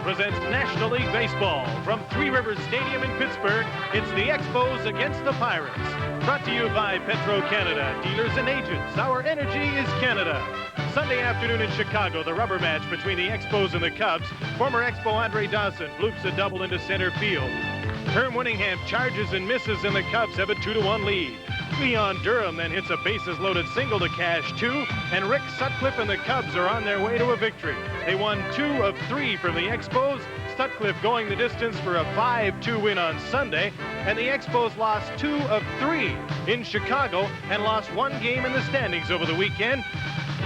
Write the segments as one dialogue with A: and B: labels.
A: presents National League Baseball from Three Rivers Stadium in Pittsburgh. It's the Expos against the Pirates. Brought to you by Petro-Canada, dealers and agents. Our energy is Canada. Sunday afternoon in Chicago, the rubber match between the Expos and the Cubs. Former Expo Andre Dawson bloops a double into center field. Herm Winningham charges and misses, and the Cubs have a 2-1 lead. Leon Durham then hits a bases-loaded single to cash 2, and Rick Sutcliffe and the Cubs are on their way to a victory. They won 2 of 3 from the Expos, Sutcliffe going the distance for a 5-2 win on Sunday, and the Expos lost 2 of 3 in Chicago and lost 1 game in the standings over the weekend.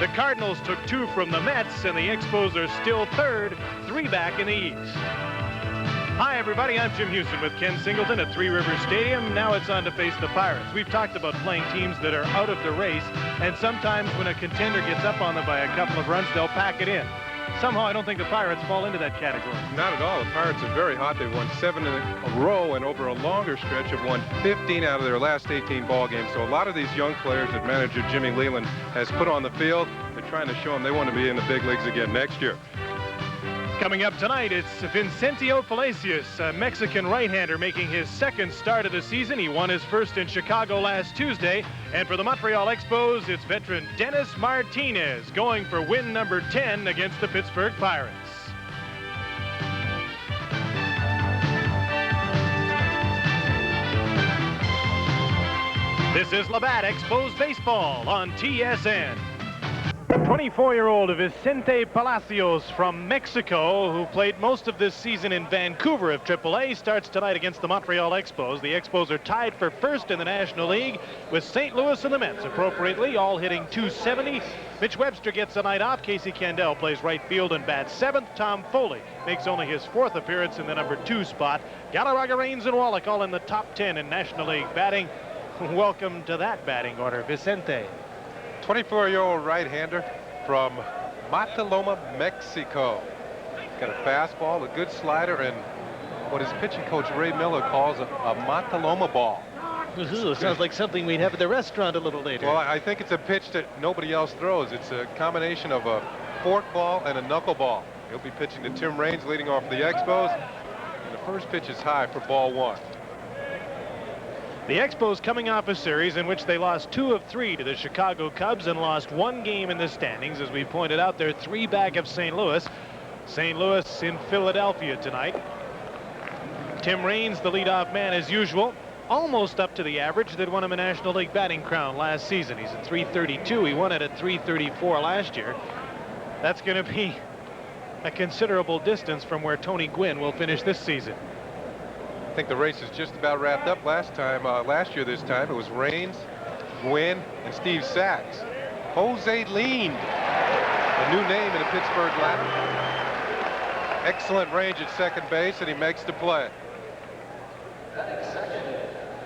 A: The Cardinals took 2 from the Mets, and the Expos are still third, 3 back in the East. Hi, everybody. I'm Jim Houston with Ken Singleton at Three Rivers Stadium. Now it's on to face the Pirates. We've talked about playing teams that are out of the race, and sometimes when a contender gets up on them by a couple of runs, they'll pack it in. Somehow, I don't think the Pirates fall into that category.
B: Not at all. The Pirates are very hot. They've won 7 in a row, and over a longer stretch have won 15 out of their last 18 ball games. So a lot of these young players that manager Jimmy Leland has put on the field, they're trying to show them they want to be in the big leagues again next year.
A: Coming up tonight, it's Vincentio Palacios, a Mexican right-hander making his second start of the season. He won his first in Chicago last Tuesday. And for the Montreal Expos, it's veteran Dennis Martinez going for win number 10 against the Pittsburgh Pirates. This is Labatt Expos Baseball on TSN. 24-year-old Vicente Palacios from Mexico, who played most of this season in Vancouver of AAA, starts tonight against the Montreal Expos. The Expos are tied for first in the National League with St. Louis and the Mets, appropriately, all hitting .270. Mitch Webster gets the night off. Casey Candell plays right field and bats seventh. Tom Foley makes only his 4th appearance in the number 2 spot. Galarraga, Raines, and Wallach all in the top 10 in National League batting. Welcome to that batting order, Vicente.
B: 24-year-old right-hander from Mataloma, Mexico. Got a fastball, a good slider, and what his pitching coach Ray Miller calls a Mataloma ball.
C: Ooh, sounds like something we'd have at the restaurant a little later.
B: Well, I think it's a pitch that nobody else throws. It's a combination of a fork ball and a knuckle ball. He'll be pitching to Tim Raines, leading off the Expos. And the first pitch is high for ball 1.
A: The Expos coming off a series in which they lost 2 of 3 to the Chicago Cubs and lost 1 game in the standings. As we pointed out, they're 3 back of St. Louis. St. Louis in Philadelphia tonight. Tim Raines, the leadoff man as usual, almost up to the average that won him a National League batting crown last season. He's at .332. He won it at .334 last year. That's going to be a considerable distance from where Tony Gwynn will finish this season.
B: I think the race is just about wrapped up last year this time. It was Raines, Gwynn, and Steve Sachs. Jose Lind, a new name in the Pittsburgh lineup. Excellent range at second base, and he makes the play.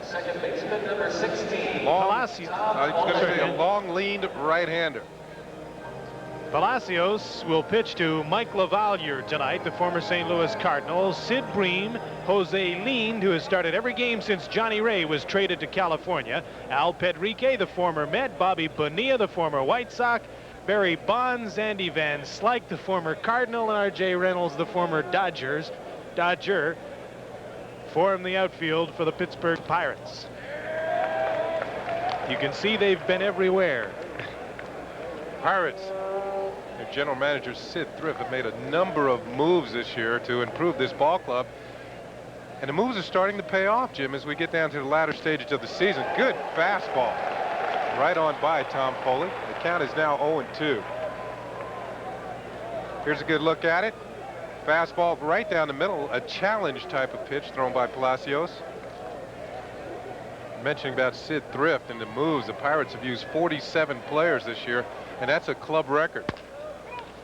D: Second baseman, number 16.
A: Palacios.
B: He's going to be a long, leaned right-hander.
A: Palacios will pitch to Mike LaValliere tonight, the former St. Louis Cardinal. Sid Bream, Jose Lind, who has started every game since Johnny Ray was traded to California. Al Pedrique, the former Met. Bobby Bonilla, the former White Sox. Barry Bonds, Andy Van Slyke, the former Cardinal, and R.J. Reynolds, the former Dodger, form the outfield for the Pittsburgh Pirates. You can see they've been everywhere.
B: Pirates. Their general manager, Sid Thrift, have made a number of moves this year to improve this ball club. And the moves are starting to pay off, Jim, as we get down to the latter stages of the season. Good fastball. Right on by Tom Foley. The count is now 0-2. Here's a good look at it. Fastball right down the middle. A challenge type of pitch thrown by Palacios. Mentioning about Sid Thrift and the moves, the Pirates have used 47 players this year, and that's a club record.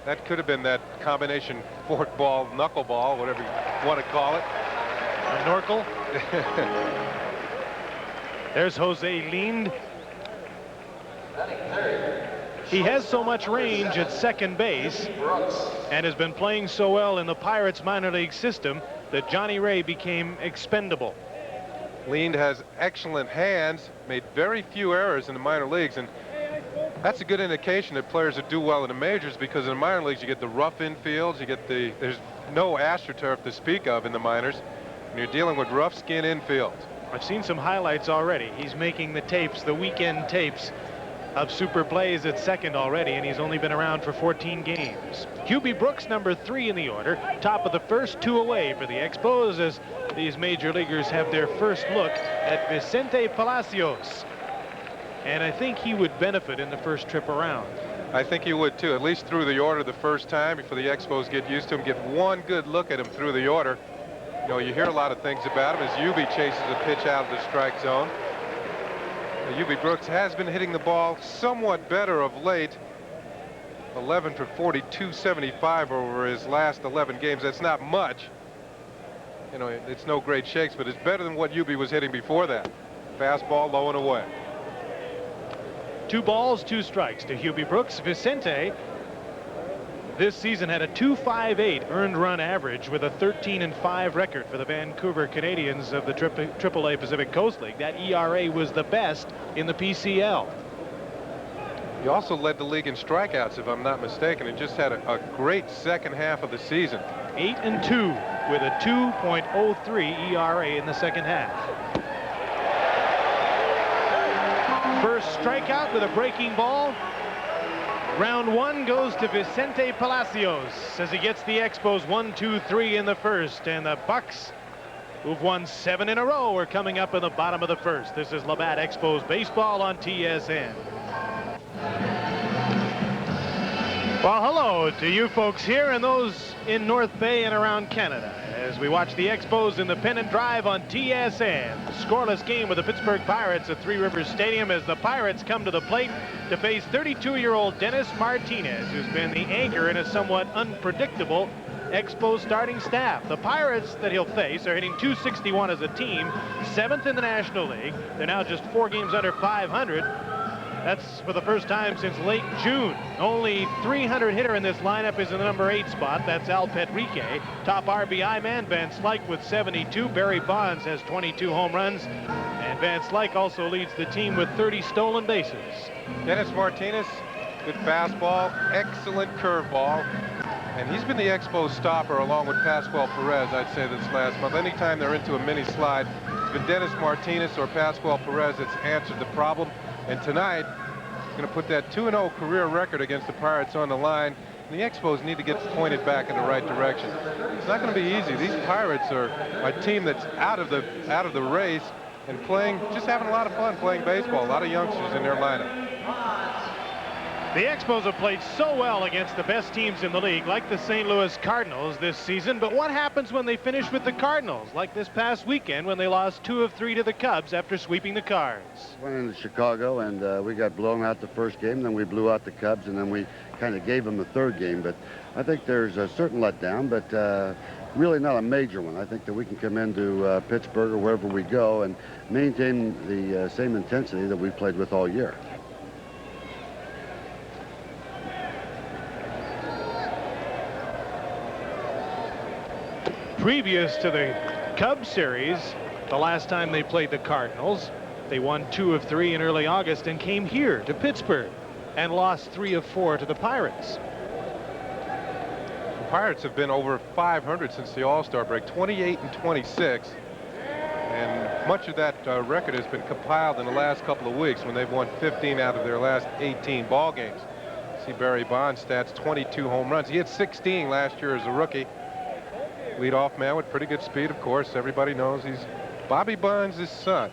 B: That could have been that combination fork ball, knuckle ball, whatever you want to call it.
A: A Norkel. There's Jose Lind. He has so much range at second base and has been playing so well in the Pirates minor league system that Johnny Ray became expendable.
B: Lind has excellent hands, made very few errors in the minor leagues, and that's a good indication that players that do well in the majors, because in the minor leagues you get the rough infields, you get there's no AstroTurf to speak of in the minors, and you're dealing with rough skin infield.
A: I've seen some highlights already. He's making the tapes, the weekend tapes of super plays at second already, and he's only been around for 14 games. Hubie Brooks, number 3 in the order, top of the first, 2 away for the Expos as these major leaguers have their first look at Vicente Palacios. And I think he would benefit in the first trip around.
B: I think he would too, at least through the order the first time before the Expos get used to him, get one good look at him through the order. You know, you hear a lot of things about him as Hubie chases a pitch out of the strike zone. Hubie Brooks has been hitting the ball somewhat better of late. 11 for 42, 75 over his last 11 games. That's not much. You know, it's no great shakes, but it's better than what Hubie was hitting before that. Fastball low and away.
A: 2 balls, 2 strikes to Hubie Brooks. Vicente this season had a .258 earned run average with a 13-5 record for the Vancouver Canadians of the AAA Pacific Coast League. That ERA was the best in the PCL.
B: He also led the league in strikeouts, if I'm not mistaken, and just had a great second half of the season.
A: 8-2 with a 2.03 ERA in the second half. First strikeout with a breaking ball. Round 1 goes to Vicente Palacios as he gets the Expos 1-2-3 in the first, and the Bucks, who've won 7 in a row, are coming up in the bottom of the first. This is Labatt Expos baseball on TSN. Well, hello to you folks here and those in North Bay and around Canada as we watch the Expos in the pennant drive on TSN. The scoreless game with the Pittsburgh Pirates at Three Rivers Stadium as the Pirates come to the plate to face 32-year-old Dennis Martinez, who's been the anchor in a somewhat unpredictable Expos starting staff. The Pirates that he'll face are hitting .261 as a team, 7th in the National League. They're now just 4 games under 500. That's for the first time since late June. Only .300 hitter in this lineup is in the number 8 spot. That's Al Petrique. Top RBI man, Van Slyke with 72. Barry Bonds has 22 home runs. And Van Slyke also leads the team with 30 stolen bases.
B: Dennis Martinez, good fastball, excellent curveball. And he's been the Expos stopper along with Pascual Perez, I'd say, this last month. Anytime they're into a mini slide, it's been Dennis Martinez or Pascual Perez that's answered the problem. And tonight, he's going to put that 2-0 career record against the Pirates on the line. And the Expos need to get pointed back in the right direction. It's not going to be easy. These Pirates are a team that's out of the race and playing, just having a lot of fun playing baseball. A lot of youngsters in their lineup.
A: The Expos have played so well against the best teams in the league, like the St. Louis Cardinals this season. But what happens when they finish with the Cardinals, like this past weekend when they lost 2 of 3 to the Cubs after sweeping the Cards?
E: Went into Chicago, and we got blown out the first game. Then we blew out the Cubs, and then we kind of gave them the third game. But I think there's a certain letdown, but really not a major one. I think that we can come into Pittsburgh or wherever we go and maintain the same intensity that we played with all year.
A: Previous to the Cubs series, the last time they played the Cardinals, they won 2 of 3 in early August and came here to Pittsburgh and lost 3 of 4 to the Pirates.
B: The Pirates have been over 500 since the All-Star break, 28-26. And much of that record has been compiled in the last couple of weeks when they've won 15 out of their last 18 ball games. See Barry Bonds' stats, 22 home runs. He had 16 last year as a rookie. Leadoff man with pretty good speed, of course. Everybody knows he's Bobby Bonds' son.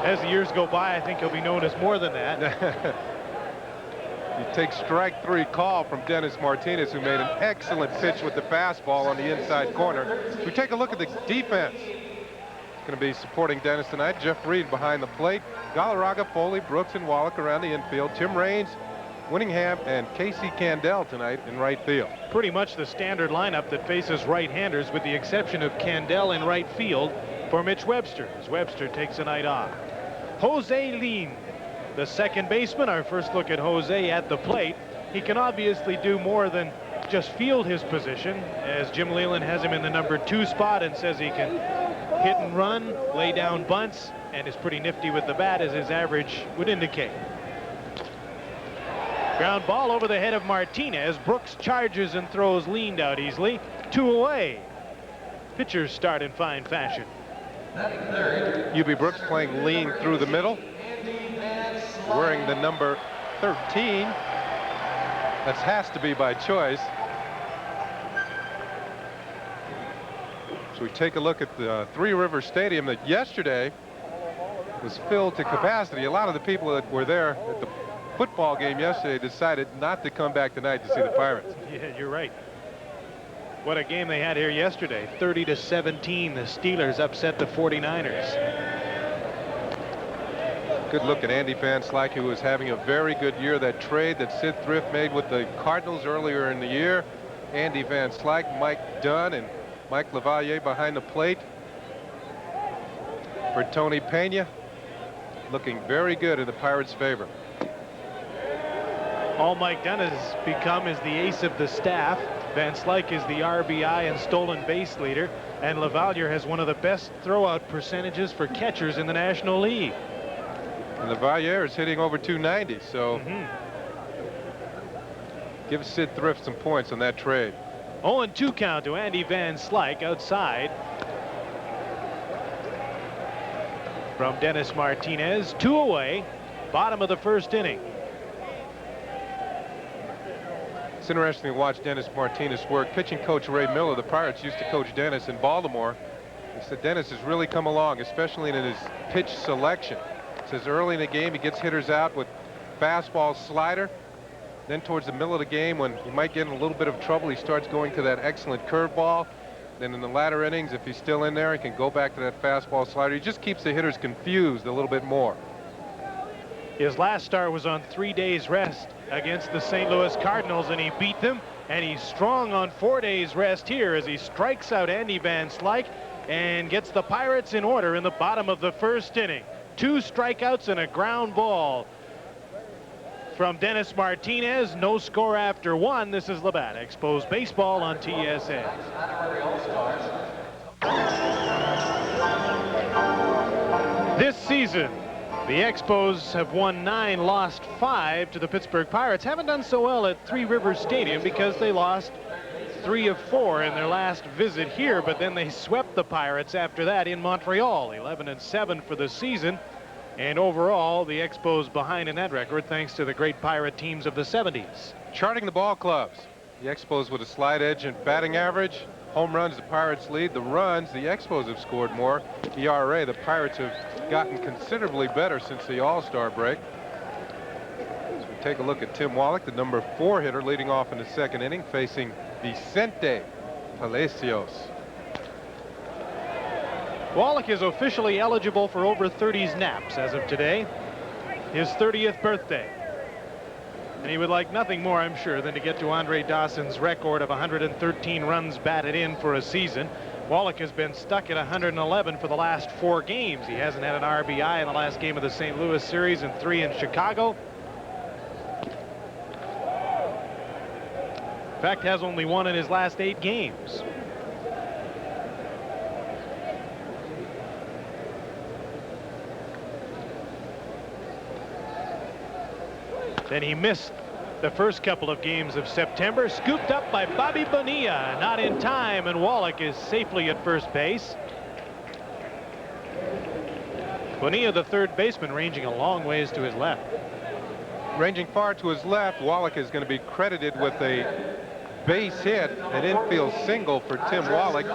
A: As the years go by, I think he'll be known as more than that.
B: You take strike 3 call from Dennis Martinez, who made an excellent pitch with the fastball on the inside corner. We take a look at the defense. It's going to be supporting Dennis tonight. Jeff Reed behind the plate. Galarraga, Foley, Brooks, and Wallach around the infield. Tim Raines, Winningham, and Casey Candell tonight in right field.
A: Pretty much the standard lineup that faces right-handers, with the exception of Candell in right field for Mitch Webster, as Webster takes a night off. Jose Lean, the second baseman. Our first look at Jose at the plate. He can obviously do more than just field his position, as Jim Leyland has him in the number 2 spot and says he can hit and run, lay down bunts, and is pretty nifty with the bat, as his average would indicate. Ground ball over the head of Martinez. Brooks charges and throws leaned out easily. 2 away. Pitchers start in fine fashion.
B: UB Brooks playing lean through the middle, wearing the number 13. That has to be by choice. So we take a look at the Three Rivers Stadium that yesterday was filled to capacity. A lot of the people that were there at the football game yesterday decided not to come back tonight to see the Pirates.
A: Yeah, you're right. What a game they had here yesterday. 30-17, the Steelers upset the 49ers.
B: Good look at Andy Van Slyke, who was having a very good year. That trade that Sid Thrift made with the Cardinals earlier in the year. Andy Van Slyke, Mike Dunn, and Mike Lavalier behind the plate for Tony Pena. Looking very good in the Pirates' favor.
A: All Mike Dunn has become is the ace of the staff. Van Slyke is the RBI and stolen base leader, and Lavalier has one of the best throwout percentages for catchers in the National League.
B: And Lavalier is hitting over 290, so give Sid Thrift some points on that trade.
A: 0-2 count to Andy Van Slyke outside. From Dennis Martinez, 2 away, bottom of the first inning.
B: It's interesting to watch Dennis Martinez work. Pitching coach Ray Miller, the Pirates, used to coach Dennis in Baltimore. He said Dennis has really come along, especially in his pitch selection. He says early in the game he gets hitters out with fastball, slider. Then towards the middle of the game, when he might get in a little bit of trouble, he starts going to that excellent curveball. Then in the latter innings, if he's still in there, he can go back to that fastball, slider. He just keeps the hitters confused a little bit more.
A: His last start was on 3 days rest against the St. Louis Cardinals, and he beat them, and he's strong on 4 days rest here as he strikes out Andy Van Slyke and gets the Pirates in order in the bottom of the first inning. 2 strikeouts and a ground ball from Dennis Martinez. No score after 1. This is Labatt Expos Baseball on TSN. This season, the Expos have won 9, lost 5 to the Pittsburgh Pirates. Haven't done so well at Three Rivers Stadium because they lost 3 of 4 in their last visit here, but then they swept the Pirates after that in Montreal. 11-7 for the season, and overall the Expos behind in that record thanks to the great Pirate teams of the 70s.
B: Charting the ball clubs, the Expos with a slight edge in batting average. Home runs, the Pirates lead. The runs, the Expos have scored more. ERA, the Pirates have gotten considerably better since the All-Star break. So we take a look at Tim Wallach, the number 4 hitter, leading off in the second inning, facing Vicente Palacios.
A: Wallach is officially eligible for over 30s naps as of today, his 30th birthday. And he would like nothing more, I'm sure, than to get to Andre Dawson's record of 113 runs batted in for a season. Wallach has been stuck at 111 for the last 4 games. He hasn't had an RBI in the last game of the St. Louis series and 3 in Chicago. In fact, has only 1 in his last 8 games. Then he missed the first couple of games of September. Scooped up by Bobby Bonilla, not in time, and Wallach is safely at first base. Bonilla, the third baseman, ranging a long ways to his left.
B: Ranging far to his left, Wallach is going to be credited with a base hit, an infield single for Tim Wallach.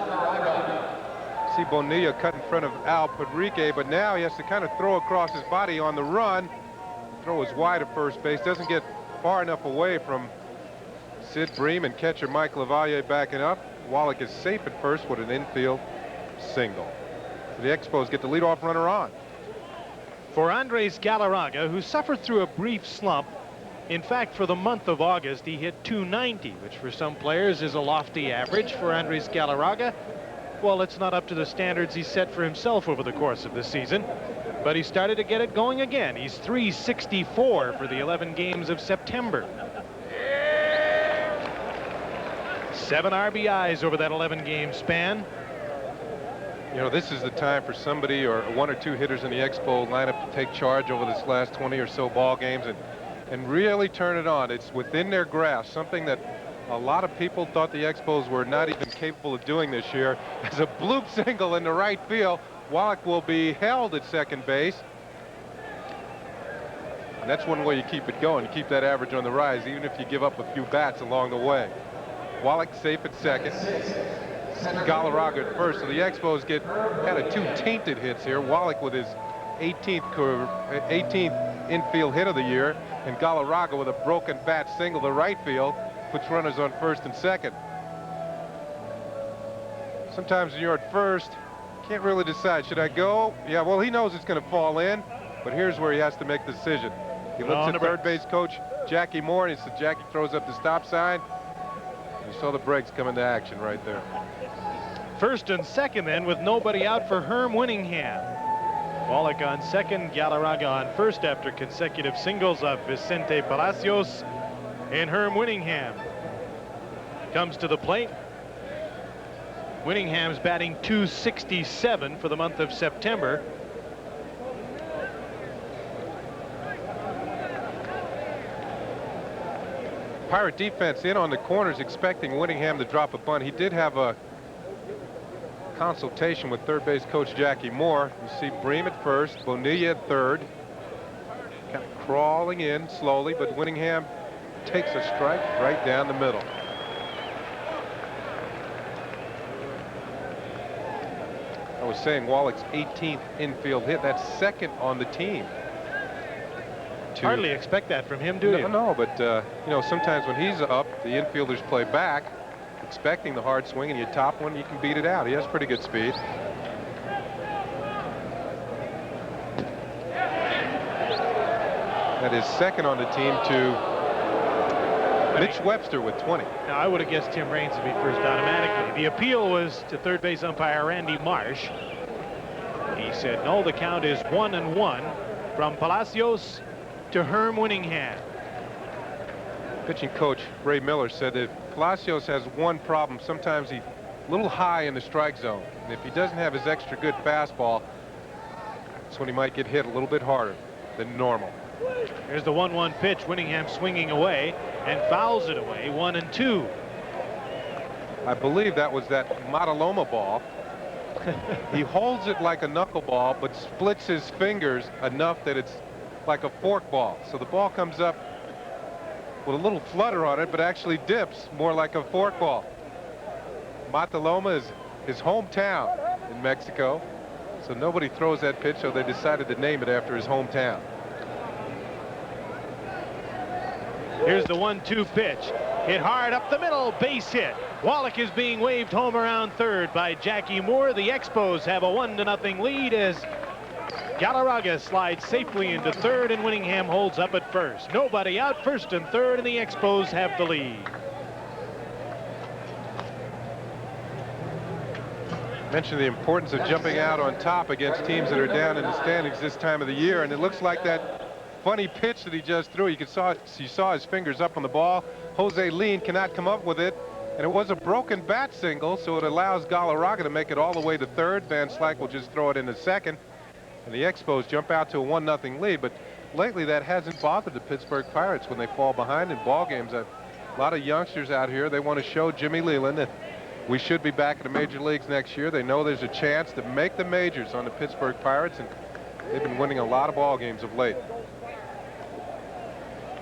B: See Bonilla cut in front of Al Padrique, but now he has to kind of throw across his body on the run. Throw is wide at first base, doesn't get far enough away from Sid Bream and catcher Mike Lavalier backing up. Wallach is safe at first with an infield single. The Expos get the leadoff runner on.
A: For Andres Galarraga, who suffered through a brief slump. In fact, for the month of August, he hit .290, which for some players is a lofty average. For Andres Galarraga, well, it's not up to the standards he set for himself over the course of the season. But he started to get it going again. He's .364 for the 11 games of September. 7 RBIs over that 11-game span.
B: You know, this is the time for somebody or 1 or 2 hitters in the Expo lineup to take charge over this last 20 or so ball games and and really turn it on. It's within their grasp, something that a lot of people thought the Expos were not even capable of doing this year. As a bloop single in the right field, Wallach will be held at second base. And that's one way you keep it going, you keep that average on the rise, even if you give up a few bats along the way. Wallach safe at second. Galarraga at first. So the Expos get kind of two tainted hits here. Wallach with his 18th infield hit of the year, and Galarraga with a broken bat single to right field, puts runners on first and second. Sometimes when you're at first, can't really decide, should I go? Yeah, well, he knows it's going to fall in, but here's where he has to make the decision. He looks at third base coach Jackie Moore, and he said, Jackie throws up the stop sign. You saw the brakes come into action right there.
A: First and second then, with nobody out for Herm Winningham. Wallach on second, Galarraga on first after consecutive singles of Vicente Palacios, and Herm Winningham comes to the plate. Winningham's batting .267 for the month of September.
B: Pirate defense in on the corners, expecting Winningham to drop a bunt. He did have a consultation with third base coach Jackie Moore. You see Bream at first, Bonilla at third, kind of crawling in slowly, but Winningham takes a strike right down the middle. I was saying Wallach's 18th infield hit. That's second on the team.
A: Hardly expect that from him, do you?
B: No, but you know, sometimes when he's up, the infielders play back, expecting the hard swing, and you top one, you can beat it out. He has pretty good speed. That is second on the team to Mitch Webster with 20.
A: Now, I would have guessed Tim Raines would be first automatically. The appeal was to third base umpire Randy Marsh. He said, no, the count is 1-1 from Palacios to Herm Winningham.
B: Pitching coach Ray Miller said that Palacios has one problem. Sometimes he's a little high in the strike zone. And if he doesn't have his extra good fastball, that's when he might get hit a little bit harder than normal.
A: Here's the 1-1 pitch. Winningham swinging away and fouls it away. 1-2.
B: I believe that was that Mataloma ball. He holds it like a knuckleball, but splits his fingers enough that it's like a fork ball. So the ball comes up with a little flutter on it, but actually dips more like a fork ball. Mataloma is his hometown in Mexico, so nobody throws that pitch, so they decided to name it after his hometown.
A: Here's the 1-2 pitch. Hit hard up the middle, base hit. Wallach is being waved home around third by Jackie Moore. The Expos have a 1-0 lead as Galarraga slides safely into third, and Winningham holds up at first. Nobody out, first and third, and the Expos have the lead.
B: Mentioned the importance of jumping out on top against teams that are down in the standings this time of the year, and it looks like that funny pitch that he just threw. You saw his fingers up on the ball. Jose Lean cannot come up with it, and it was a broken bat single, so it allows Galarraga to make it all the way to third. Van Slyke will just throw it into second, and the Expos jump out to a 1-0 lead. But lately that hasn't bothered the Pittsburgh Pirates when they fall behind in ball games. A lot of youngsters out here, they want to show Jimmy Leland that we should be back in the major leagues next year. They know there's a chance to make the majors on the Pittsburgh Pirates, and they've been winning a lot of ball games of late.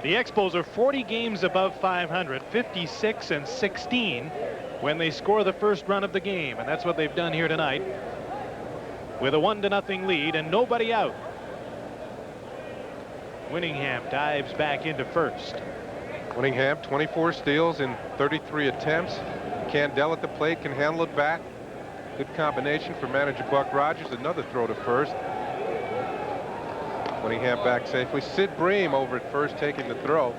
A: The Expos are 40 games above 500, 56-16 when they score the first run of the game, and that's what they've done here tonight with a 1-0 lead and nobody out. Winningham dives back into first.
B: Winningham, 24 steals in 33 attempts. Candell at the plate, can handle it back. Good combination for manager Buck Rogers. Another throw to first. Winningham back safely. Sid Bream over at first, taking the throw.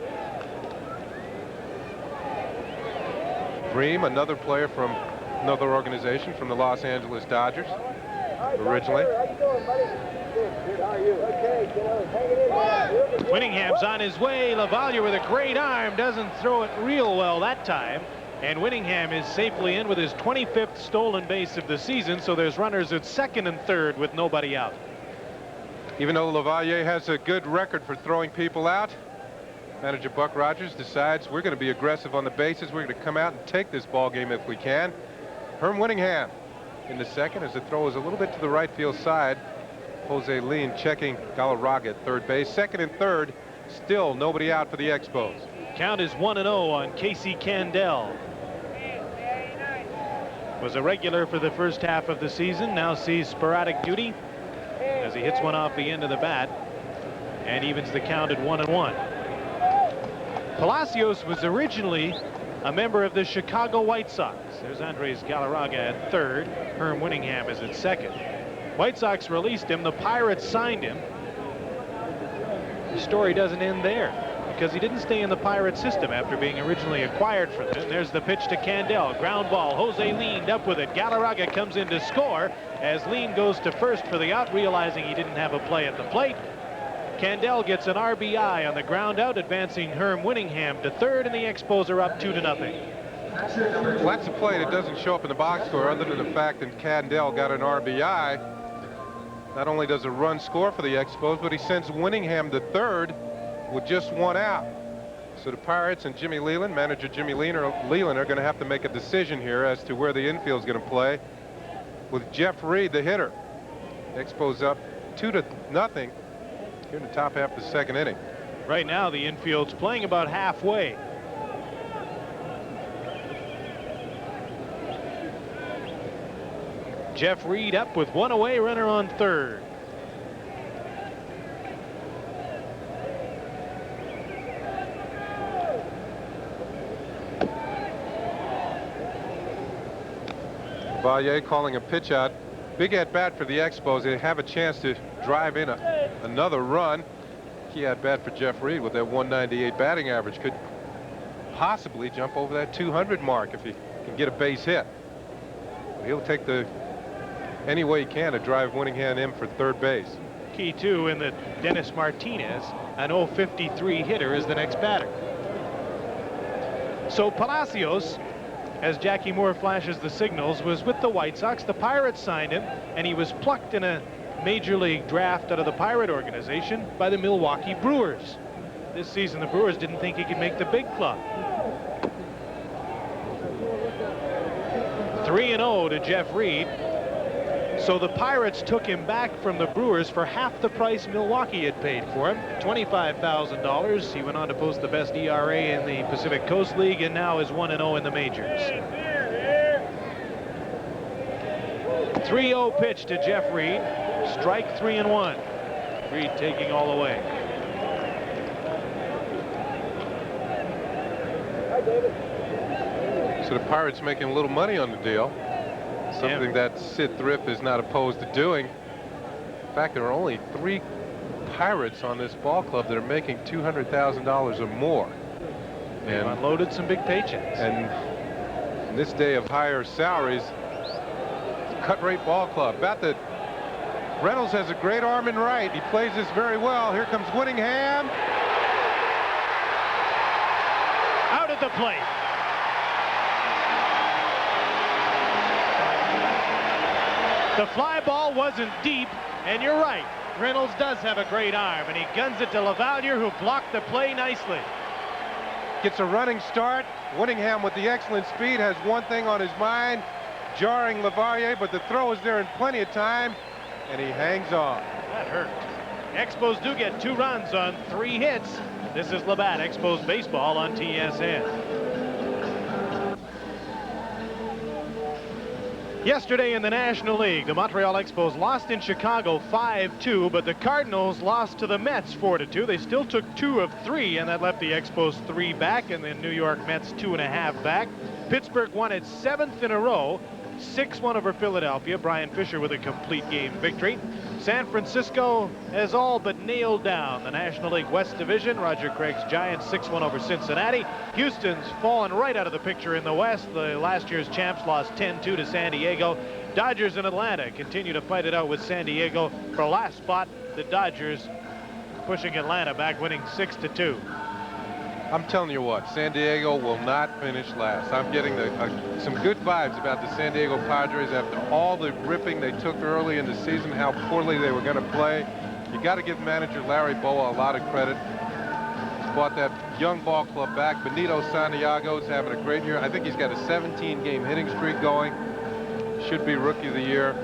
B: Bream, another player from another organization, from the Los Angeles Dodgers originally.
A: Winningham's on his way. LaValliere with a great arm, doesn't throw it real well that time, and Winningham is safely in with his 25th stolen base of the season, so there's runners at second and third with nobody out.
B: Even though LaValliere has a good record for throwing people out, Manager Buck Rogers decides we're going to be aggressive on the bases. We're going to come out and take this ball game if we can. Herm Winningham in the second as the throw is a little bit to the right field side. Jose Lean checking Galarraga at third base. Second and third, still nobody out for the Expos.
A: Count is 1-0 on Casey Candell. Was a regular for the first half of the season, now sees sporadic duty as he hits one off the end of the bat and evens the count at 1-1. Palacios was originally a member of the Chicago White Sox. There's Andres Galarraga at third. Herm Winningham is at second. White Sox released him. The Pirates signed him. The story doesn't end there, because he didn't stay in the Pirate system after being originally acquired for them. There's the pitch to Candell. Ground ball. Jose leaned up with it. Galarraga comes in to score as Lean goes to first for the out, realizing he didn't have a play at the plate. Candell gets an RBI on the ground out, advancing Herm Winningham to third, and the Expos are up 2-0.
B: Well, that's a play that doesn't show up in the box score, other than the fact that Candell got an RBI. Not only does a run score for the Expos, but he sends Winningham to third with just one out. So the Pirates and Jimmy Leland, manager Jimmy Leland, are going to have to make a decision here as to where the infield is going to play, with Jeff Reed, the hitter. Expos up 2-0 here in the top half of the second inning.
A: Right now, the infield's playing about halfway. Jeff Reed up with one away, runner on third.
B: Valle calling a pitch out. Big at bat for the Expos. They have a chance to drive in another run. Key at bat for Jeff Reed with that 198 batting average. Could possibly jump over that 200 mark if he can get a base hit. He'll take any way he can to drive Winningham in for third base.
A: Key too in that Dennis Martinez, an 053 hitter, is the next batter. So Palacios, as Jackie Moore flashes the signals, was with the White Sox. The Pirates signed him, and he was plucked in a major league draft out of the Pirate organization by the Milwaukee Brewers. This season, the Brewers didn't think he could make the big club. 3-0 to Jeff Reed. So the Pirates took him back from the Brewers for half the price Milwaukee had paid for him, $25,000. He went on to post the best ERA in the Pacific Coast League and now is 1-0 in the majors. 3-0 pitch to Jeff Reed. Strike 3-1. Reed taking all the way.
B: So the Pirates making a little money on the deal. Something that Sid Thrift is not opposed to doing. In fact, there are only 3 Pirates on this ball club that are making $200,000 or more.
A: And unloaded some big paychecks.
B: And in this day of higher salaries, cut rate ball club. About that, Reynolds has a great arm in right. He plays this very well. Here comes Winningham.
A: Out at the plate. The fly ball wasn't deep, and you're right. Reynolds does have a great arm, and he guns it to Lavalier, who blocked the play nicely.
B: Gets a running start. Winningham with the excellent speed has one thing on his mind, jarring Lavalier, but the throw is there in plenty of time, and he hangs on.
A: That hurt. Expos do get 2 runs on 3 hits. This is Labatt, Expos baseball on TSN. Yesterday in the National League, the Montreal Expos lost in Chicago 5-2, but the Cardinals lost to the Mets 4-2. They still took 2 of 3, and that left the Expos 3 back, and the New York Mets 2.5 back. Pittsburgh won its 7th in a row, 6-1 over Philadelphia. Brian Fisher with a complete game victory. San Francisco has all but nailed down the National League West Division. Roger Craig's Giants 6-1 over Cincinnati. Houston's fallen right out of the picture in the West. The last year's champs lost 10-2 to San Diego. Dodgers and Atlanta continue to fight it out with San Diego for last spot. The Dodgers pushing Atlanta back, winning 6-2.
B: I'm telling you what, San Diego will not finish last. I'm getting some good vibes about the San Diego Padres after all the ripping they took early in the season, how poorly they were going to play. You got to give manager Larry Bowa a lot of credit. He's brought that young ball club back. Benito Santiago's having a great year. I think he's got a 17-game hitting streak going. Should be Rookie of the Year.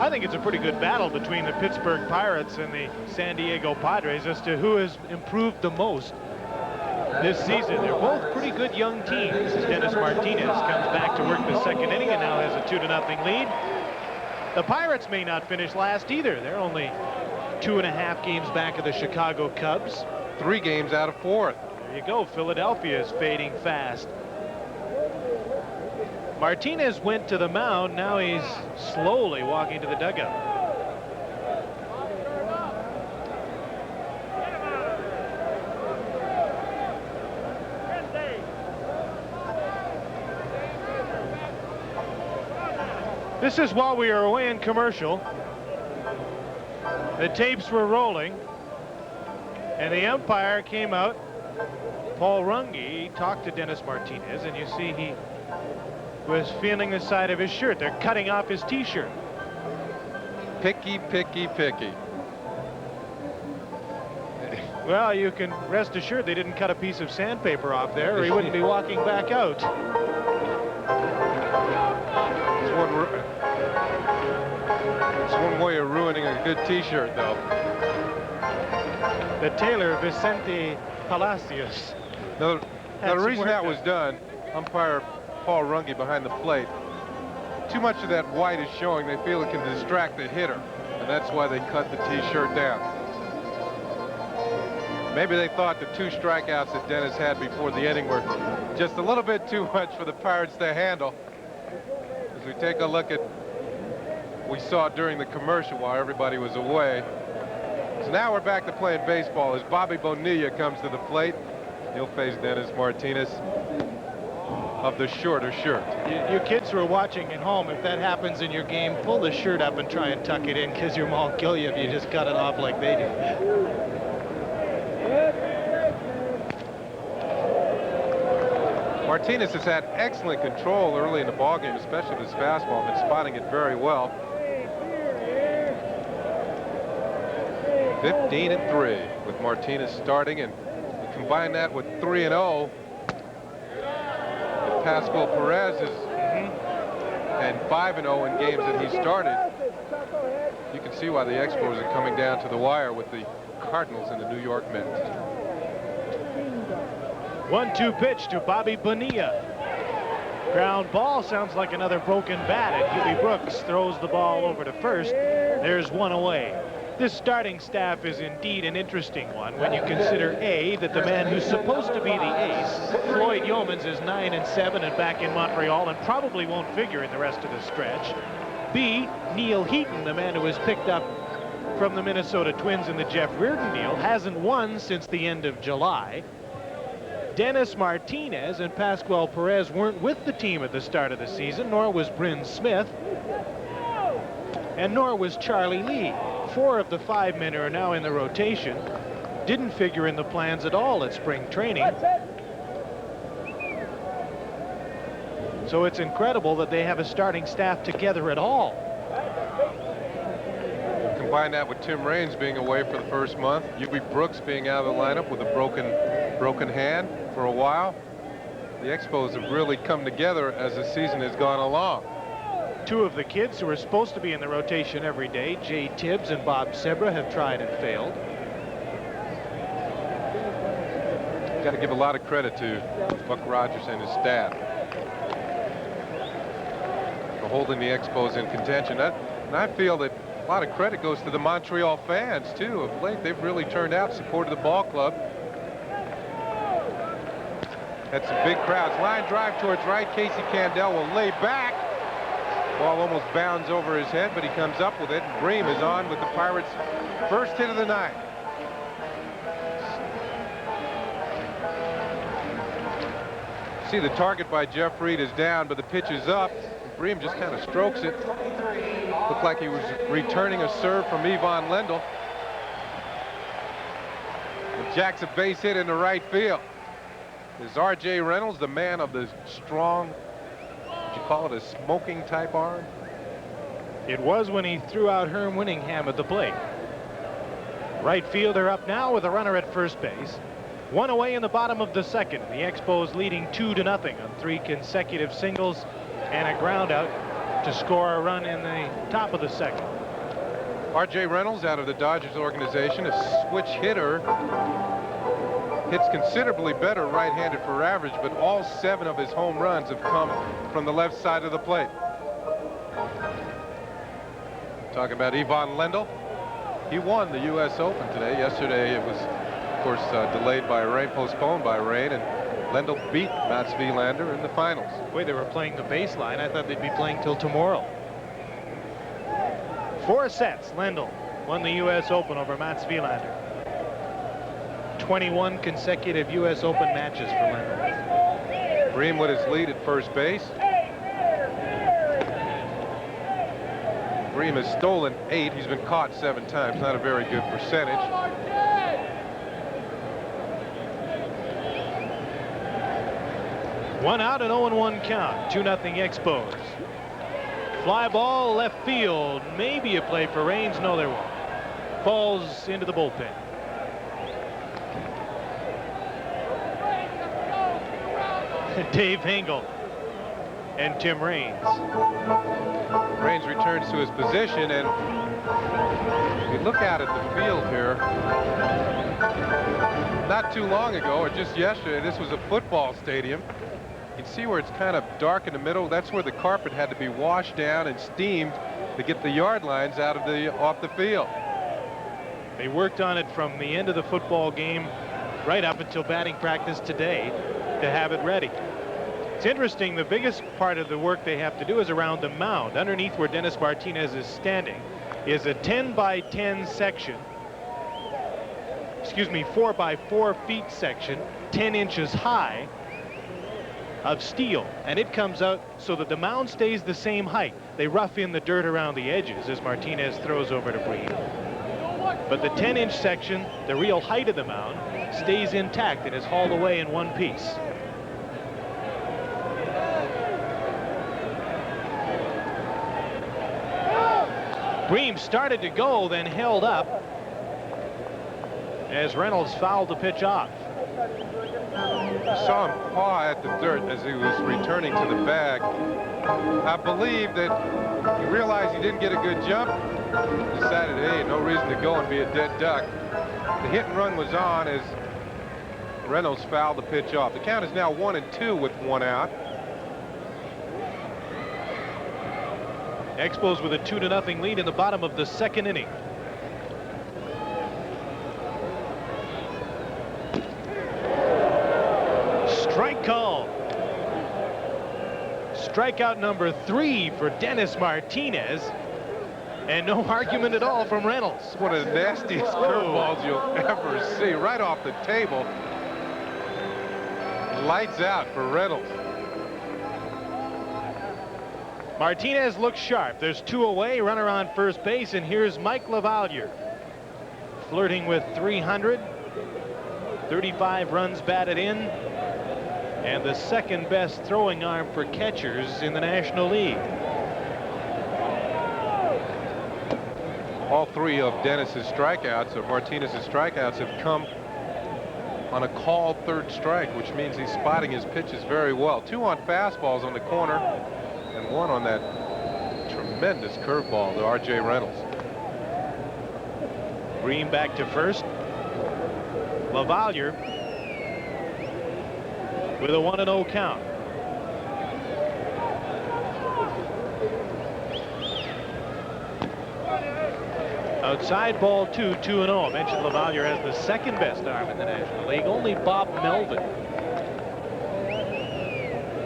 C: I think it's a pretty good battle between the Pittsburgh Pirates and the San Diego Padres as to who has improved the most this season. They're both pretty good young teams. Dennis Martinez comes back to work the second inning and now has a 2-0 lead. The Pirates may not finish last either. They're only 2.5 games back of the Chicago Cubs.
B: 3 games out of 4th.
C: There you go. Philadelphia is fading fast. Martinez went to the mound. Now he's slowly walking to the dugout. This is while we are away in commercial. The tapes were rolling, and the umpire came out. Paul Runge talked to Dennis Martinez, and you see he was feeling the side of his shirt. They're cutting off his t-shirt.
B: Picky, picky, picky.
C: Well, you can rest assured they didn't cut a piece of sandpaper off there, or he wouldn't be walking back out.
B: It's one way of ruining a good t-shirt, though.
C: The tailor, Vicente Palacios.
B: Now, the reason that was done, umpire Paul Runge behind the plate, too much of that white is showing. They feel it can distract the hitter, and that's why they cut the t-shirt down. Maybe they thought the 2 strikeouts that Dennis had before the inning were just a little bit too much for the Pirates to handle. As we take a look at what we saw during the commercial while everybody was away. So now we're back to playing baseball as Bobby Bonilla comes to the plate. He'll face Dennis Martinez of the shorter shirt.
C: You kids who are watching at home, if that happens in your game, pull the shirt up and try and tuck it in, because your mom will kill you if you just cut it off like they do.
B: Martinez has had excellent control early in the ballgame, especially with his fastball, been spotting it very well. 15-3 with Martinez starting, and combine that with 3-0. Pascual Perez is and 5-0 in games that he started. You can see why the Expos are coming down to the wire with the Cardinals and the New York Mets.
C: 1-2 pitch to Bobby Bonilla. Ground ball, sounds like another broken bat, and Huey Brooks throws the ball over to first. There's one away. This starting staff is indeed an interesting one when you consider A, that the man who's supposed to be the ace, Floyd Yeomans, is 9-7 and back in Montreal and probably won't figure in the rest of the stretch. B, Neil Heaton, the man who was picked up from the Minnesota Twins in the Jeff Reardon deal, hasn't won since the end of July. Dennis Martinez and Pascual Perez weren't with the team at the start of the season, nor was Bryn Smith, and nor was Charlie Lee. 4 of the 5 men who are now in the rotation didn't figure in the plans at all at spring training. So it's incredible that they have a starting staff together at all.
B: Combine that with Tim Raines being away for the first month, Huey Brooks being out of the lineup with a broken hand for a while. The Expos have really come together as the season has gone along.
C: 2 of the kids who are supposed to be in the rotation every day, Jay Tibbs and Bob Sebra, have tried and failed.
B: Got to give a lot of credit to Buck Rogers and his staff for holding the Expos in contention. And I feel that a lot of credit goes to the Montreal fans too. Of late, they've really turned out, supported the ball club. Had some big crowds. Line drive towards right. Casey Candell will lay back. Ball almost bounds over his head, but he comes up with it. And Bream is on with the Pirates' first hit of the night. See, the target by Jeff Reed is down, but the pitch is up. Bream just kind of strokes it. Looked like he was returning a serve from Yvonne Lendl. And jacks a base hit into right field. Is R.J. Reynolds, the man of the strong, would you call it a smoking type arm?
C: It was when he threw out Herm Winningham at the plate. Right fielder up now with a runner at first base. One away in the bottom of the second. The Expos leading 2-0 on 3 consecutive singles and a ground out to score a run in the top of the second.
B: R.J. Reynolds out of the Dodgers organization, a switch hitter. Hits considerably better right-handed for average, but all 7 of his home runs have come from the left side of the plate. Talking about Ivan Lendl. He won the U.S. Open today. Yesterday it was, of course, delayed by rain, postponed by rain, and Lendl beat Mats Wilander in the finals.
C: Wait, they were playing the baseline. I thought they'd be playing till tomorrow. 4 sets. Lendl won the U.S. Open over Mats Wilander. 21 consecutive U.S. Open matches for Lendl.
B: Bream with his lead at first base. Bream has stolen 8. He's been caught 7 times. Not a very good percentage.
C: One out and 0-1 count. 2-0 Expos. Fly ball left field. Maybe a play for Raines. No, there won't. Falls into the bullpen. Dave Hingle and Tim Raines.
B: Raines returns to his position, and if you look out at the field here, not too long ago, or just yesterday, this was a football stadium. You can see where it's kind of dark in the middle. That's where the carpet had to be washed down and steamed to get the yard lines out of off the field.
C: They worked on it from the end of the football game right up until batting practice today to have it ready. It's interesting, the biggest part of the work they have to do is around the mound. Underneath where Dennis Martinez is standing is a 10 by 10 section, excuse me, 4 by 4 feet section, 10 inches high of steel, and it comes out so that the mound stays the same height. They rough in the dirt around the edges as Martinez throws over to Bream. But the 10-inch section, the real height of the mound, stays intact and is hauled away in one piece. Bream started to go, then held up as Reynolds fouled the pitch off.
B: Saw him paw at the dirt as he was returning to the bag. I believe that he realized he didn't get a good jump. Decided, hey, no reason to go and be a dead duck. The hit and run was on as Reynolds fouled the pitch off. The count is now 1-2 with 1 out.
C: Expos with a 2-0 lead in the bottom of the second inning. Strike call. Strikeout number 3 for Dennis Martinez, and no argument at all from Reynolds.
B: One of the nastiest curveballs you'll ever see, right off the table. Lights out for Reynolds.
C: Martinez looks sharp. There's 2 away, runner on first base, and here's Mike LaValliere flirting with 300, 35 runs batted in, and the second best throwing arm for catchers in the National League.
B: All 3 of Dennis's strikeouts, or Martinez's strikeouts, have come on a called third strike, which means he's spotting his pitches very well. 2 on fastballs on the corner, and 1 on that tremendous curveball to R.J. Reynolds.
C: Bream back to first. LaValliere with a 1-0 count. Outside ball 2, 2-0. I mentioned LaValliere has the second best arm in the National League. Only Bob Melvin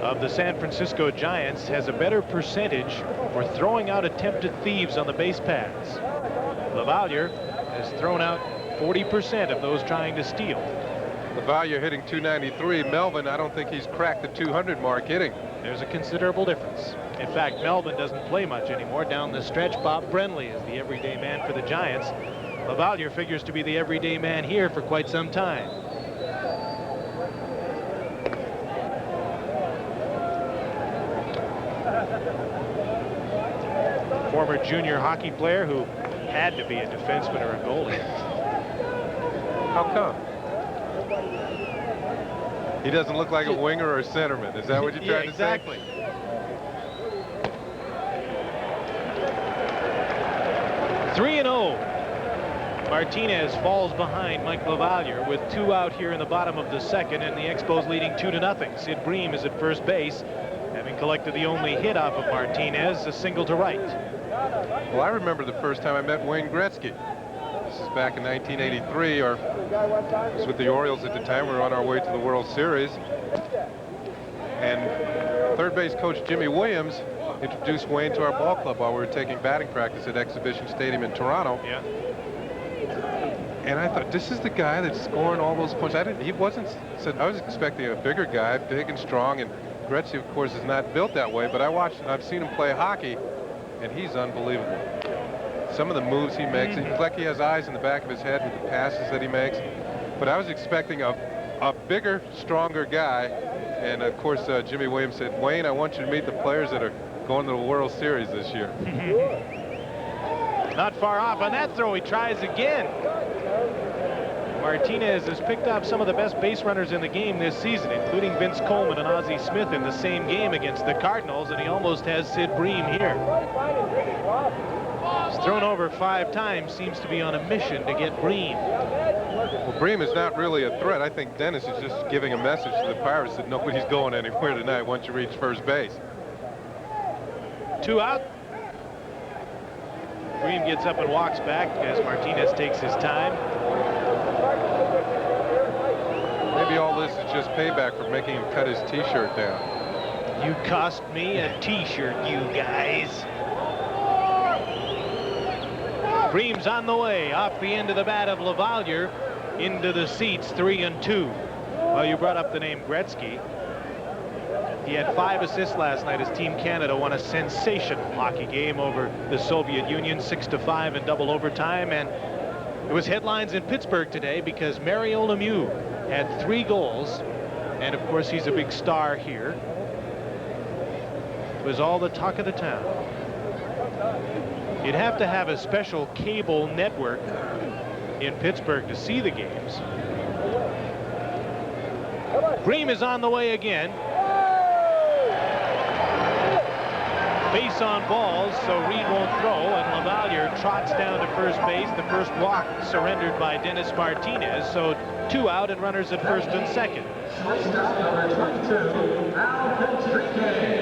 C: of the San Francisco Giants has a better percentage for throwing out attempted thieves on the base paths. LaValliere has thrown out 40% of those trying to steal.
B: LaValliere hitting 293. Melvin, I don't think he's cracked the 200 mark hitting.
C: There's a considerable difference. In fact, Melvin doesn't play much anymore. Down the stretch, Bob Brenly is the everyday man for the Giants. LaValliere figures to be the everyday man here for quite some time. Former junior hockey player who had to be a defenseman or a goalie.
B: How come? He doesn't look like a winger or a centerman. Is that what you're trying to say?
C: Exactly. 3-0. Martinez falls behind Mike LaValliere with 2 out here in the bottom of the second, and the Expos leading 2-0. Sid Bream is at first base, having collected the only hit off of Martinez, a single to right.
B: Well, I remember the first time I met Wayne Gretzky. This is back in 1983, or I was with the Orioles at the time. We were on our way to the World Series. And third base coach Jimmy Williams introduced Wayne to our ball club while we were taking batting practice at Exhibition Stadium in Toronto.
C: Yeah.
B: And I thought, this is the guy that's scoring all those points. I was expecting a bigger guy, big and strong, and Gretzky, of course, is not built that way, but I've seen him play hockey, and he's unbelievable. Some of the moves he makes, it's like he has eyes in the back of his head with the passes that he makes. But I was expecting a bigger, stronger guy, and of course, Jimmy Williams said, Wayne, I want you to meet the players that are going to the World Series this year.
C: Not far off on that throw. He tries again. Martinez has picked up some of the best base runners in the game this season, including Vince Coleman and Ozzie Smith in the same game against the Cardinals, and he almost has Sid Bream here. He's thrown over 5 times, seems to be on a mission to get Bream.
B: Well, Bream is not really a threat. I think Dennis is just giving a message to the Pirates that nobody's going anywhere tonight once you reach first base.
C: 2 out. Bream gets up and walks back as Martinez takes his time.
B: Maybe all this is just payback for making him cut his T-shirt down.
C: You cost me a T-shirt, you guys. Bream's on the way off the end of the bat of LaValliere into the seats, 3-2. Well, you brought up the name Gretzky. He had 5 assists last night as Team Canada won a sensational hockey game over the Soviet Union, 6-5 in double overtime. And it was headlines in Pittsburgh today because Mario Lemieux had 3 goals, and of course he's a big star here. It was all the talk of the town. You'd have to have a special cable network in Pittsburgh to see the games. Bream is on the way again. Base on balls, so Reed won't throw, and LaValliere trots down to first base. The first walk surrendered by Dennis Martinez, so 2 out and runners at first and second.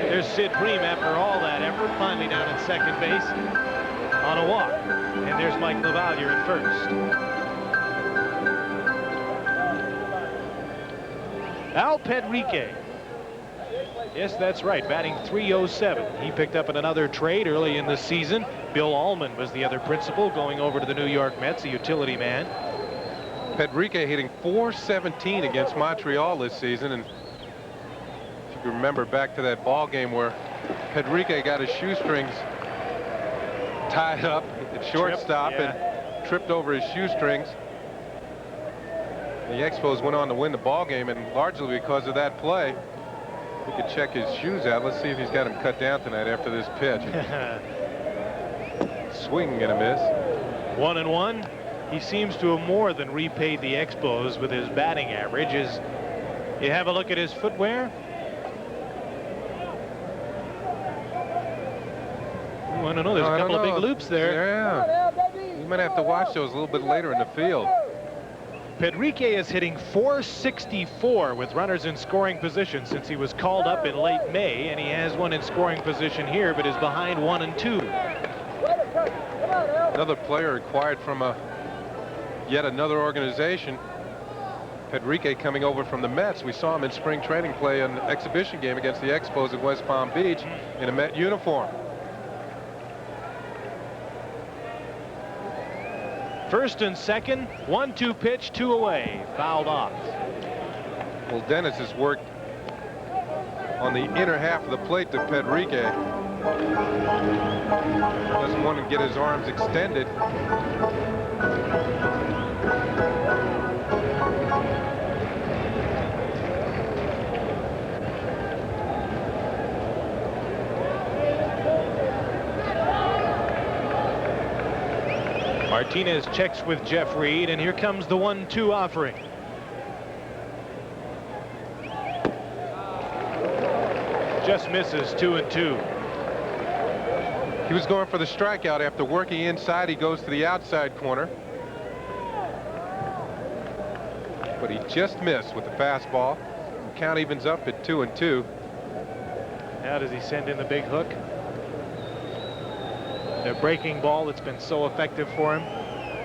C: There's Sid Bream after all that effort, finally down at second base on a walk. And there's Mike LaValliere at first. Al Pedrique. Yes, that's right, batting .307. He picked up in another trade early in the season. Bill Allman was the other principal, going over to the New York Mets, a utility man.
B: Pedrique hitting .417 against Montreal this season, and if you can remember back to that ball game where Pedrique got his shoestrings tied up at shortstop and tripped over his shoestrings. The Expos went on to win the ball game, and largely because of that play. We could check his shoes out. Let's see if he's got him cut down tonight after this pitch. Swing and a miss.
C: 1-1. He seems to have more than repaid the Expos with his batting average. You have a look at his footwear. Ooh, I don't know. There's a couple of big loops there.
B: Yeah. You might have to watch those a little bit later in the field.
C: Pedrique is hitting .464 with runners in scoring position since he was called up in late May, and he has one in scoring position here, but is behind 1 and 2.
B: Another player acquired from yet another organization. Pedrique coming over from the Mets. We saw him in spring training play an exhibition game against the Expos at West Palm Beach in a Met uniform.
C: First and second, 1-2 pitch, 2 away, fouled off.
B: Well, Dennis has worked on the inner half of the plate to Pedrique. Doesn't want to get his arms extended.
C: Martinez checks with Jeff Reed, and here comes the 1-2 offering. Just misses 2-2.
B: He was going for the strikeout after working inside. He goes to the outside corner. But he just missed with the fastball. The count evens up at 2-2.
C: Now does he send in the big hook? The breaking ball that's been so effective for him.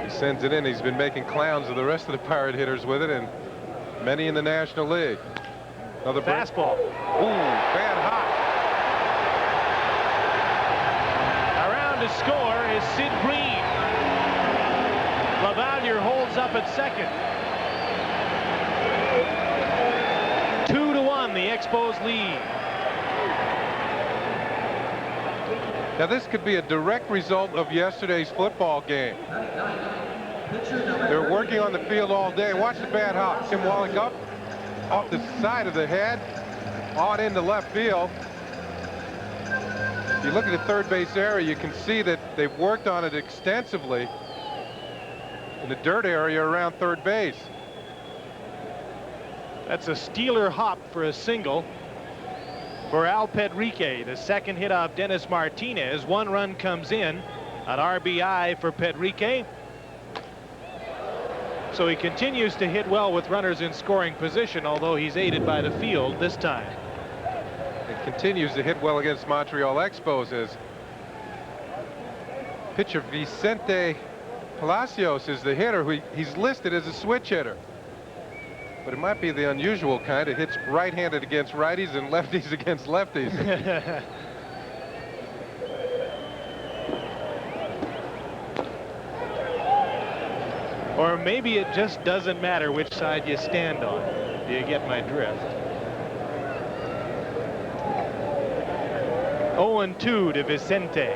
B: He sends it in. He's been making clowns of the rest of the Pirate hitters with it, and many in the National League. Another
C: fastball.
B: Ooh, bad hot.
C: Around to score is Sid Green. Labatt holds up at second. 2-1, the Expos lead.
B: Now this could be a direct result of yesterday's football game. They're working on the field all day. Watch the bad hop. Tim Wallach up off the side of the head, on into left field. If you look at the third base area, you can see that they've worked on it extensively in the dirt area around third base.
C: That's a Steeler hop for a single for Al Pedrique. The second hit off Dennis Martinez. One run comes in, an RBI for Pedrique. So he continues to hit well with runners in scoring position, although he's aided by the field this time.
B: It continues to hit well against Montreal Expos as pitcher Vicente Palacios is the hitter. He's listed as a switch hitter. But it might be the unusual kind. It hits right-handed against righties and lefties against lefties.
C: Or maybe it just doesn't matter which side you stand on. Do you get my drift? 0-2 to Vicente.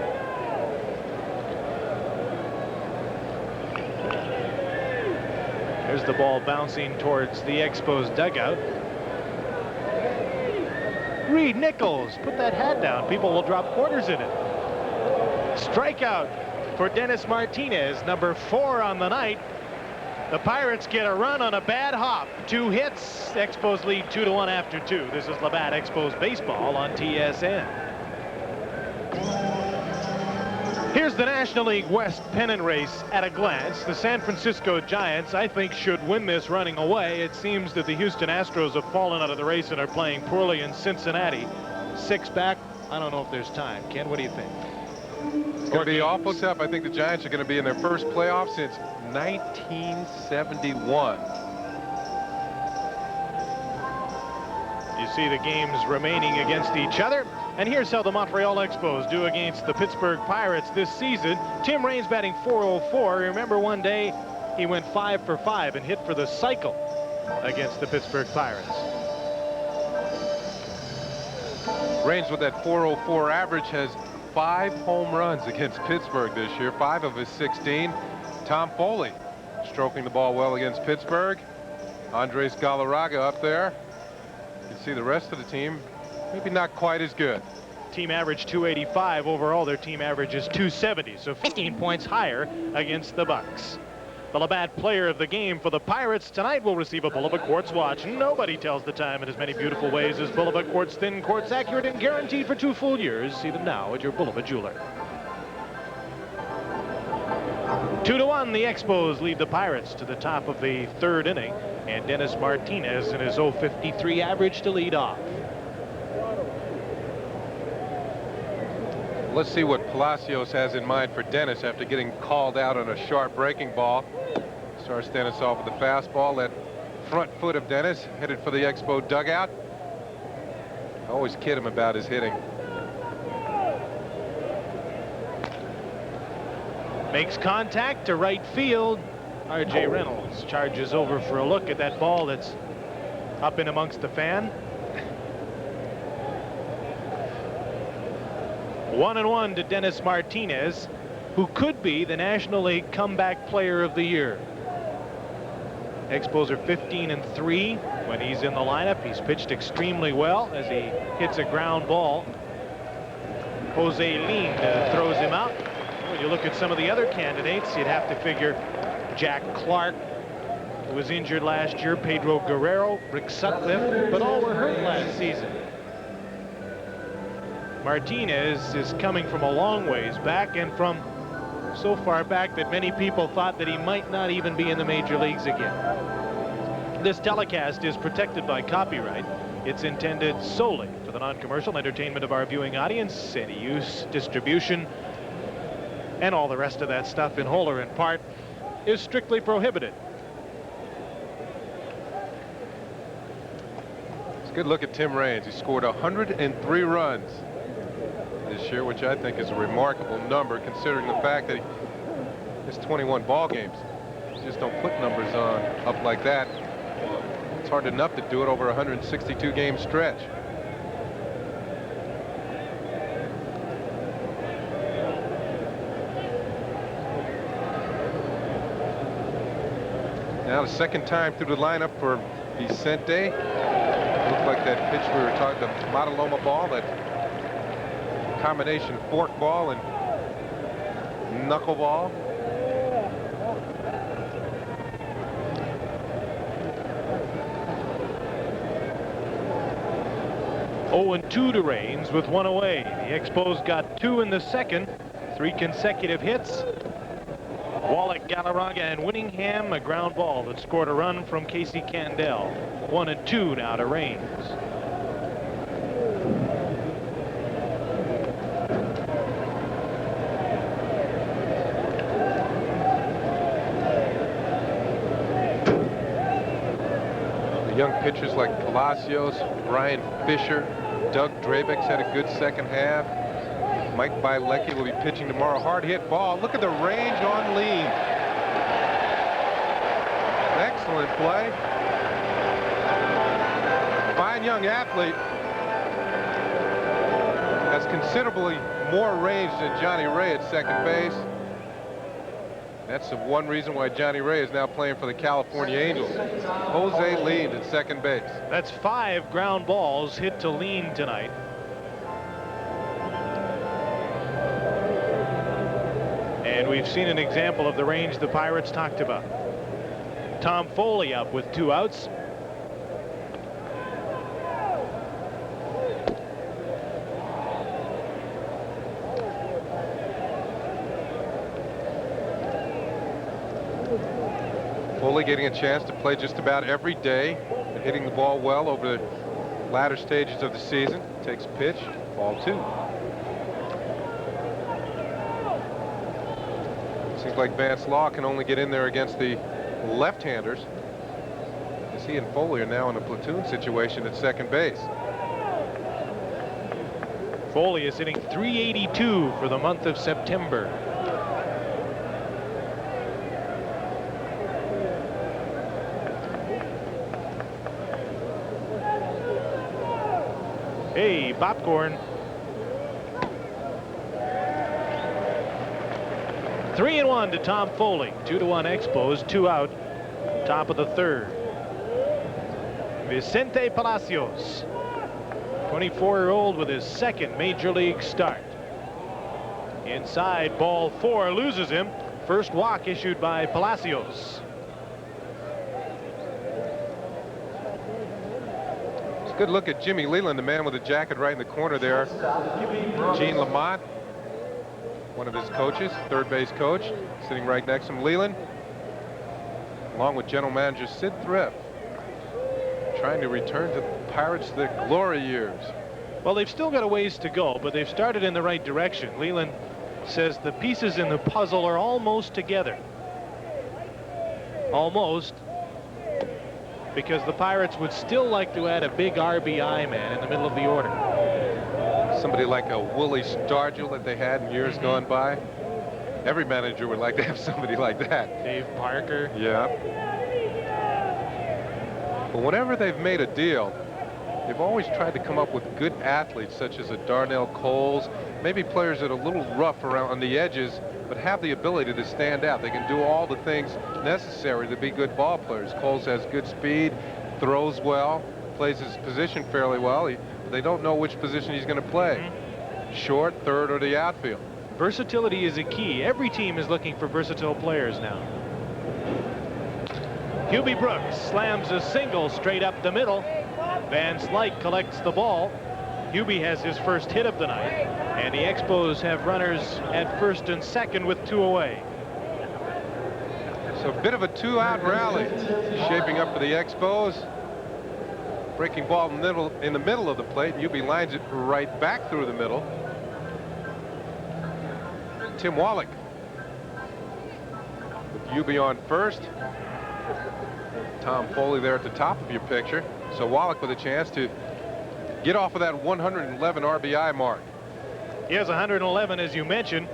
C: There's the ball bouncing towards the Expos dugout. Reed Nichols, put that hat down. People will drop quarters in it. Strikeout for Dennis Martinez, number 4 on the night. The Pirates get a run on a bad hop. 2 hits. Expos lead 2-1 after 2. This is Labatt Expos baseball on TSN. Here's the National League West pennant race at a glance. The San Francisco Giants, I think, should win this running away. It seems that the Houston Astros have fallen out of the race and are playing poorly in Cincinnati. 6 back. I don't know if there's time. Ken, what do you think?
B: It's going to be awful tough. I think the Giants are going to be in their first playoff since 1971.
C: You see the games remaining against each other. And here's how the Montreal Expos do against the Pittsburgh Pirates this season. Tim Raines batting .404. Remember one day he went 5 for 5 and hit for the cycle against the Pittsburgh Pirates.
B: Raines with that .404 average has 5 home runs against Pittsburgh this year, 5 of his 16. Tom Foley stroking the ball well against Pittsburgh. Andres Galarraga up there. You can see the rest of the team maybe not quite as good.
C: Team average 285. Overall, their team average is 270, so 15 points higher against the Bucks. The Labatt player of the game for the Pirates tonight will receive a Bulova Quartz watch. Nobody tells the time in as many beautiful ways as Bulova Quartz. Thin quartz, accurate and guaranteed for 2 full years. See them now at your Bulova jeweler. 2-1, the Expos lead the Pirates to the top of the 3rd inning, and Dennis Martinez in his .053 average to lead off.
B: Let's see what Palacios has in mind for Dennis after getting called out on a sharp breaking ball. Starts Dennis off with the fastball. That front foot of Dennis headed for the Expo dugout. I always kid him about his hitting.
C: Makes contact to right field. R.J. Reynolds charges over for a look at that ball that's up in amongst the fan. 1-1 to Dennis Martinez, who could be the National League Comeback Player of the Year. Expos are 15-3 when he's in the lineup. He's pitched extremely well as he hits a ground ball. Jose Lean throws him out. When you look at some of the other candidates, you'd have to figure Jack Clark, who was injured last year, Pedro Guerrero, Rick Sutcliffe, but all were hurt last season. Martinez is coming from a long ways back, and from so far back that many people thought that he might not even be in the major leagues again. This telecast is protected by copyright. It's intended solely for the non-commercial entertainment of our viewing audience. Any use, distribution, and all the rest of that stuff in whole or in part is strictly prohibited.
B: It's a good look at Tim Raines. He scored 103 runs this year, which I think is a remarkable number considering the fact that he missed 21 ball games. You just don't put numbers on up like that. It's hard enough to do it over a 162 game stretch. Now the second time through the lineup for Vicente. Looked like that pitch we were talking, the Mataloma ball, that combination fork ball and knuckleball.
C: Oh, and 2 to Raines with 1 away. The Expos got 2 in the second, 3 consecutive hits. Wallach, Galarraga, and Winningham, a ground ball that scored a run from Casey Candell. 1 and 2 now to Raines.
B: The young pitchers like Palacios, Ryan Fisher, Doug Drabeck's had a good second half. Mike Bilecki will be pitching tomorrow. Hard hit ball. Look at the range on Lean. Excellent play. Fine young athlete. Has considerably more range than Johnny Ray at second base. That's the one reason why Johnny Ray is now playing for the California Angels. Jose Lean at second base.
C: That's 5 ground balls hit to Lean tonight. And we've seen an example of the range the Pirates talked about. Tom Foley up with 2 outs.
B: Foley getting a chance to play just about every day and hitting the ball well over the latter stages of the season. Takes a pitch, ball 2. Seems like Vance Law can only get in there against the left-handers, as he and Foley are now in a platoon situation at second base.
C: Foley is hitting .382 for the month of September. Hey, popcorn. 3-1 to Tom Foley. 2-1 Expos. 2 out. Top of the third. Vicente Palacios, 24-year-old with his second major league start. Inside, ball 4, loses him. First walk issued by Palacios.
B: It's a good look at Jimmy Leland, the man with the jacket right in the corner there. Gene Labatt, one of his coaches, third base coach, sitting right next to him. Leland, along with general manager Sid Thrift, trying to return to the Pirates the glory years.
C: Well, they've still got a ways to go, but they've started in the right direction. Leland says the pieces in the puzzle are almost together. Almost, because the Pirates would still like to add a big RBI man in the middle of the order.
B: Somebody like a Willie Stargell that they had in years gone by. Every manager would like to have somebody like that.
C: Dave Parker.
B: Yeah. But whenever they've made a deal, they've always tried to come up with good athletes, such as a Darnell Coles, maybe players that are a little rough around on the edges, but have the ability to stand out. They can do all the things necessary to be good ball players. Coles has good speed, throws well, plays his position fairly well. They don't know which position he's going to play. Short, third, or the outfield.
C: Versatility is a key. Every team is looking for versatile players now. Hubie Brooks slams a single straight up the middle. Van Slyke collects the ball. Hubie has his first hit of the night, and the Expos have runners at first and second with 2 away.
B: So a bit of a 2-out rally shaping up for the Expos. Breaking ball in the middle of the plate. Hubie lines it right back through the middle. Tim Wallach with Hubie on first. Tom Foley there at the top of your picture. So Wallach with a chance to get off of that 111 RBI mark.
C: He has 111, as you mentioned.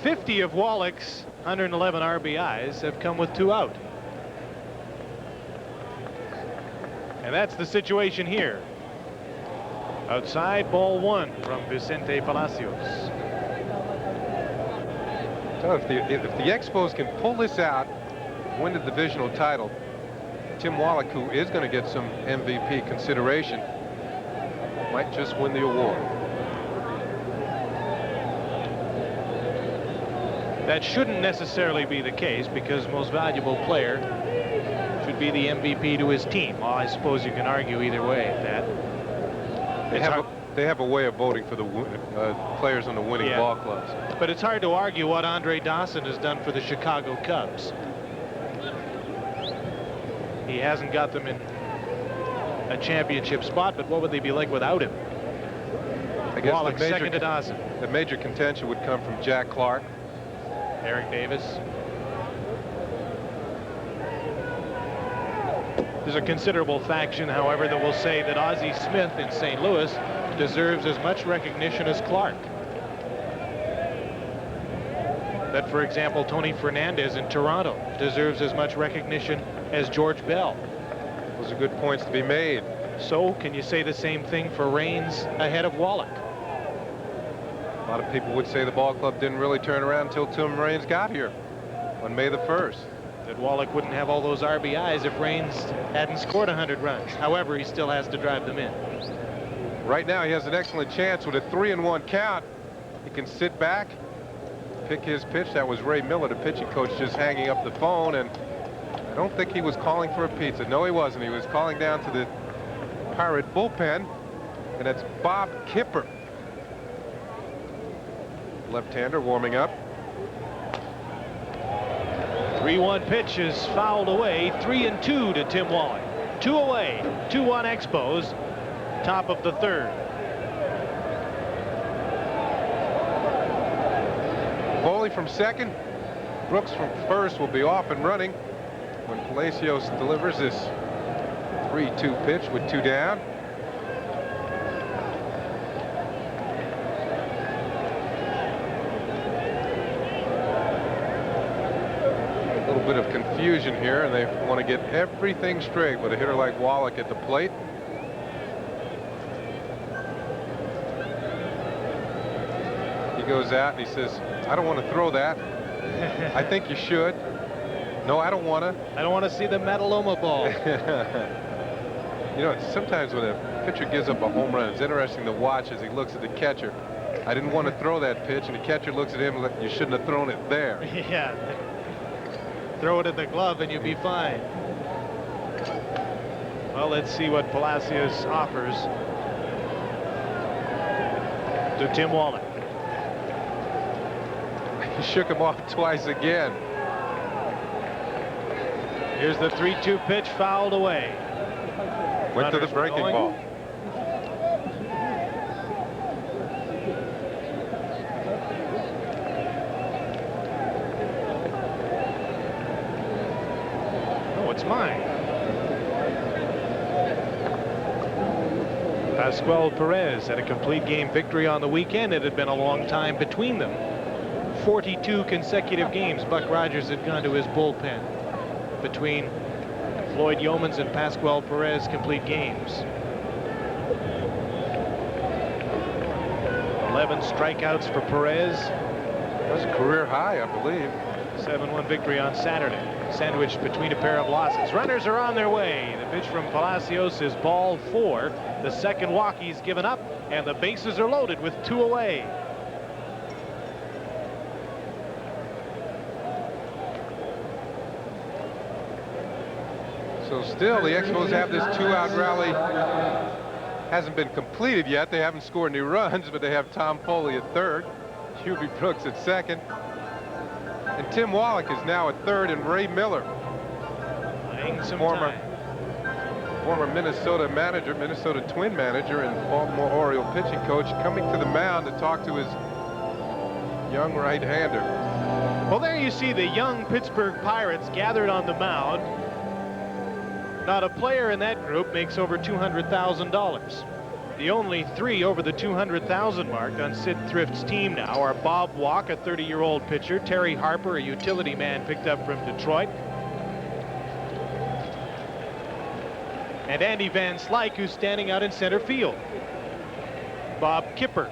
C: 50 of Wallach's 111 RBIs have come with 2 out. And that's the situation here. Outside, ball 1 from Vicente Palacios.
B: So if the Expos can pull this out, win the divisional title, Tim Wallach, who is going to get some MVP consideration, might just win the award.
C: That shouldn't necessarily be the case, because most valuable player should be the MVP to his team. Well, I suppose you can argue either way at that.
B: They have a way of voting for the players on the winning ball clubs.
C: But it's hard to argue what Andre Dawson has done for the Chicago Cubs. He hasn't got them in a championship spot, but what would they be like without him?
B: I guess
C: Wallach second to Dawson.
B: The major contention would come from Jack Clark.
C: Eric Davis. There's a considerable faction, however, that will say that Ozzie Smith in St. Louis deserves as much recognition as Clark. That, for example, Tony Fernandez in Toronto deserves as much recognition as George Bell.
B: Those are good points to be made.
C: So, can you say the same thing for Raines ahead of Wallach?
B: A lot of people would say the ball club didn't really turn around until Tim Raines got here on May the 1st.
C: That Wallach wouldn't have all those RBIs if Raines hadn't scored 100 runs. However, he still has to drive them in.
B: Right now, he has an excellent chance with a 3-1 count. He can sit back, pick his pitch. That was Ray Miller, the pitching coach, just hanging up the phone, and I don't think he was calling for a pizza. No, he wasn't. He was calling down to the Pirate bullpen, and that's Bob Kipper. Left-hander warming up.
C: 3-1 pitch is fouled away. 3-2 to Tim Wallach. 2 away. 2-1 Expos. Top of the 3rd.
B: Foley from second. Brooks from first will be off and running when Palacios delivers this 3-2 pitch with 2 down. A little bit of confusion here, and they want to get everything straight with a hitter like Wallach at the plate. He goes out and he says, I don't want to throw that. I think you should. No, I don't want to.
C: I don't want to see the Metaloma ball.
B: You know, sometimes when a pitcher gives up a home run, it's interesting to watch as he looks at the catcher. I didn't want to throw that pitch, and the catcher looks at him and you shouldn't have thrown it there.
C: Yeah. Throw it in the glove and you'll be fine. Well, let's see what Palacios offers to Tim Wallach.
B: He shook him off twice again.
C: Here's the 3-2 pitch, fouled away.
B: Went to the breaking ball.
C: Oh, it's mine. Pascual Perez had a complete game victory on the weekend. It had been a long time between them. 42 consecutive games Buck Rogers had gone to his bullpen between Floyd Yeomans and Pascual Perez complete games. 11 strikeouts for Perez.
B: That was a career high, I believe.
C: 7-1 victory on Saturday, sandwiched between a pair of losses. Runners are on their way. The pitch from Palacios is ball 4. The second walk he's given up, and the bases are loaded with 2 away. So
B: still, the Expos have this 2-out rally hasn't been completed yet. They haven't scored any runs, but they have Tom Foley at third, Hubie Brooks at second, and Tim Wallach is now at third, and Ray Miller, former Minnesota manager, Minnesota Twin manager, and Baltimore Oriole pitching coach, coming to the mound to talk to his young right-hander.
C: Well, there you see the young Pittsburgh Pirates gathered on the mound. Not a player in that group makes over $200,000. The only three over the $200,000 mark on Sid Thrift's team now are Bob Walk, a 30-year-old pitcher, Terry Harper, a utility man picked up from Detroit, and Andy Van Slyke, who's standing out in center field. Bob Kipper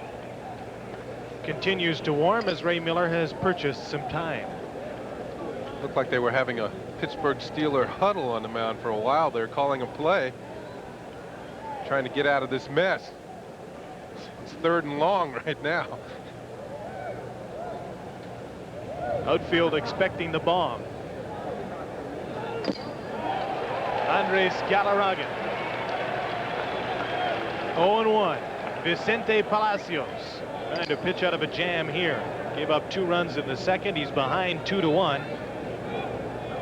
C: continues to warm as Ray Miller has purchased some time.
B: Looked like they were having a Pittsburgh Steeler huddle on the mound for a while. They're calling a play, trying to get out of this mess. It's 3rd and long right now.
C: Outfield expecting the bomb. Andres Galarraga. 0-1. Vicente Palacios trying to pitch out of a jam here. Gave up 2 runs in the second. He's behind 2-1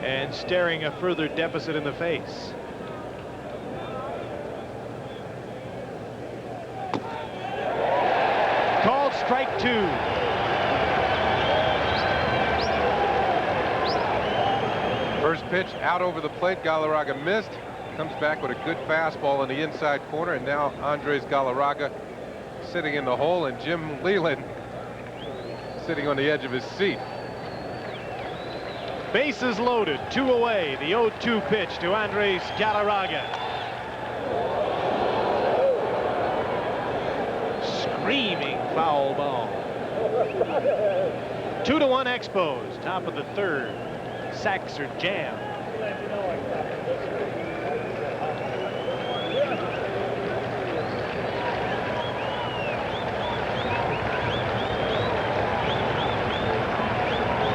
C: and staring a further deficit in the face. Called strike 2.
B: First pitch out over the plate. Galarraga missed. Comes back with a good fastball in the inside corner, and now Andres Galarraga sitting in the hole, and Jim Leyland sitting on the edge of his seat.
C: Bases loaded, 2 away. The 0-2 pitch to Andres Galarraga. Screaming foul ball. 2-1 Expos. Top of the 3rd. Sacks are jammed.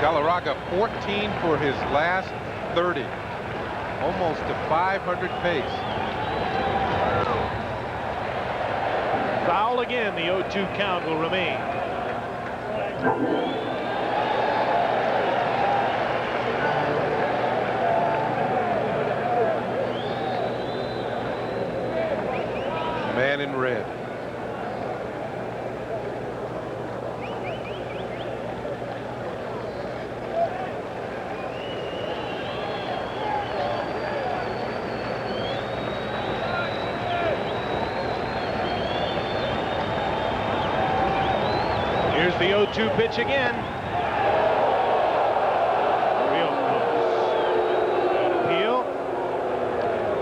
B: Galarraga 14 for his last 30. Almost a 500 pace.
C: Foul again. The 0-2 count will remain.
B: Man in red.
C: Here's the 0-2 pitch again. Real close. Appeal.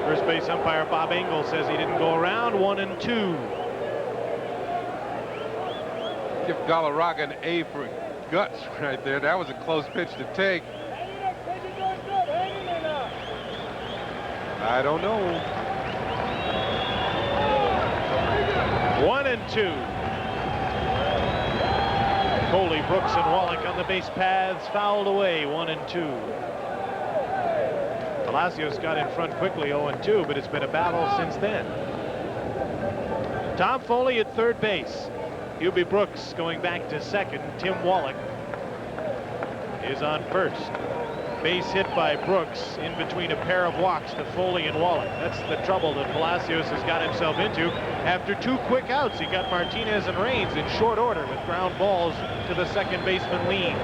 C: First base umpire Bob Engel says he didn't go around. 1-2.
B: Give Galarraga an A for guts right there. That was a close pitch to take. I don't know.
C: 1-2. Foley, Brooks, and Wallach on the base paths, fouled away. 1-2. Palacios got in front quickly, 0-2, but it's been a battle since then. Tom Foley at 3rd base. Hubie Brooks going back to 2nd. Tim Wallach is on 1st. Base hit by Brooks in between a pair of walks to Foley and Wallach. That's the trouble that Palacios has got himself into. After 2 quick outs, he got Martinez and Raines in short order with ground balls to the second baseman lean.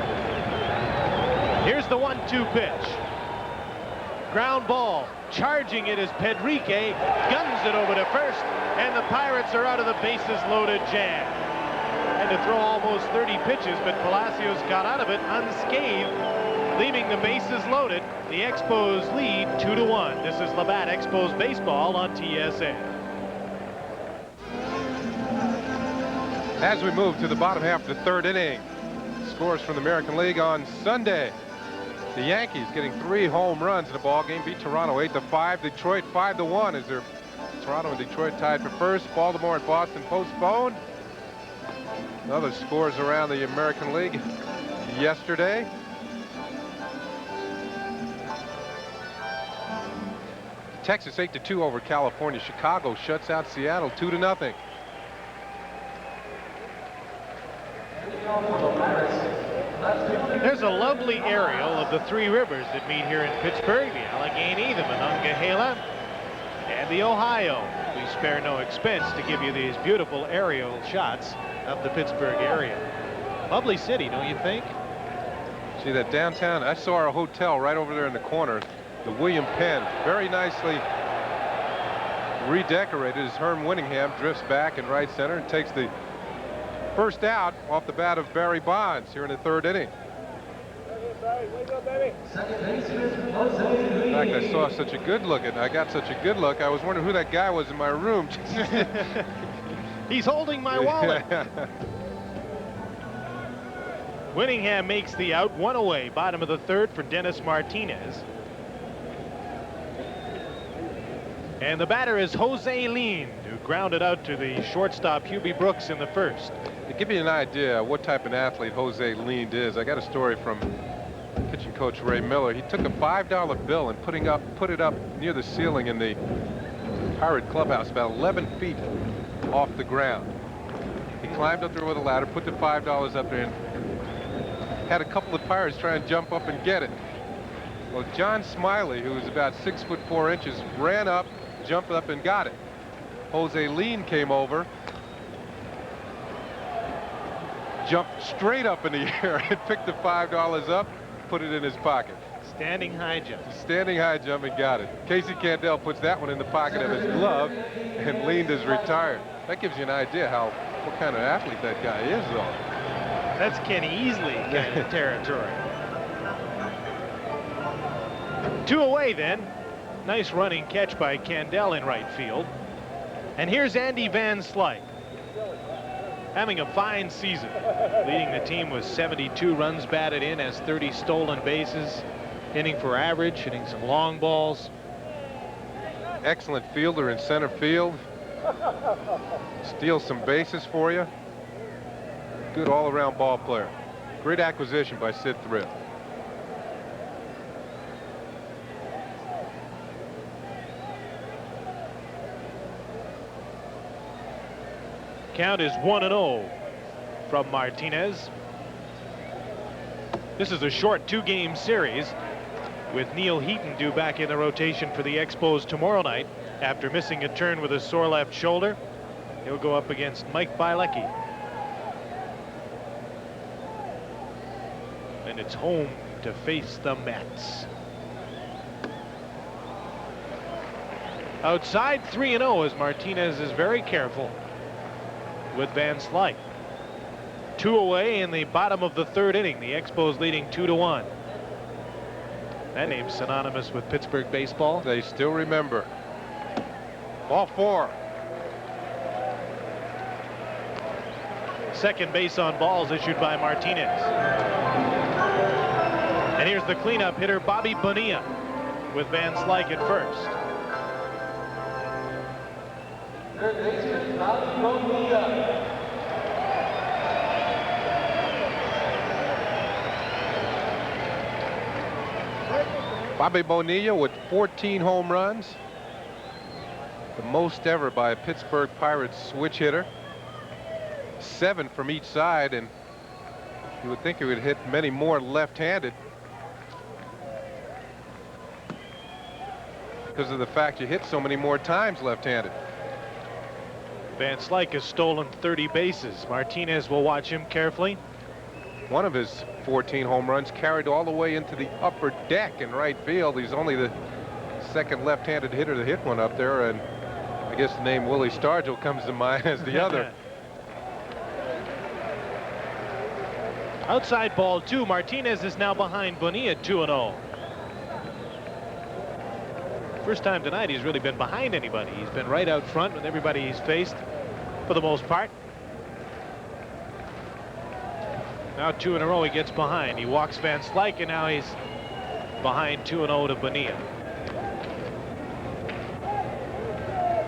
C: Here's the 1-2 pitch. Ground ball. Charging it is Pedrique. Guns it over to first, and the Pirates are out of the bases loaded jam. And to throw almost 30 pitches, but Palacios got out of it unscathed, leaving the bases loaded. The Expos lead 2-1. This is Labatt Expos baseball on TSN.
B: As we move to the bottom half of the 3rd inning, scores from the American League on Sunday. The Yankees getting 3 home runs in the ball game, beat Toronto 8-5. Detroit 5-1 as they're Toronto and Detroit tied for first. Baltimore and Boston postponed. Other scores around the American League yesterday. Texas 8-2 over California. Chicago shuts out Seattle 2-0.
C: There's a lovely aerial of the three rivers that meet here in Pittsburgh, the Allegheny, the Monongahela, and the Ohio. We spare no expense to give you these beautiful aerial shots of the Pittsburgh area. Lovely city, don't you think?
B: See that downtown? I saw our hotel right over there in the corner, the William Penn, very nicely redecorated as Herm Winningham drifts back in right center and takes the first out off the bat of Barry Bonds here in the third inning. In fact, I saw such a good look, and I got such a good look, I was wondering who that guy was in my room.
C: He's holding my wallet. Winningham makes the out, one away, bottom of the third for Dennis Martinez. And the batter is Jose Lind, who grounded out to the shortstop Hubie Brooks in the first.
B: To give you an idea what type of athlete Jose Lind is, I got a story from pitching coach Ray Miller. He took a $5 bill and put it up near the ceiling in the Pirate clubhouse, about 11 feet off the ground. He climbed up there with a ladder, put the $5 up there, and had a couple of Pirates try and jump up and get it. Well, John Smiley, who was about 6'4", ran up, jumped up, and got it. Jose Lind came over, jumped straight up in the air and picked the $5 up, put it in his pocket.
C: Standing high jump.
B: Standing high jump and got it. Casey Candell puts that one in the pocket of his glove, and Lind is retired. That gives you an idea what kind of athlete that guy is, though.
C: That's Kenny Easley kind of territory. 2 away then. Nice running catch by Candell in right field. And here's Andy Van Slyke, having a fine season, leading the team with 72 runs batted in, has 30 stolen bases, hitting for average, hitting some long balls.
B: Excellent fielder in center field. Steals some bases for you. Good all-around ball player. Great acquisition by Sid Thrift.
C: Count is 1-0 from Martinez. This is a short 2-game series with Neil Heaton due back in the rotation for the Expos tomorrow night after missing a turn with a sore left shoulder. He'll go up against Mike Bielecki. And it's home to face the Mets. Outside 3-0 as Martinez is very careful with Van Slyke. 2 away in the bottom of the third inning. The Expos leading 2-1. That name's synonymous with Pittsburgh baseball.
B: They still remember. Ball 4.
C: Second base on balls issued by Martinez. And here's the cleanup hitter, Bobby Bonilla, with Van Slyke at first.
D: Third baseman, Bobby Bonilla.
B: Bobby Bonilla with 14 home runs. The most ever by a Pittsburgh Pirates switch hitter. 7 from each side, and you would think he would hit many more left-handed because of the fact you hit so many more times left-handed.
C: Van Slyke has stolen 30 bases. Martinez will watch him carefully.
B: One of his 14 home runs carried all the way into the upper deck in right field. He's only the second left-handed hitter to hit one up there, and I guess the name Willie Stargell comes to mind as the other.
C: Outside ball 2. Martinez is now behind Bonilla 2-0. First time tonight he's really been behind anybody. He's been right out front with everybody he's faced for the most part. Now 2 in a row he gets behind. He walks Van Slyke, and now he's behind 2-0 to Bonilla.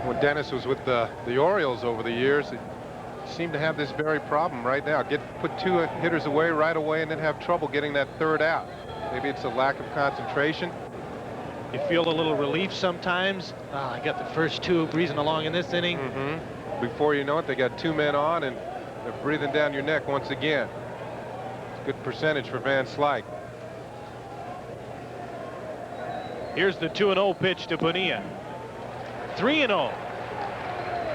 B: When Dennis was with the Orioles over the years, it seemed to have this very problem right now. Put 2 hitters away right away and then have trouble getting that third out. Maybe it's a lack of concentration.
C: You feel a little relief sometimes. I got the first two breezing along in this inning.
B: Before you know it, they got 2 men on, and they're breathing down your neck once again. It's a good percentage for Van Slyke.
C: Here's the 2-0 pitch to Bonilla. 3-0.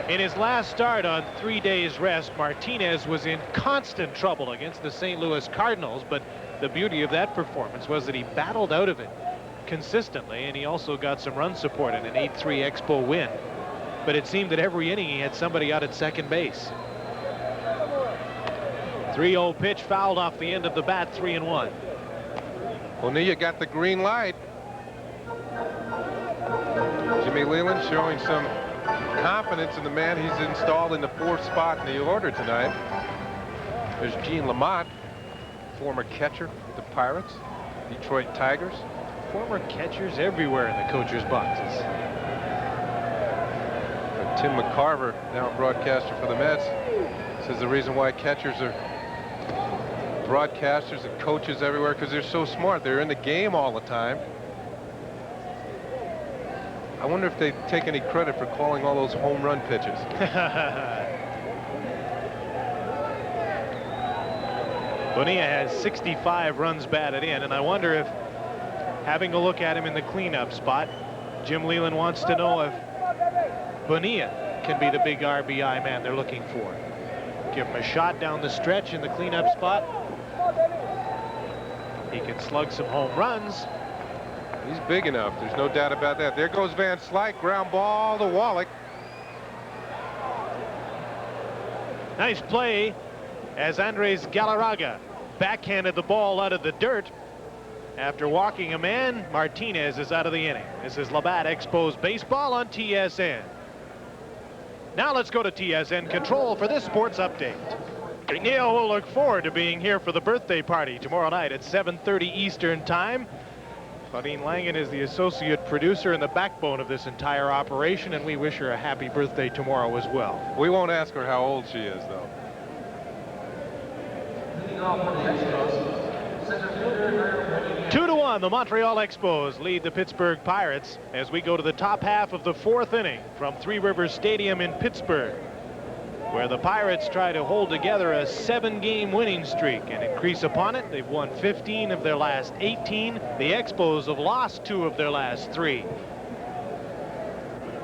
C: In his last start on 3 days rest, Martinez was in constant trouble against the St. Louis Cardinals, but the beauty of that performance was that he battled out of it consistently, and he also got some run support in an 8-3 Expo win. But it seemed that every inning he had somebody out at second base. 3-0 pitch fouled off the end of the bat, 3-1.
B: Bonilla got the green light. Jimmy Leland showing some confidence in the man he's installed in the 4th spot in the order tonight. There's Gene Labatt, former catcher with the Pirates, Detroit Tigers.
C: Former catchers everywhere in the coacher's boxes.
B: Tim McCarver, now a broadcaster for the Mets, says the reason why catchers are broadcasters and coaches everywhere because they're so smart. They're in the game all the time. I wonder if they take any credit for calling all those home run pitches.
C: Bonilla has 65 runs batted in, and I wonder if, having a look at him in the cleanup spot, Jim Leland wants to know if Bonilla can be the big RBI man they're looking for. Give him a shot down the stretch in the cleanup spot. He can slug some home runs.
B: He's big enough. There's no doubt about that. There goes Van Slyke. Ground ball to Wallach.
C: Nice play as Andres Galarraga backhanded the ball out of the dirt. After walking a man, Martinez is out of the inning. This is Labatt Expos Baseball on TSN. Now let's go to TSN Control for this sports update. Neil will look forward to being here for the birthday party tomorrow night at 7:30 Eastern Time. Claudine Langen is the associate producer and the backbone of this entire operation, and we wish her a happy birthday tomorrow as well.
B: We won't ask her how old she is, though.
C: 2-1, the Montreal Expos lead the Pittsburgh Pirates as we go to the top half of the 4th inning from Three Rivers Stadium in Pittsburgh, where the Pirates try to hold together a 7-game winning streak and increase upon it. They've won 15 of their last 18. The Expos have lost 2 of their last 3.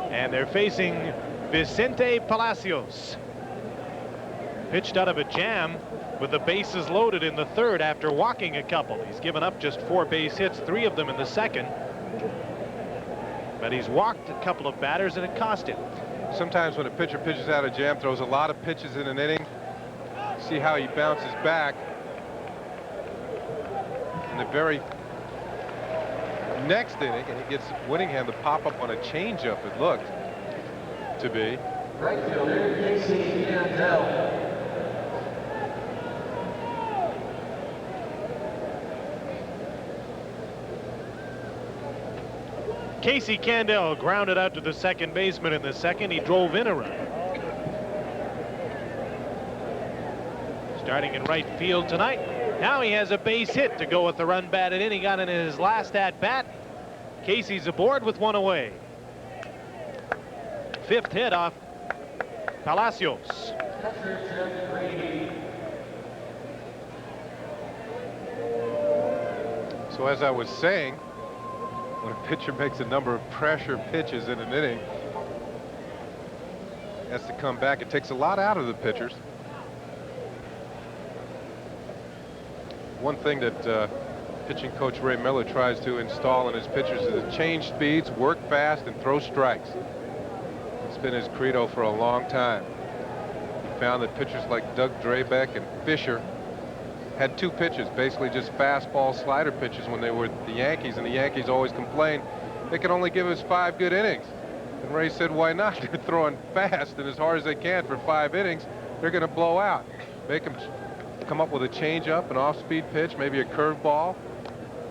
C: And they're facing Vicente Palacios. Pitched out of a jam with the bases loaded in the 3rd after walking a couple. He's given up just 4 base hits, 3 of them in the 2nd. But he's walked a couple of batters and it cost him.
B: Sometimes when a pitcher pitches out of jam, throws a lot of pitches in an inning, see how he bounces back. In the very next inning, and he gets Whittingham to pop up on a changeup, it looked to be.
D: Right fielder, Casey Candel.
C: Casey Candel grounded out to the second baseman in the 2nd. He drove in a run. Starting in right field tonight. Now he has a base hit to go with the run batted in. He got in his last at bat. Casey's aboard with 1 away. 5th hit off Palacios.
B: So as I was saying, when a pitcher makes a number of pressure pitches in an inning, has to come back. It takes a lot out of the pitchers. One thing that pitching coach Ray Miller tries to install in his pitchers is to change speeds, work fast, and throw strikes. It's been his credo for a long time. He found that pitchers like Doug Drabeck and Fisher had 2 pitches, basically just fastball slider pitches when they were the Yankees, and the Yankees always complained they could only give us 5 good innings. And Ray said, why not? They're throwing fast and as hard as they can for 5 innings. They're going to blow out. Make them come up with a changeup, an off-speed pitch, maybe a curveball.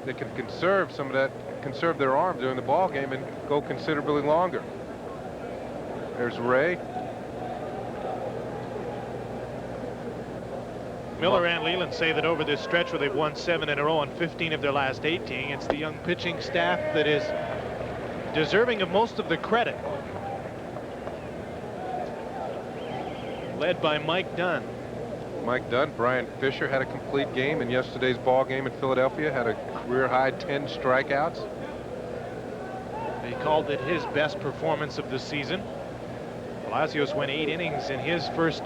B: They can conserve some of that, conserve their arm during the ball game and go considerably longer. There's Ray.
C: Miller and Leland say that over this stretch where they've won 7 in a row and 15 of their last 18, it's the young pitching staff that is deserving of most of the credit. Led by Mike Dunn.
B: Mike Dunn, Brian Fisher had a complete game in yesterday's ball game in Philadelphia, had a career-high 10 strikeouts.
C: He called it his best performance of the season. Palacios went 8 innings in his first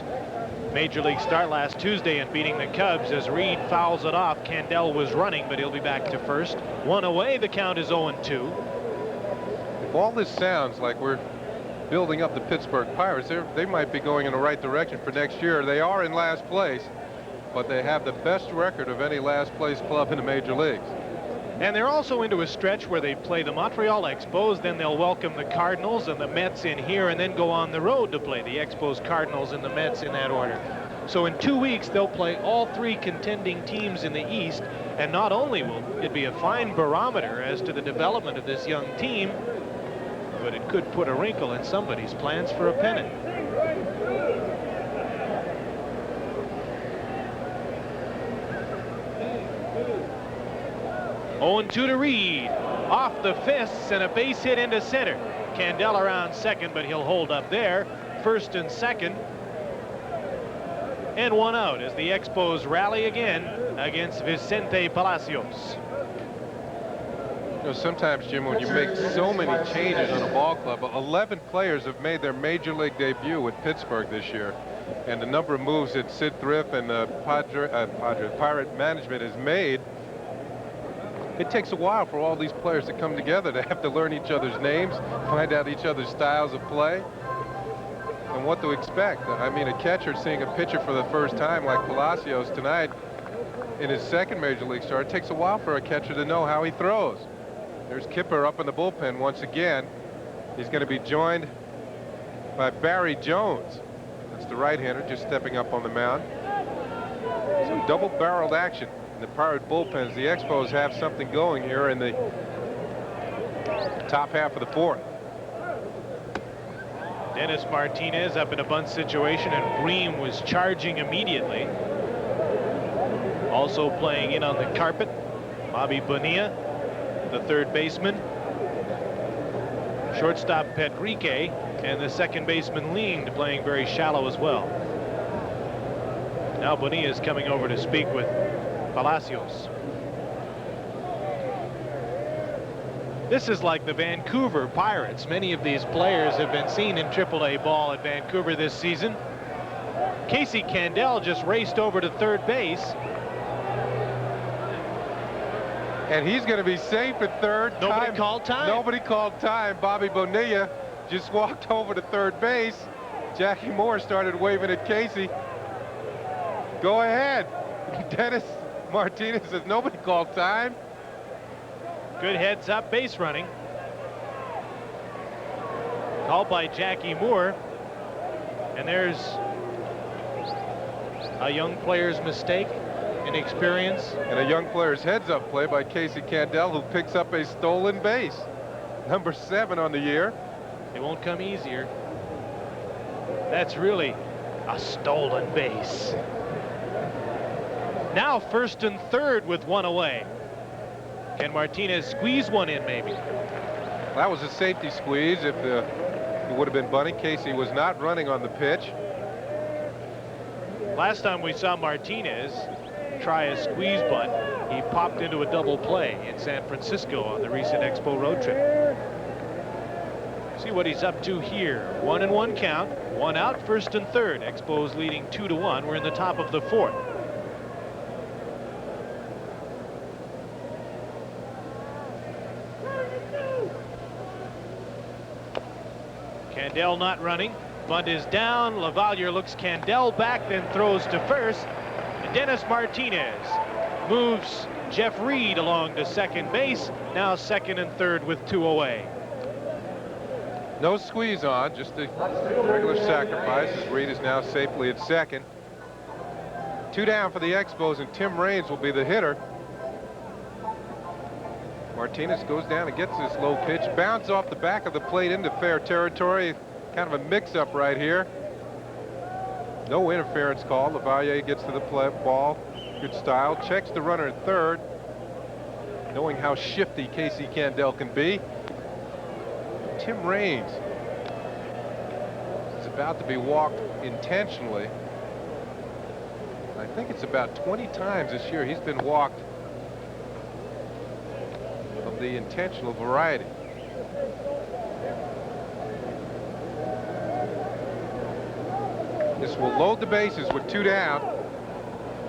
C: Major League start last Tuesday and beating the Cubs as Reed fouls it off. Candel was running, but he'll be back to first. 1 away, the count is 0-2.
B: If all this sounds like we're building up the Pittsburgh Pirates, they might be going in the right direction for next year. They are in last place, but they have the best record of any last place club in the major leagues.
C: And they're also into a stretch where they play the Montreal Expos, then they'll welcome the Cardinals and the Mets in here, and then go on the road to play the Expos, Cardinals, and the Mets in that order. So in 2 weeks, they'll play all 3 contending teams in the East, and not only will it be a fine barometer as to the development of this young team, but it could put a wrinkle in somebody's plans for a pennant. Oh, 0-2 to Reed. Off the fists and a base hit into center. Candel around second, but he'll hold up there. First and second. And 1 out as the Expos rally again against Vicente Palacios.
B: You know, sometimes, Jim, when you make so many changes on a ball club, 11 players have made their major league debut with Pittsburgh this year. And the number of moves that Sid Thrift and the Pirate management has made, it takes a while for all these players to come together. They have to learn each other's names, find out each other's styles of play, and what to expect. I mean, a catcher seeing a pitcher for the first time like Palacios tonight in his second major league start, it takes a while for a catcher to know how he throws. There's Kipper up in the bullpen once again. He's going to be joined by Barry Jones. That's the right-hander just stepping up on the mound. Some double-barreled action in the Pirate bullpens. The Expos have something going here in the top half of the 4th.
C: Dennis Martinez up in a bunt situation, and Bream was charging immediately. Also playing in on the carpet, Bobby Bonilla, the third baseman. Shortstop Pedrique, and the second baseman Lind playing very shallow as well. Now Bonilla is coming over to speak with Palacios. This is like the Vancouver Pirates. Many of these players have been seen in AAA ball at Vancouver this season. Casey Candel just raced over to third base.
B: And he's going to be safe at third.
C: Nobody called time.
B: Nobody called time. Bobby Bonilla just walked over to third base. Jackie Moore started waving at Casey. Go ahead. Dennis Martinez says nobody called time.
C: Good heads up base running. Called by Jackie Moore. And there's a young player's mistake, inexperience.
B: And a young player's heads up play by Casey Candel, who picks up a stolen base. Number 7 on the year.
C: It won't come easier. That's really a stolen base. Now first and third with 1 away. Can Martinez squeeze one in maybe?
B: That was a safety squeeze. If he would have been bunting, Casey was not running on the pitch.
C: Last time we saw Martinez try a squeeze bunt, he popped into a double play in San Francisco on the recent Expo road trip. See what he's up to here. 1-1 count, 1 out, first and third. Expos leading 2-1. We're in the top of the 4th. Candel not running. Bunt is down. Lavalier looks Candel back, then throws to first. And Dennis Martinez moves Jeff Reed along to second base. Now second and third with 2 away.
B: No squeeze on, just a regular sacrifice as Reed is now safely at second. 2 down for the Expos, and Tim Raines will be the hitter. Martinez goes down and gets this low pitch, bounce off the back of the plate into fair territory. Kind of a mix-up right here. No interference call. Lavalier gets to the ball. Good style. Checks the runner at third, knowing how shifty Casey Candel can be. Tim Raines is about to be walked intentionally. I think it's about 20 times this year he's been walked of the intentional variety. This will load the bases with 2 down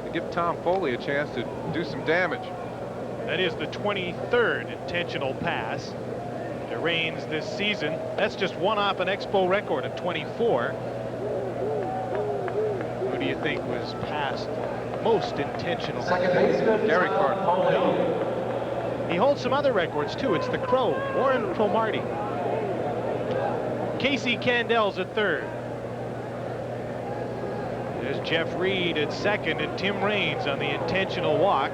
B: and give Tom Foley a chance to do some damage.
C: That is the 23rd intentional pass to Raines this season. That's just one off an Expo record of 24. Who do you think was past most intentional?
D: Second baseman,
B: Gary Carter.
C: No. He holds some other records too. It's the Crow, Warren Cromartie. Casey Candel's at third. There's Jeff Reed at second, and Tim Raines on the intentional walk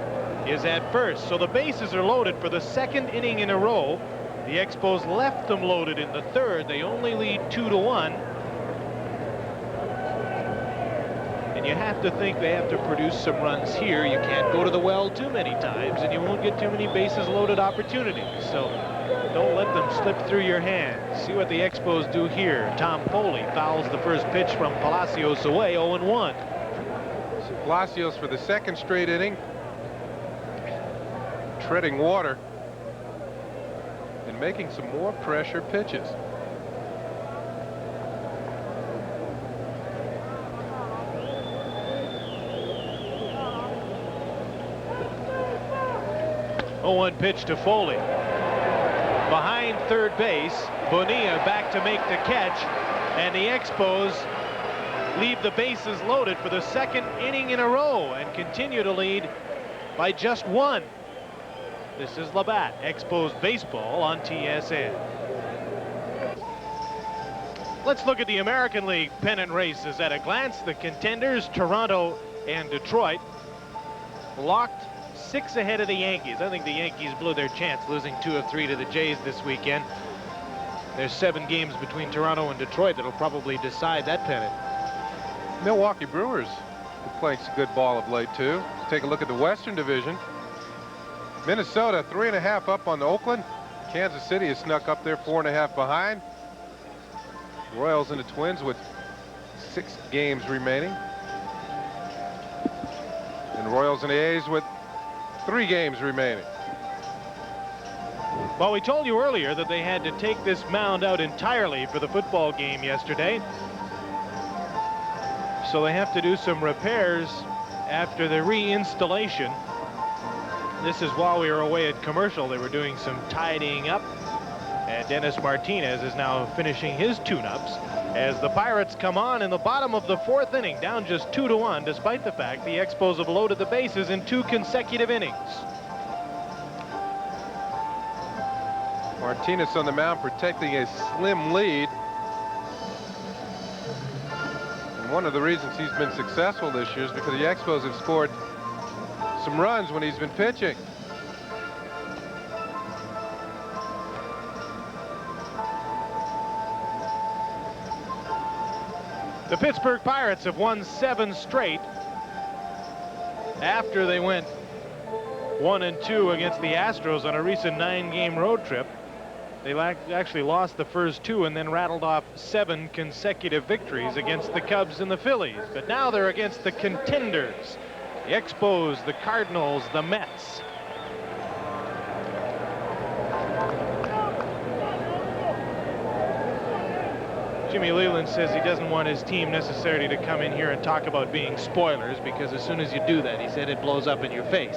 C: is at first. So the bases are loaded for the second inning in a row. The Expos left them loaded in the third. They only lead 2-1. And you have to think they have to produce some runs here. You can't go to the well too many times, and you won't get too many bases loaded opportunities. So don't let them slip through your hands. See what the Expos do here. Tom Foley fouls the first pitch from Palacios away, 0-1.
B: Palacios for the second straight inning, treading water and making some more pressure pitches.
C: One pitch to Foley. Behind third base, Bonilla back to make the catch, and the Expos leave the bases loaded for the second inning in a row and continue to lead by just 1. This is Labatt, Expos baseball on TSN. Let's look at the American League pennant races at a glance. The contenders, Toronto and Detroit, locked 6 ahead of the Yankees. I think the Yankees blew their chance, losing 2 of 3 to the Jays this weekend. There's 7 games between Toronto and Detroit that'll probably decide that pennant.
B: Milwaukee Brewers are playing some good ball of late too. Let's take a look at the Western Division. Minnesota 3.5 up on Oakland. Kansas City has snuck up there 4.5 behind. Royals and the Twins with 6 games remaining. And Royals and the A's with 3 games remaining.
C: Well, we told you earlier that they had to take this mound out entirely for the football game yesterday. So they have to do some repairs after the reinstallation. This is while we were away at commercial. They were doing some tidying up, and Dennis Martinez is now finishing his tune-ups as the Pirates come on in the bottom of the 4th inning, down just 2-1, despite the fact the Expos have loaded the bases in 2 consecutive innings.
B: Martinez on the mound protecting a slim lead. And one of the reasons he's been successful this year is because the Expos have scored some runs when he's been pitching.
C: The Pittsburgh Pirates have won 7 straight after they went 1-2 against the Astros on a recent 9-game road trip. They actually lost the first 2 and then rattled off 7 consecutive victories against the Cubs and the Phillies. But now they're against the contenders, the Expos, the Cardinals, the Mets. Jimmy Leland says he doesn't want his team necessarily to come in here and talk about being spoilers, because as soon as you do that, he said, it blows up in your face.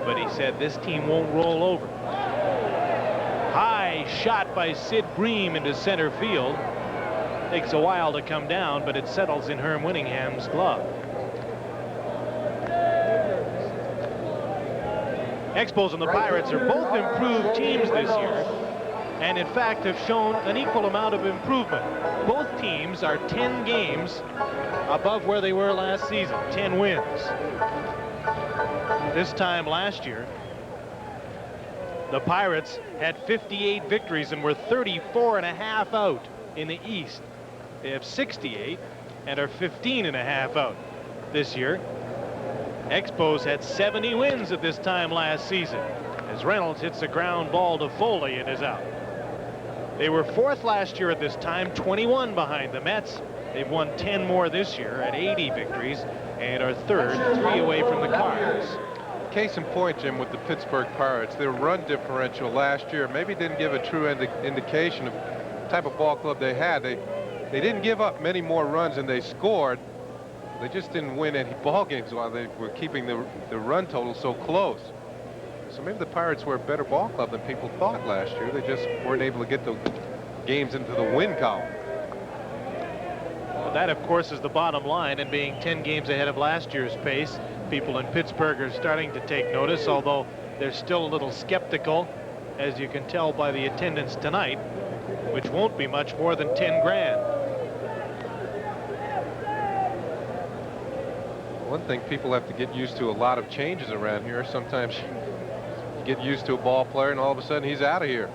C: But he said this team won't roll over. High shot by Sid Bream into center field. Takes a while to come down, but it settles in Herm Winningham's glove. Expos and the Pirates are both improved teams this year, and in fact have shown an equal amount of improvement. Both teams are 10 games above where they were last season, 10 wins. This time last year, the Pirates had 58 victories and were 34.5 out in the East. They have 68 and are 15.5 out this year. Expos had 70 wins at this time last season as Reynolds hits a ground ball to Foley and is out. They were 4th last year at this time, 21 behind the Mets. They've won 10 more this year at 80 victories and are 3rd, 3 away from the Cards.
B: Case in point, Jim, with the Pittsburgh Pirates, their run differential last year maybe didn't give a true indication of the type of ball club they had. They didn't give up many more runs than they scored. They just didn't win any ball games while they were keeping the run total so close. So maybe the Pirates were a better ball club than people thought last year. They just weren't able to get the games into the win column.
C: Well, that, of course, is the bottom line, and being 10 games ahead of last year's pace, people in Pittsburgh are starting to take notice, although they're still a little skeptical, as you can tell by the attendance tonight, which won't be much more than 10 grand.
B: One thing, people have to get used to a lot of changes around here. Sometimes you get used to a ball player and all of a sudden he's out of here.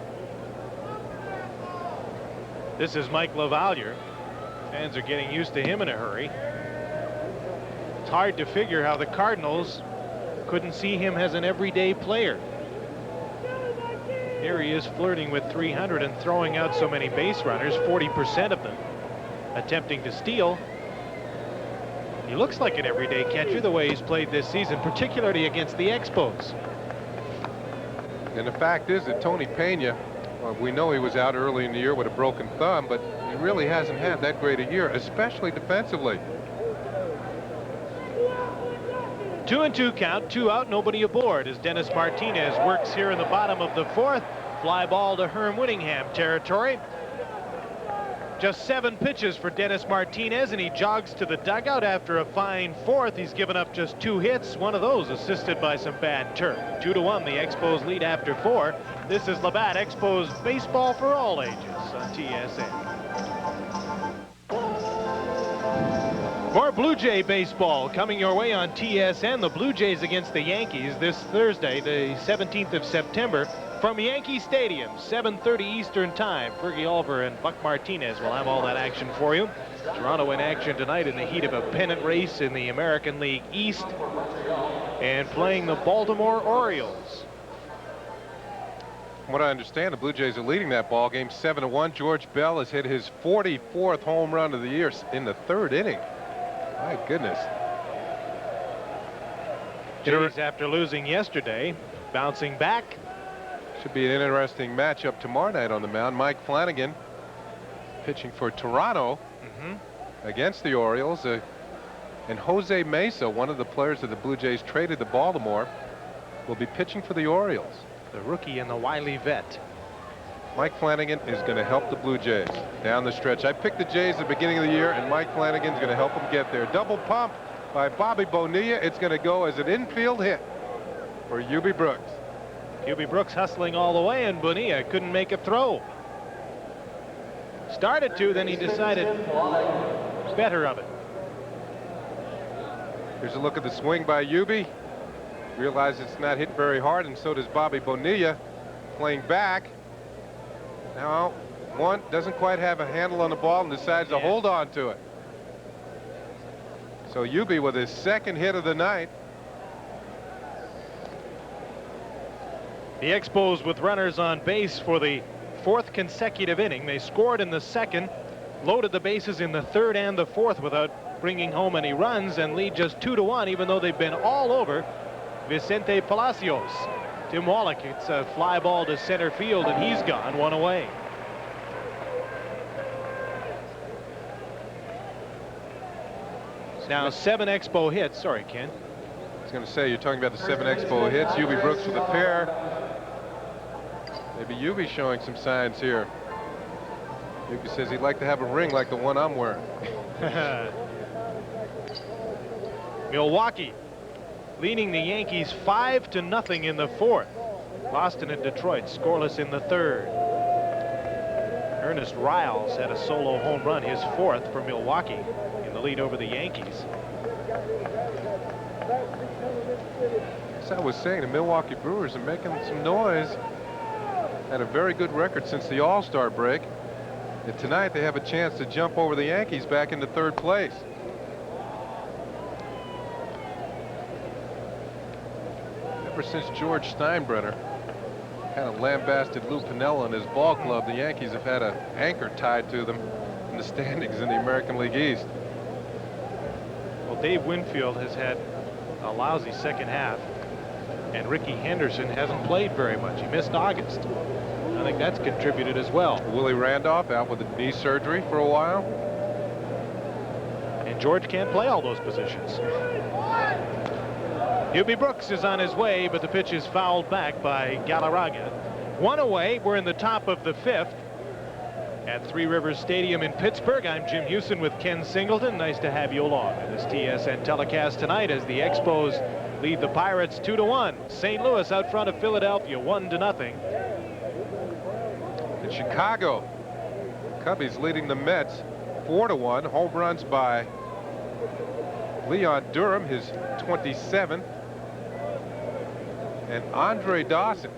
C: This is Mike LaValliere. Fans are getting used to him in a hurry. It's hard to figure how the Cardinals couldn't see him as an everyday player. Here he is flirting with 300 and throwing out so many base runners, 40% of them attempting to steal. He looks like an everyday catcher the way he's played this season, particularly against the Expos.
B: And the fact is that Tony Pena, we know he was out early in the year with a broken thumb, but he really hasn't had that great a year, especially defensively.
C: 2-2 count, 2 out, nobody aboard as Dennis Martinez works here in the bottom of the 4th. Fly ball to Herm Whittingham territory. Just 7 pitches for Dennis Martinez, and he jogs to the dugout after a fine 4th. He's given up just 2 hits, one of those assisted by some bad turf. 2-1, the Expos lead after 4. This is Labatt, Expos baseball for all ages on TSN. More Blue Jay baseball coming your way on TSN. The Blue Jays against the Yankees this Thursday, the 17th of September. From Yankee Stadium, 7:30 Eastern Time. Fergie Oliver and Buck Martinez will have all that action for you. Toronto in action tonight in the heat of a pennant race in the American League East and playing the Baltimore Orioles.
B: From what I understand, the Blue Jays are leading that ball game 7-1. George Bell has hit his 44th home run of the year in the 3rd inning. My goodness.
C: Jays, after losing yesterday, bouncing back.
B: Should be an interesting matchup tomorrow night on the mound. Mike Flanagan pitching for Toronto against the Orioles. And Jose Mesa, one of the players that the Blue Jays traded to Baltimore, will be pitching for the Orioles.
C: The rookie and the wily vet.
B: Mike Flanagan is going to help the Blue Jays down the stretch. I picked the Jays at the beginning of the year, and Mike Flanagan's going to help them get there. Double pump by Bobby Bonilla. It's going to go as an infield hit for Hubie Brooks.
C: Hubie Brooks hustling all the way, and Bonilla couldn't make a throw. Started to, then he decided better of it.
B: Here's a look at the swing by Hubie. Realize it's not hit very hard, and so does Bobby Bonilla. Playing back. Now, one doesn't quite have a handle on the ball and decides to hold on to it. So Hubie with his 2nd hit of the night.
C: The Expos with runners on base for the 4th consecutive inning. They scored in the 2nd, loaded the bases in the 3rd and the 4th without bringing home any runs, and lead just 2-1, even though they've been all over Vicente Palacios. Tim Wallach, it's a fly ball to center field, and he's gone, 1 away. Now 7 Expo hits. Sorry, Ken.
B: I was going to say, you're talking about the 7 Expo hits. Hubie Brooks with a pair. Maybe Hubie showing some signs here. Hubie says he'd like to have a ring like the one I'm wearing.
C: Milwaukee leading the Yankees 5-0 in the 4th. Boston and Detroit scoreless in the 3rd. Ernest Riles had a solo home run, his 4th for Milwaukee, in the lead over the Yankees.
B: As I was saying, the Milwaukee Brewers are making some noise. Had a very good record since the All-Star break. And tonight they have a chance to jump over the Yankees back into 3rd place. Ever since George Steinbrenner kind of lambasted Lou Piniella and his ball club. The Yankees have had an anchor tied to them in the standings in the American League East.
C: Well, Dave Winfield has had a lousy second half, and Ricky Henderson hasn't played very much. He missed August. I think that's contributed as well.
B: Willie Randolph out with a knee surgery for a while.
C: And George can't play all those positions. Hubie Brooks is on his way, but the pitch is fouled back by Galarraga. One away. We're in the top of the fifth at Three Rivers Stadium in Pittsburgh. I'm Jim Houston with Ken Singleton. Nice to have you along on this TSN telecast tonight as the Expos lead the Pirates 2-1. St. Louis out front of Philadelphia 1-0.
B: In Chicago, Cubbies leading the Mets 4-1. Home runs by Leon Durham, his 27th. And Andre Dawson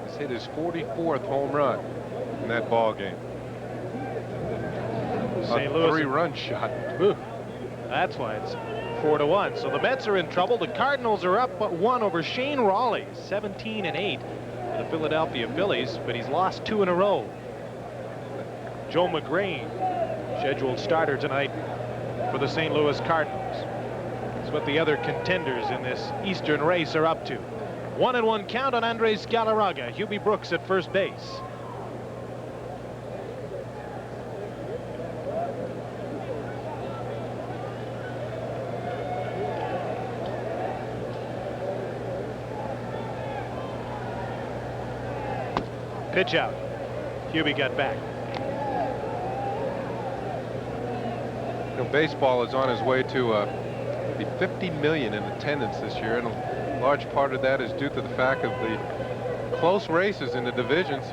B: has hit his 44th home run in that ball game.
C: St.
B: A
C: Louis
B: three-run shot.
C: Ooh, that's why it's 4-1. So the Mets are in trouble. The Cardinals are up but 1 over Shane Raleigh, 17-8 for the Philadelphia Phillies, but he's lost 2 in a row. Joe McGrain, scheduled starter tonight for the St. Louis Cardinals. That's what the other contenders in this Eastern race are up to. 1-1 count on Andres Galarraga. Hubie Brooks at first base. Pitch out. Hubie got back.
B: You know, baseball is on his way to maybe 50 million in attendance this year, and a large part of that is due to the fact of the close races in the divisions,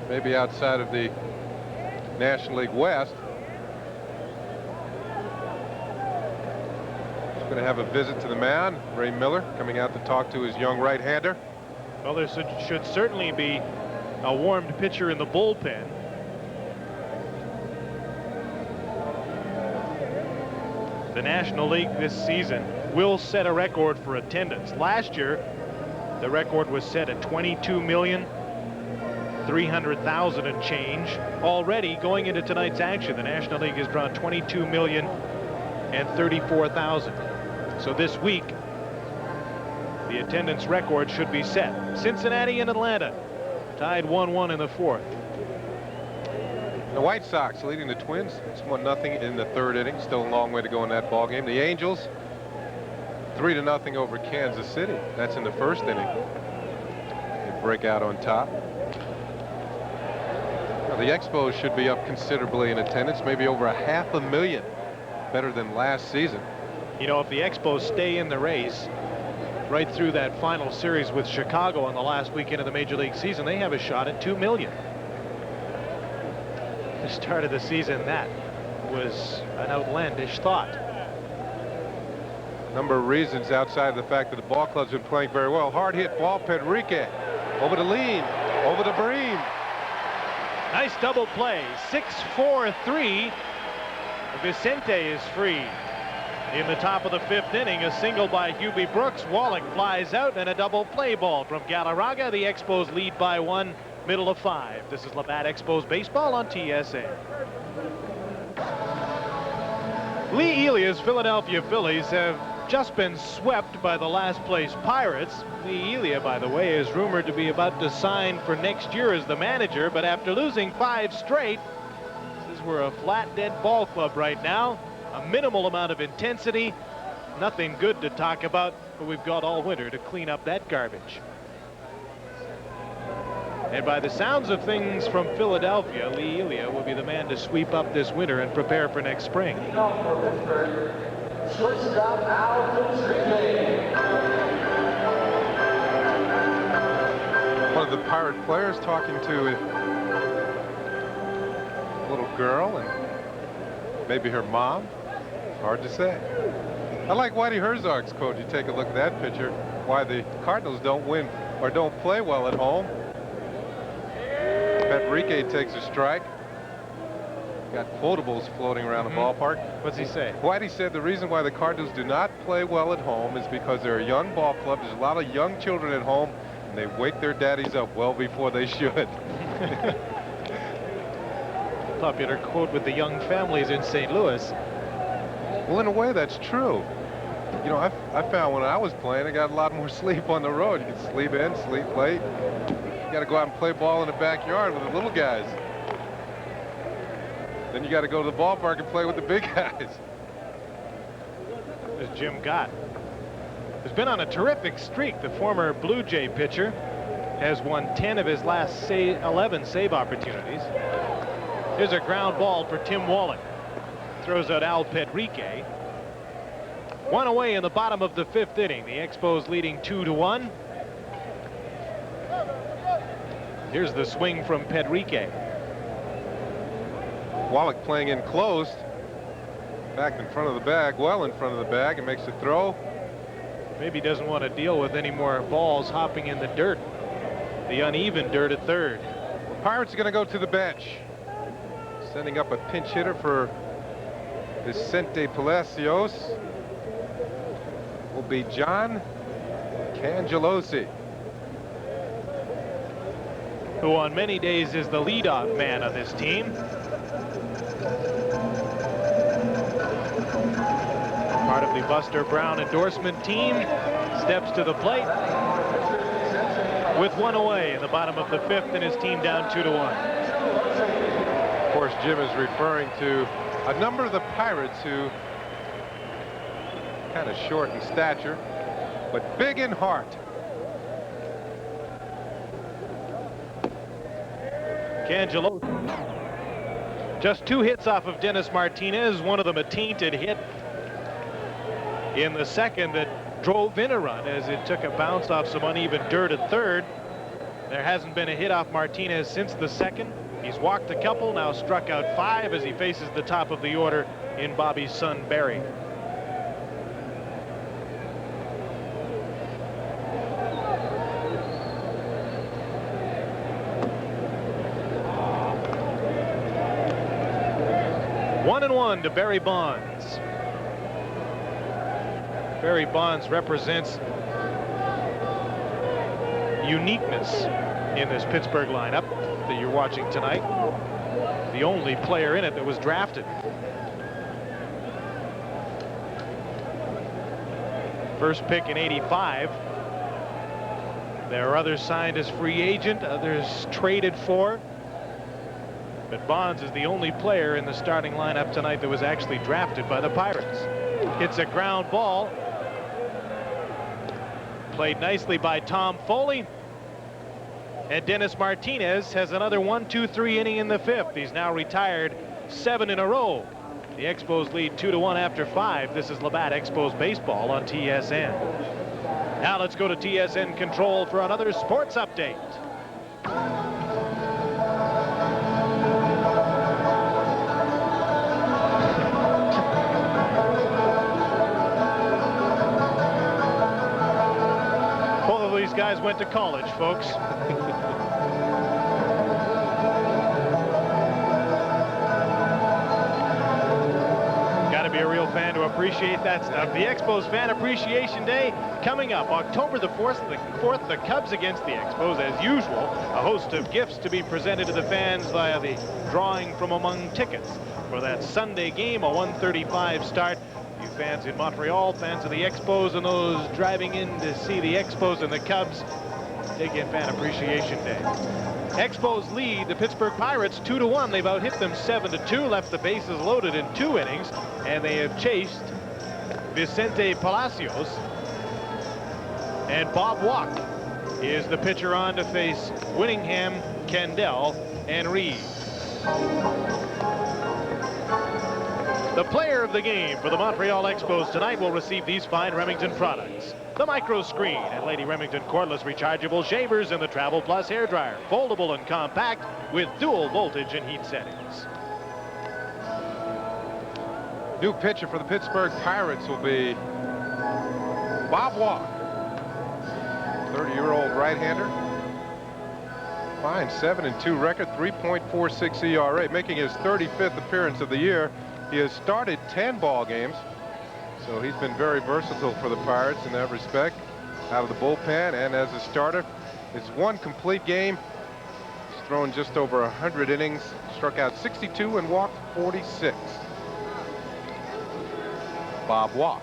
B: maybe outside of the National League West. He's going to have a visit to the mound. Ray Miller coming out to talk to his young right-hander.
C: Well, there should certainly be a warmed pitcher in the bullpen. The National League this season will set a record for attendance. Last year, the record was set at 22,300,000 and change. Already going into tonight's action, the National League has drawn 22,034,000. So this week, the attendance record should be set. Cincinnati and Atlanta tied 1-1 in the fourth.
B: The White Sox leading the Twins. It's 1-0 in the third inning. Still a long way to go in that ball game. The Angels 3-0 over Kansas City. That's in the first inning. They break out on top. Now, the Expos should be up considerably in attendance, maybe over 500,000, better than last season.
C: You know, if the Expos stay in the race right through that final series with Chicago on the last weekend of the Major League season, they have a shot at 2 million. The start of the season, that was an outlandish thought.
B: Number of reasons outside of the fact that the ball club's been playing very well. Hard hit ball, Pedrique over to Lean, over to Bream.
C: Nice double play. 6-4-3. Vicente is free. In the top of the fifth inning, a single by Hubie Brooks. Wallach flies out, and a double play ball from Galarraga. The Expos lead by 1, middle of 5. This is Labatt Expos baseball on TSA. Lee Elia's Philadelphia Phillies have just been swept by the last place Pirates. Lee Elia, by the way, is rumored to be about to sign for next year as the manager, but after losing 5 straight, says we're a flat dead ball club right now. A minimal amount of intensity, nothing good to talk about, but we've got all winter to clean up that garbage. And by the sounds of things from Philadelphia, Lee Elia will be the man to sweep up this winter and prepare for next spring.
D: Shortstop Al Fitz.
B: One of the Pirate players talking to a little girl and maybe her mom. Hard to say. I like Whitey Herzog's quote. You take a look at that picture, why the Cardinals don't win or don't play well at home. Pedrique takes a strike. Got quotables floating around the ballpark.
C: What's he say?
B: Whitey said the reason why the Cardinals do not play well at home is because they're a young ball club. There's a lot of young children at home, and they wake their daddies up well before they should.
C: Popular quote with the young families in St. Louis.
B: Well, in a way, that's true. You know, I found when I was playing, I got a lot more sleep on the road. You can sleep in, sleep late. You got to go out and play ball in the backyard with the little guys. Then you got to go to the ballpark and play with the big guys.
C: As Jim Gott has been on a terrific streak. The former Blue Jay pitcher has won 10 of his last 11 save opportunities. Here's a ground ball for Tim Wallach. Throws out Al Pedrique. One away in the bottom of the 5th inning. The Expos leading 2-1. Here's the swing from Pedrique.
B: Wallach playing in close. Back in front of the bag, well in front of the bag, and makes a throw.
C: Maybe doesn't want to deal with any more balls hopping in the dirt. The uneven dirt at third.
B: Pirates are going to go to the bench. Sending up a pinch hitter for Vicente Palacios will be John Cangelosi,
C: who on many days is the leadoff man of this team. Part of the Buster Brown endorsement team. Steps to the plate with one away in the bottom of the 5th and his team down 2-1.
B: Of course, Jim is referring to a number of the Pirates who kind of short in stature, but big in heart.
C: Cangelosi. Just 2 hits off of Dennis Martinez, one of them a tainted hit in the second that drove in a run as it took a bounce off some uneven dirt at third. There hasn't been a hit off Martinez since the second. He's walked a couple, now struck out 5 as he faces the top of the order in Bobby's son Barry. One and one to Barry Bonds. Barry Bonds represents uniqueness in this Pittsburgh lineup that you're watching tonight. The only player in it that was drafted. First pick in '85. There are others signed as free agent, others traded for. But Bonds is the only player in the starting lineup tonight that was actually drafted by the Pirates. It's a ground ball. Played nicely by Tom Foley. And Dennis Martinez has another 1-2-3 inning in the 5th. He's now retired 7 in a row. The Expos lead 2-1 after 5. This is Labatt Expos baseball on TSN. Now let's go to TSN Control for another sports update. These guys went to college, folks. Got to be a real fan to appreciate that stuff. The Expos Fan Appreciation Day coming up October the 4th, the Cubs against the Expos as usual. A host of gifts to be presented to the fans via the drawing from among tickets for that Sunday game, a 1:35 start. You fans in Montreal, fans of the Expos, and those driving in to see the Expos and the Cubs, take in Fan Appreciation Day. Expos lead the Pittsburgh Pirates 2-1. They've out-hit them 7-2, left the bases loaded in 2 innings, and they have chased Vicente Palacios. And Bob Wack is the pitcher on to face Winningham, Kendall, and Reed. The player of the game for the Montreal Expos tonight will receive these fine Remington products. The micro screen and Lady Remington cordless rechargeable shavers and the Travel Plus hair dryer, foldable and compact with dual voltage and heat settings.
B: New pitcher for the Pittsburgh Pirates will be Bob Wack, 30-year-old right-hander. Fine 7-2 record, 3.46 ERA, making his 35th appearance of the year. He has started 10 ball games, so he's been very versatile for the Pirates in that respect, out of the bullpen and as a starter. It's one complete game. He's thrown just over 100 innings, struck out 62 and walked 46. Bob Waugh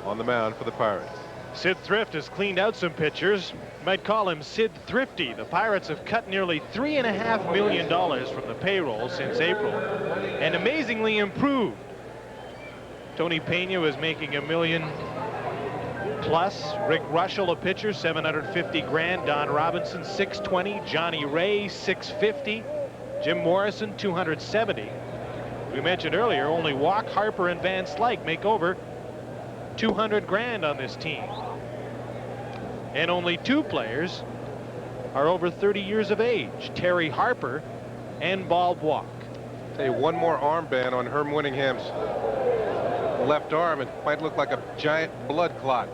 B: on the mound for the Pirates.
C: Sid Thrift has cleaned out some pitchers. You might call him Sid Thrifty. The Pirates have cut nearly $3.5 million from the payroll since April and amazingly improved. Tony Pena was making $1 million plus. Rick Rushell, a pitcher, $750,000. Don Robinson, $620,000. Johnny Ray, $650,000. Jim Morrison, $270,000. We mentioned earlier, only Walk, Harper, and Van Slyke make over $200,000 on this team. And only 2 players are over 30 years of age, Terry Harper and Bob Waugh.
B: Tell you, one more armband on Herm Winningham's left arm, it might look like a giant blood clot.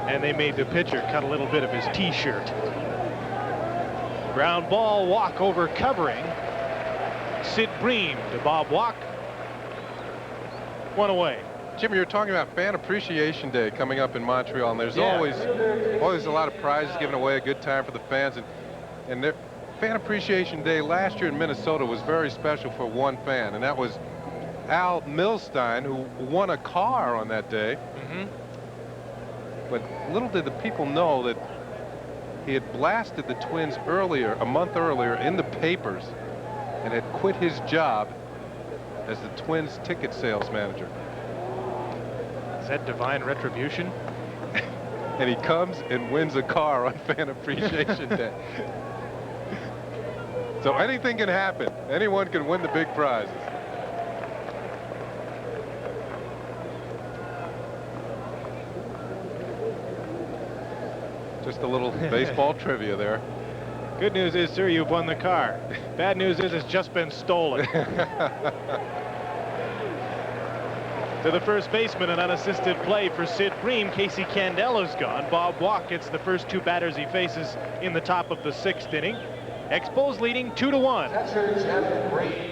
C: And they made the pitcher cut a little bit of his t-shirt. Ground ball, Walk over covering. Sid Bream to Bob Waugh. 1 away.
B: Jim, you're talking about Fan Appreciation Day coming up in Montreal, and there's always a lot of prizes given away, a good time for the fans. And their Fan Appreciation Day last year in Minnesota was very special for one fan, and that was Al Milstein, who won a car on that day. But little did the people know that he had blasted the Twins earlier, a month earlier, in the papers, and had quit his job as the Twins ticket sales manager.
C: Is that divine retribution?
B: And he comes and wins a car on Fan Appreciation Day. So anything can happen. Anyone can win the big prizes. Just a little baseball trivia there.
C: Good news is, sir, you've won the car. Bad news is it's just been stolen. To the first baseman, an unassisted play for Sid Bream. Casey Candella's gone. Bob Waugh gets the first 2 batters he faces in the top of the 6th inning. Expos leading 2-1.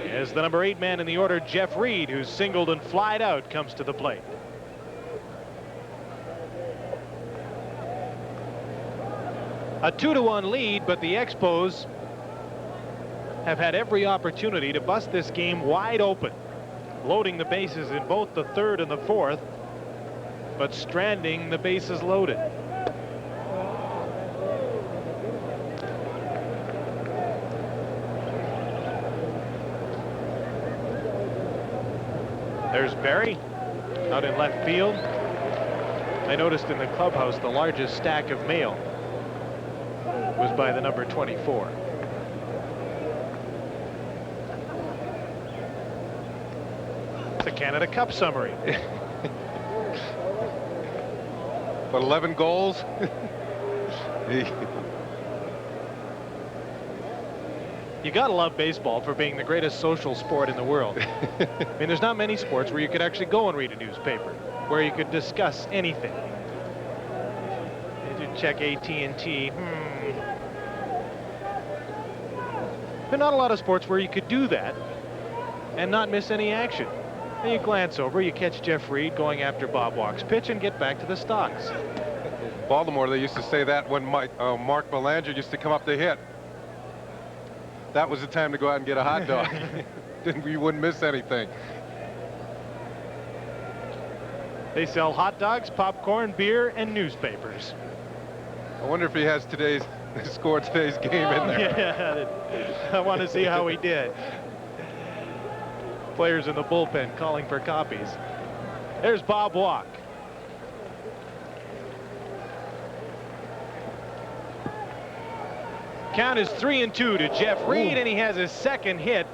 C: As the number 8 man in the order, Jeff Reed, who's singled and flied out, comes to the plate. A 2-1 lead, but the Expos have had every opportunity to bust this game wide open, loading the bases in both the 3rd and the 4th, but stranding the bases loaded. There's Barry out in left field. I noticed in the clubhouse the largest stack of mail was by the number 24. It's a Canada Cup summary.
B: But 11 goals.
C: You gotta love baseball for being the greatest social sport in the world. I mean, there's not many sports where you could actually go and read a newspaper, where you could discuss anything. You check AT&T. But not a lot of sports where you could do that and not miss any action. Then you glance over, you catch Jeff Reed going after Bob Waugh's pitch and get back to the stocks.
B: Baltimore, they used to say that when Mark Belanger used to come up to hit. That was the time to go out and get a hot dog. You wouldn't miss anything.
C: They sell hot dogs, popcorn, beer, and newspapers.
B: I wonder if he has scored today's game in there.
C: Yeah, I want to see how he did. Players in the bullpen calling for copies. There's Bob Waugh. Count is 3-2 to Jeff Reed, and he has his second hit.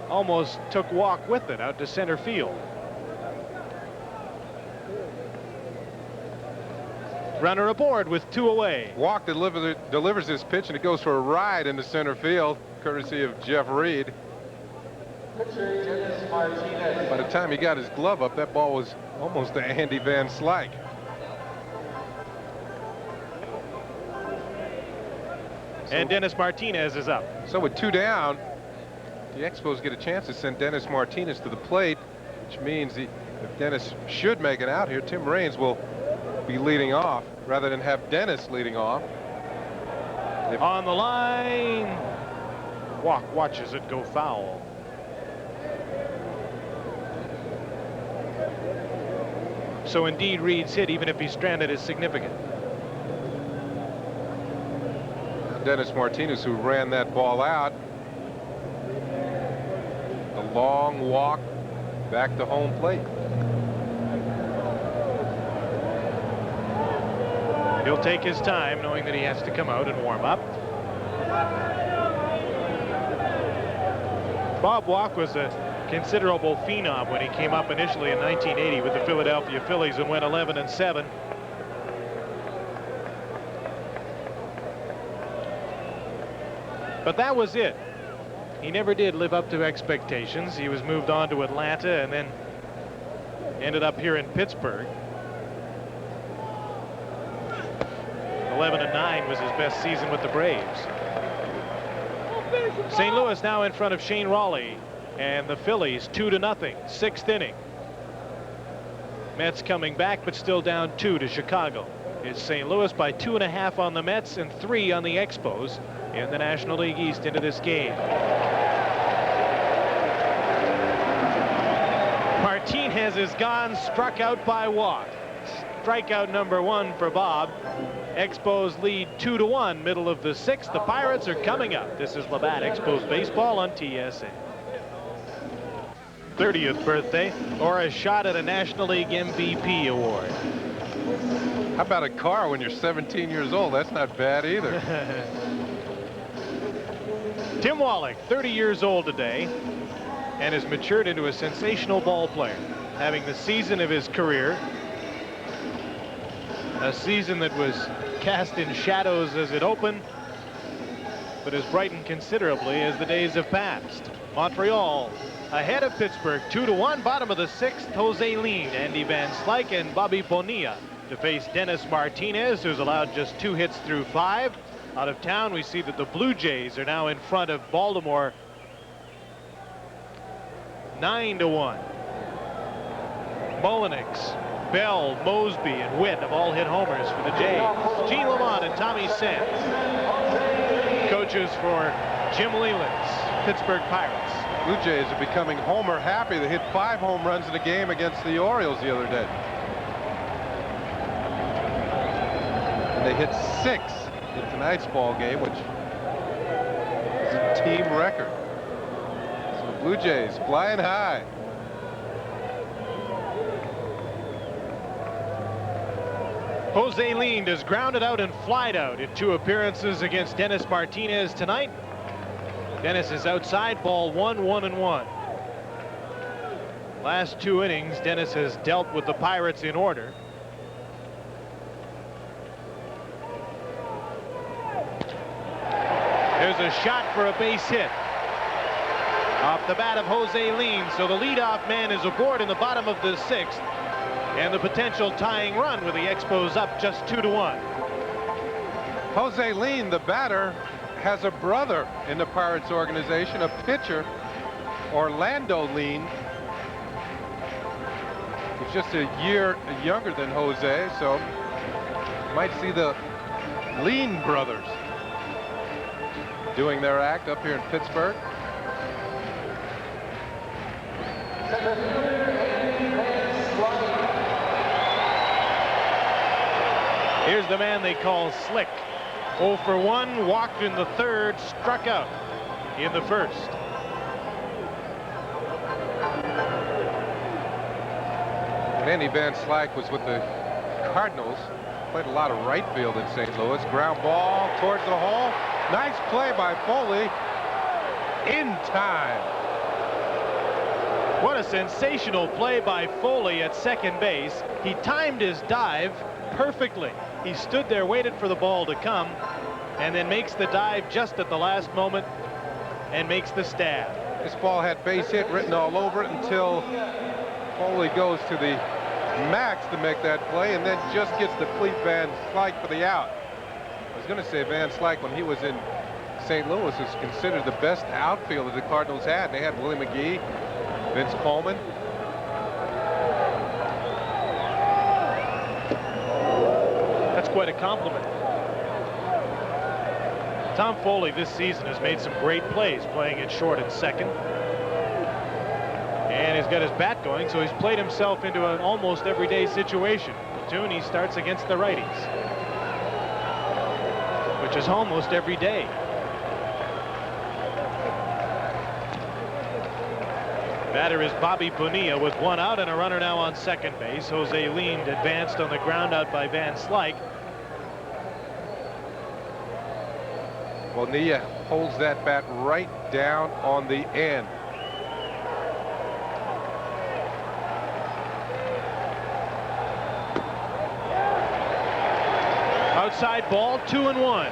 C: Almost took Waugh with it out to center field. Runner aboard with 2 away.
B: Waugh delivers this pitch, and it goes for a ride into center field, courtesy of Jeff Reed. By the time he got his glove up, that ball was almost to Andy Van Slyke.
C: And Dennis Martinez is up.
B: So with 2 down, the Expos get a chance to send Dennis Martinez to the plate, which means if Dennis should make it out here, Tim Raines will be leading off rather than have Dennis leading off.
C: On the line. Walk watches it go foul. So indeed, Reed's hit, even if he's stranded, is significant.
B: Dennis Martinez, who ran that ball out. A long walk back to home plate.
C: He'll take his time, knowing that he has to come out and warm up. Bob Walk was a considerable phenom when he came up initially in 1980 with the Philadelphia Phillies and went 11-7. But that was it. He never did live up to expectations. He was moved on to Atlanta and then ended up here in Pittsburgh. 11-9 was his best season with the Braves. St. Louis now in front of Shane Raleigh, and the Phillies 2-0, 6th inning. Mets coming back, but still down 2 to Chicago. It's St. Louis by 2.5 on the Mets and 3 on the Expos in the National League East into this game. Martinez is gone, struck out by Walk. Strikeout number 1 for Bob. Expos lead 2-1, middle of the 6th. The Pirates are coming up. This is Labatt Expos Baseball on TSN. 30th birthday or a shot at a National League MVP award.
B: How about a car when you're 17 years old? That's not bad either.
C: Tim Wallach, 30 years old today, and has matured into a sensational ball player, having the season of his career. A season that was cast in shadows as it opened, but has brightened considerably as the days have passed. Montreal ahead of Pittsburgh 2-1, bottom of the 6th. Jose Lean, Andy Van Slyke, and Bobby Bonilla to face Dennis Martinez, who's allowed just 2 hits through 5. Out of town, we see that the Blue Jays are now in front of Baltimore 9-1. Mullinax, Bell, Mosby, and Witt have all hit homers for the Jays. Gene Lamont and Tommy Senz, coaches for Jim Leland's Pittsburgh Pirates.
B: Blue Jays are becoming homer happy. They hit 5 home runs in a game against the Orioles the other day. And they hit 6 in tonight's ball game, which is a team record. So the Blue Jays flying high.
C: Jose Lean is grounded out and flied out in 2 appearances against Dennis Martinez tonight. Dennis is outside, ball 1, 1-1. Last 2 innings, Dennis has dealt with the Pirates in order. There's a shot for a base hit off the bat of Jose Lean. So the leadoff man is aboard in the bottom of the 6th. And the potential tying run with the Expos up just 2-1.
B: Jose Lean, the batter, has a brother in the Pirates organization, a pitcher, Orlando Lean. He's just a year younger than Jose, so you might see the Lean brothers doing their act up here in Pittsburgh.
C: Here's the man they call Slick. 0 for 1, walked in the 3rd, struck out in the 1st.
B: Andy Van Slyke was with the Cardinals. Played a lot of right field in St. Louis. Ground ball towards the hole. Nice play by Foley. In time.
C: What a sensational play by Foley at second base. He timed his dive perfectly. He stood there, waited for the ball to come, and then makes the dive just at the last moment and makes the stab.
B: This ball had base hit written all over it until Foley goes to the max to make that play and then just gets the Clete Van Slyke for the out. I was going to say Van Slyke when he was in St. Louis is considered the best outfielder the Cardinals had. They had Willie McGee, Vince Coleman.
C: That's quite a compliment. Tom Foley this season has made some great plays playing at short and second. And he's got his bat going, so he's played himself into an almost everyday situation. Platoon, he starts against the righties, which is almost every day. Batter is Bobby Bonilla with one out and a runner now on second base. Jose Lind advanced on the ground out by Van Slyke.
B: Bonilla holds that bat right down on the end.
C: Outside ball, 2-1.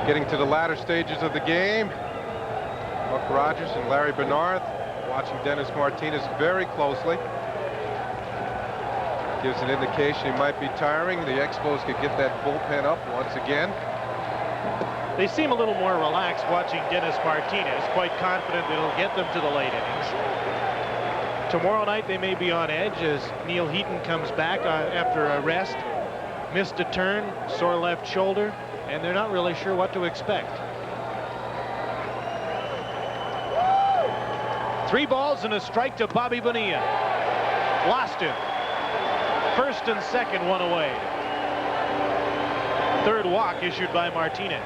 B: Getting to the latter stages of the game, Buck Rogers and Larry Bernard watching Dennis Martinez very closely. Gives an indication he might be tiring. The Expos could get that bullpen up once again.
C: They seem a little more relaxed watching Dennis Martinez, quite confident that he'll get them to the late innings. Tomorrow night they may be on edge as Neil Heaton comes back after a rest. Missed a turn, sore left shoulder, and they're not really sure what to expect. 3 balls and a strike to Bobby Bonilla. Lost him. First and second, one away. Third walk issued by Martinez.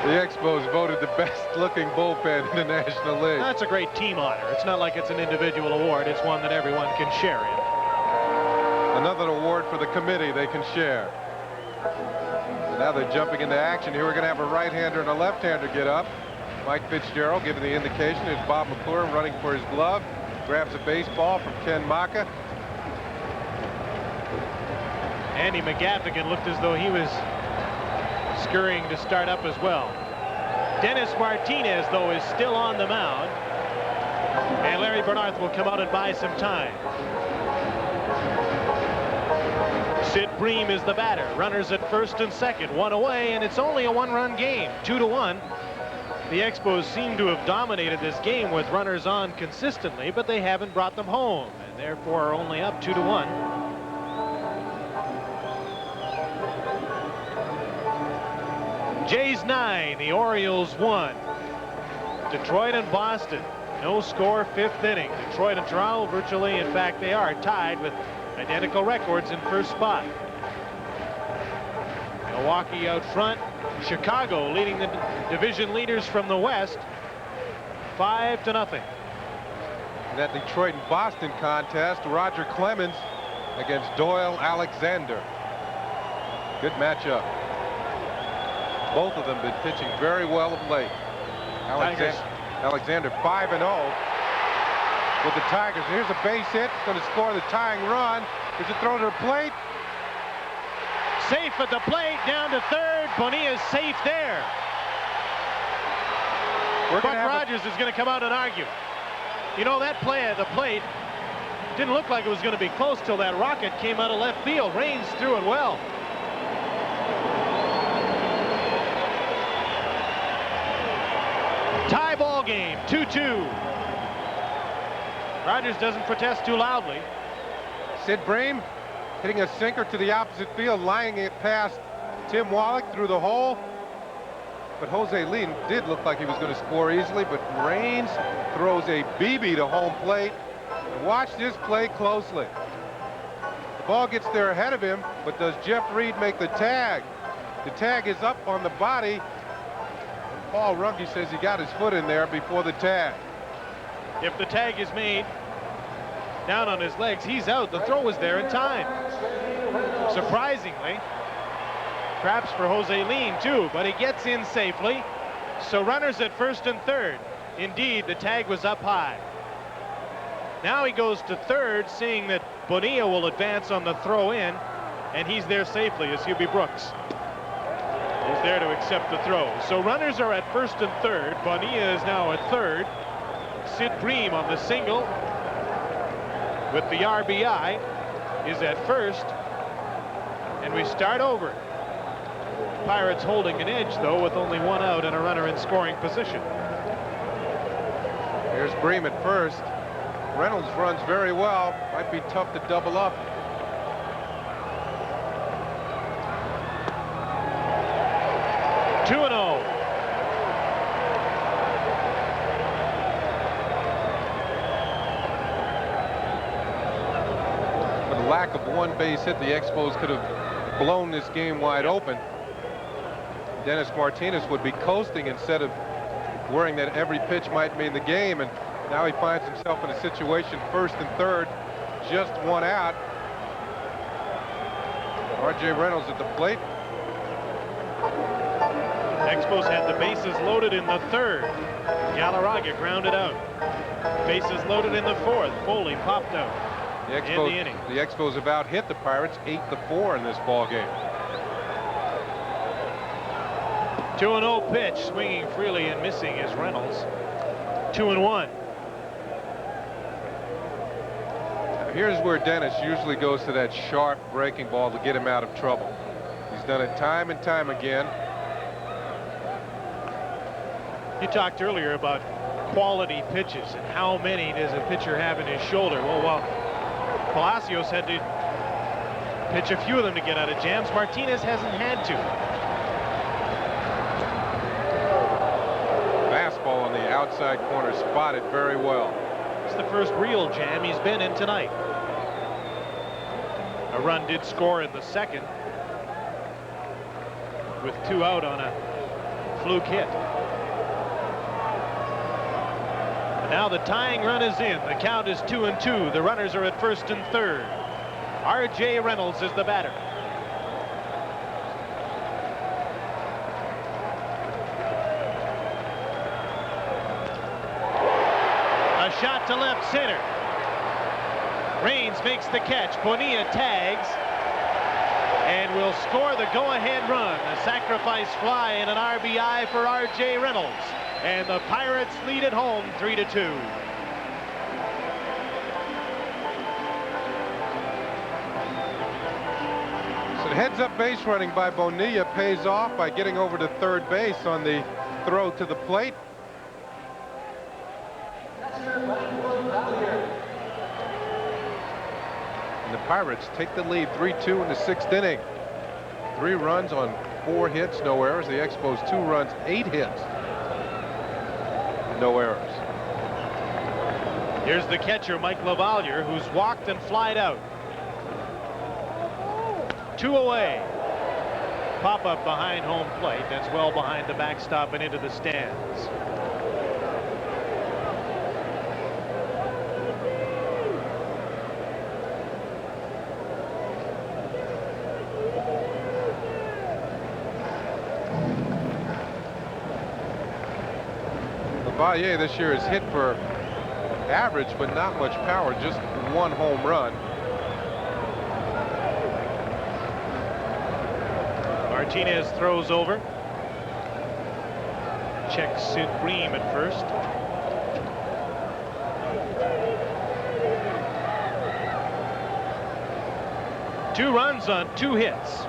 B: The Expos voted the best looking bullpen in the National League.
C: That's a great team honor. It's not like it's an individual award. It's one that everyone can share in.
B: Another award for the committee they can share. So now they're jumping into action here. We're going to have a right-hander and a left-hander get up. Mike Fitzgerald giving the indication. It's Bob McClure running for his glove. Grabs a baseball from Ken Maka.
C: Andy McGaffigan looked as though he was scurrying to start up as well. Dennis Martinez, though, is still on the mound. And Larry Bernard will come out and buy some time. Sid Bream is the batter. Runners at first and second, one away, and it's only a 1-run game, 2-1. The Expos seem to have dominated this game with runners on consistently, but they haven't brought them home, and therefore are only up 2-1. Jays 9, the Orioles 1. Detroit and Boston, no score, 5th inning. Detroit and Toronto virtually, in fact, they are tied with identical records in first spot. Milwaukee out front. Chicago leading the division leaders from the West 5-0.
B: In that Detroit and Boston contest, Roger Clemens against Doyle Alexander. Good matchup. Both of them been pitching very well of late. Alexander 5-0 with the Tigers. Here's a base hit. It's going to score the tying run. There's a throw to the plate.
C: Safe at the plate, down to third. Bonilla's safe there. Buck Rogers is going to come out and argue. You know, that play at the plate didn't look like it was going to be close till that rocket came out of left field. Raines threw it well. Tie ball game, 2-2. Rogers doesn't protest too loudly.
B: Sid Bream hitting a sinker to the opposite field, lying it past Tim Wallach through the hole. But Jose Lind did look like he was going to score easily, but Raines throws a BB to home plate. And watch this play closely. The ball gets there ahead of him, but does Jeff Reed make the tag? The tag is up on the body. Paul Runge says he got his foot in there before the tag.
C: If the tag is made down on his legs, he's out. The throw was there in time. Surprisingly, perhaps for Jose Lind too, but he gets in safely. So runners at first and third. Indeed, the tag was up high. Now he goes to third, seeing that Bonilla will advance on the throw in, and he's there safely as Hubie Brooks. He's there to accept the throw. So runners are at first and third. Bonilla is now at third. Sid Bream on the single with the RBI is at first. And we start over. Pirates holding an edge, though, with only one out and a runner in scoring position.
B: Here's Bream at first. Reynolds runs very well. Might be tough to double up.
C: Two and oh.
B: For the lack of one base hit, the Expos could have blown this game wide open. Dennis Martinez would be coasting instead of worrying that every pitch might mean the game, and now he finds himself in a situation first and third, just one out. R.J. Reynolds at the plate.
C: Expos had the bases loaded in the third. Galarraga grounded out. Bases loaded in the fourth. Foley popped out in the inning.
B: The Expos have out hit the Pirates 8-4 in this ball game.
C: 2-0 pitch, swinging freely and missing is Reynolds. 2-1.
B: Here's where Dennis usually goes to that sharp breaking ball to get him out of trouble. He's done it time and time again.
C: You talked earlier about quality pitches and how many does a pitcher have in his shoulder. Well, Palacios had to pitch a few of them to get out of jams. Martinez hasn't had to.
B: Fastball on the outside corner, spotted very well.
C: It's the first real jam he's been in tonight. A run did score in the second with 2 out on a fluke hit. And now the tying run is in. The count is 2-2. The runners are at first and third. R.J. Reynolds is the batter. Shot to left center. Raines makes the catch. Bonilla tags and will score the go-ahead run. A sacrifice fly and an RBI for R.J. Reynolds. And the Pirates lead at home 3-2.
B: So the heads-up base running by Bonilla pays off by getting over to third base on the throw to the plate. And the Pirates take the lead 3-2 in the 6th inning. 3 runs on 4 hits, no errors. The Expos 2 runs, 8 hits, no errors.
C: Here's the catcher, Mike Lavalier, who's walked and flied out. 2 away. Pop up behind home plate. That's well behind the backstop and into the stands.
B: Labatt this year has hit for average, but not much power, just 1 home run.
C: Martinez throws over. Checks Sid Bream at first. Two runs on 2 hits.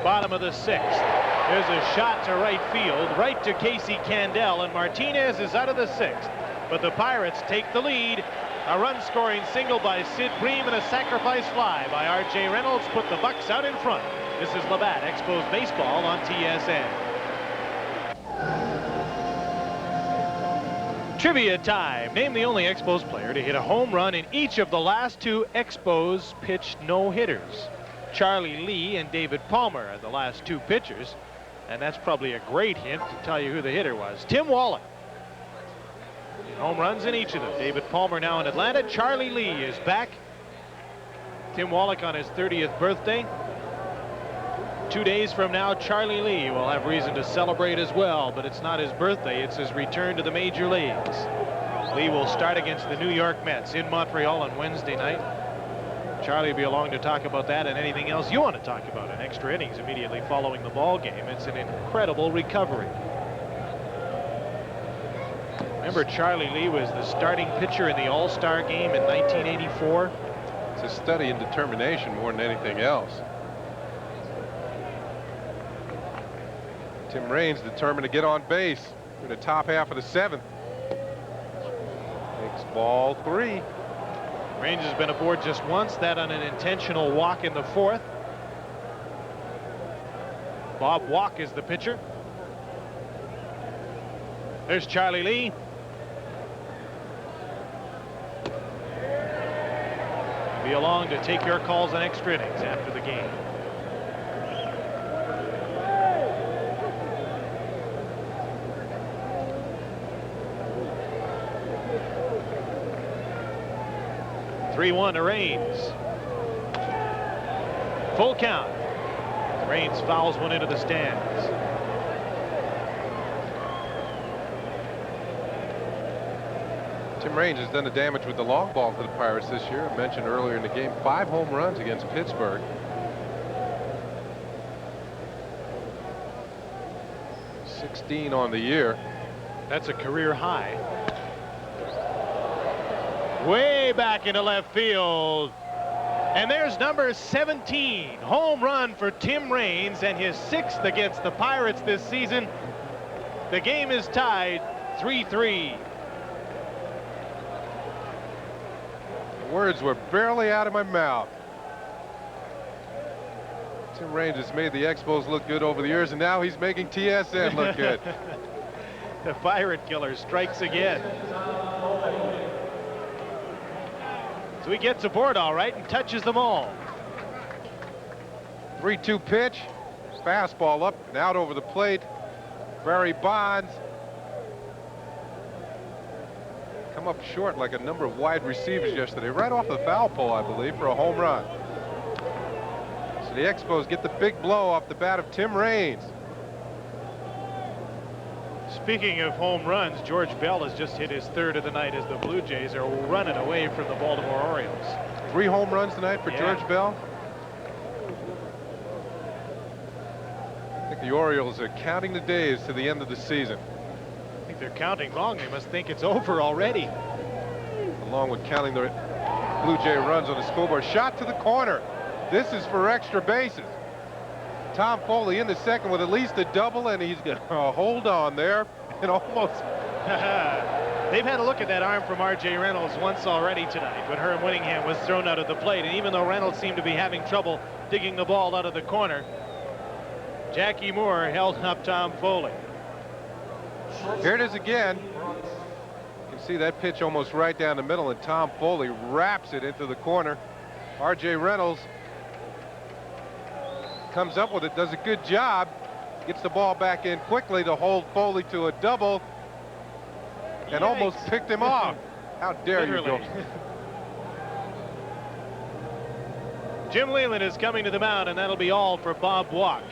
C: Bottom of the 6th. There's a shot to right field, right to Casey Candell, and Martinez is out of the 6th. But the Pirates take the lead. A run-scoring single by Sid Bream and a sacrifice fly by R.J. Reynolds put the Bucks out in front. This is Labatt, Expos Baseball on TSN. Trivia time. Name the only Expos player to hit a home run in each of the last 2 Expos pitched no-hitters. Charlie Lee and David Palmer are the last 2 pitchers. And that's probably a great hint to tell you who the hitter was. Tim Wallach. Home runs in each of them. David Palmer now in Atlanta. Charlie Lee is back. Tim Wallach on his 30th birthday. 2 days from now, Charlie Lee will have reason to celebrate as well, but it's not his birthday, it's his return to the major leagues. Lee will start against the New York Mets in Montreal on Wednesday night. Charlie will be along to talk about that and anything else you want to talk about in extra innings immediately following the ball game. It's an incredible recovery. Remember, Charlie Lee was the starting pitcher in the All-Star game in 1984.
B: It's a study in determination more than anything else. Tim Raines determined to get on base in the top half of the 7th. Takes ball 3.
C: Raines has been aboard just once, that on an intentional walk in the 4th. Bob Walk is the pitcher. There's Charlie Lee. Be along to take your calls on extra innings after the game. Three-1 to Raines. Full count. Raines fouls one into the stands.
B: Tim Raines has done the damage with the long ball for the Pirates this year. I mentioned earlier in the game, 5 home runs against Pittsburgh. 16 on the year.
C: That's a career high. Way back into left field. And there's number 17. Home run for Tim Raines, and his 6th against the Pirates this season. The game is tied 3-3.
B: Words were barely out of my mouth. Tim Raines has made the Expos look good over the years, and now he's making TSN look good.
C: The Pirate Killer strikes again. So he gets aboard all right and touches them all.
B: 3-2 pitch. Fastball up and out over the plate. Barry Bonds come up short like a number of wide receivers yesterday, right off the foul pole, I believe, for a home run. So the Expos get the big blow off the bat of Tim Raines.
C: Speaking of home runs, George Bell has just hit his 3rd of the night as the Blue Jays are running away from the Baltimore Orioles.
B: 3 home runs tonight for George Bell. I think the Orioles are counting the days to the end of the season.
C: I think they're counting wrong. They must think it's over already.
B: Along with counting the Blue Jay runs on the scoreboard. Shot to the corner. This is for extra bases. Tom Foley in the 2nd with at least a double, and he's going to hold on there and almost.
C: They've had a look at that arm from R.J. Reynolds once already tonight when Herm Whittingham was thrown out of the plate, and even though Reynolds seemed to be having trouble digging the ball out of the corner, Jackie Moore held up Tom Foley.
B: Here it is again. You can see that pitch almost right down the middle, and Tom Foley wraps it into the corner. R.J. Reynolds comes up with it, does a good job, gets the ball back in quickly to hold Foley to a double, and almost picked him off. How dare you go.
C: Jim Leyland is coming to the mound, and that'll be all for Bob Walk.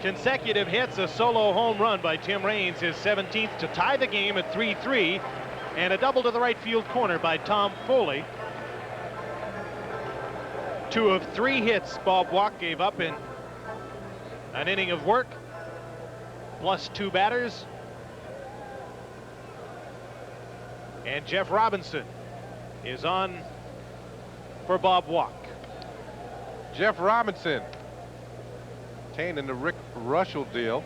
C: Consecutive hits, a solo home run by Tim Raines, his 17th, to tie the game at 3-3, and a double to the right field corner by Tom Foley. 2 of 3 hits Bob Walk gave up in an inning of work, plus 2 batters. And Jeff Robinson is on for Bob Walk.
B: Jeff Robinson, in the Rick Russell deal.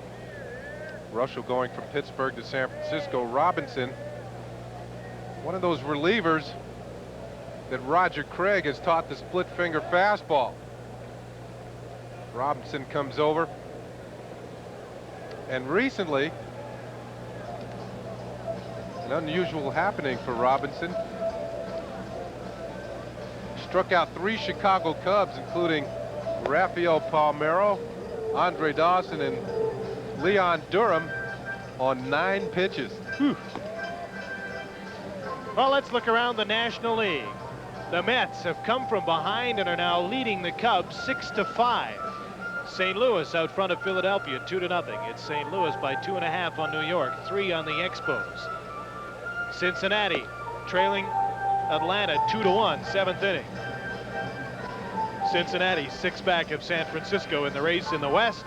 B: Russell going from Pittsburgh to San Francisco. Robinson, one of those relievers that Roger Craig has taught the split finger fastball. Robinson comes over, and recently an unusual happening for Robinson. Struck out 3 Chicago Cubs, including Rafael Palmeiro, Andre Dawson, and Leon Durham on 9 pitches.
C: Whew. Well, let's look around the National League. The Mets have come from behind and are now leading the Cubs 6-5. St. Louis out front of Philadelphia 2-0. It's St. Louis by 2.5 on New York, 3 on the Expos. Cincinnati trailing Atlanta 2-1, 7th inning. Cincinnati 6 back of San Francisco in the race in the West.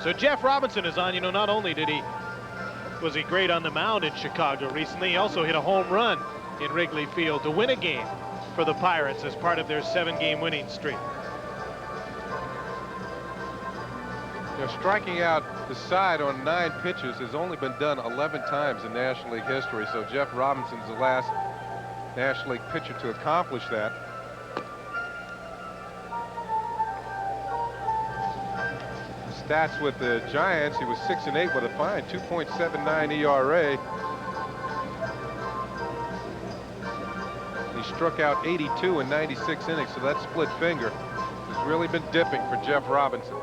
C: So Jeff Robinson is on. You know, not only was he great on the mound in Chicago recently, he also hit a home run in Wrigley Field to win a game for the Pirates as part of their 7-game winning streak.
B: You know, striking out the side on 9 pitches has only been done 11 times in National League history, so Jeff Robinson's the last National League pitcher to accomplish that. Stats with the Giants, he was 6-8 with a fine 2.79 ERA. He struck out 82 in 96 innings, so that split finger has really been dipping for Jeff Robinson.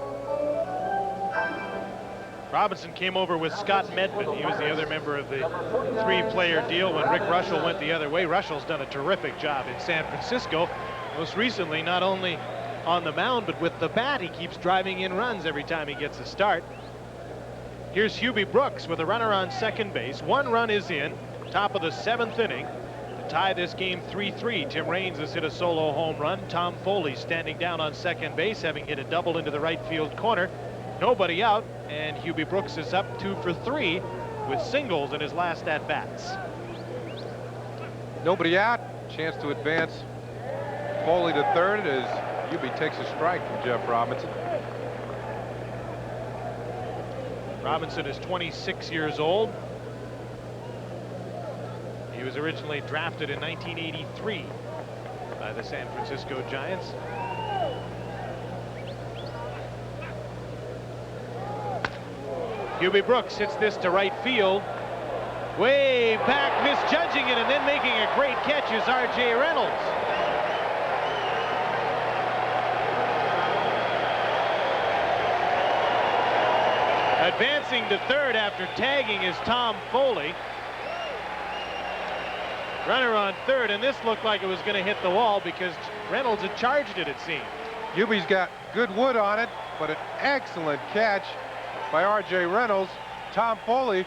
C: Robinson came over with Scott Medvin. He was the other member of the 3-player deal when Rick Russell went the other way. Russell's done a terrific job in San Francisco. Most recently, not only on the mound, but with the bat, he keeps driving in runs every time he gets a start. Here's Hubie Brooks with a runner on second base. 1 run is in, top of the 7th inning. To tie this game 3-3, Tim Raines has hit a solo home run. Tom Foley standing down on second base, having hit a double into the right field corner. Nobody out, and Hubie Brooks is up 2 for 3 with singles in his last at-bats.
B: Nobody out, chance to advance Foley to third as Hubie takes a strike from Jeff Robinson.
C: Robinson is 26 years old. He was originally drafted in 1983 by the San Francisco Giants. Hubie Brooks hits this to right field. Way back, misjudging it, and then making a great catch is R.J. Reynolds. Advancing to third after tagging is Tom Foley. Runner on third, and this looked like it was going to hit the wall because Reynolds had charged it, it seemed.
B: Hubie's got good wood on it, but an excellent catch by R.J. Reynolds. Tom Foley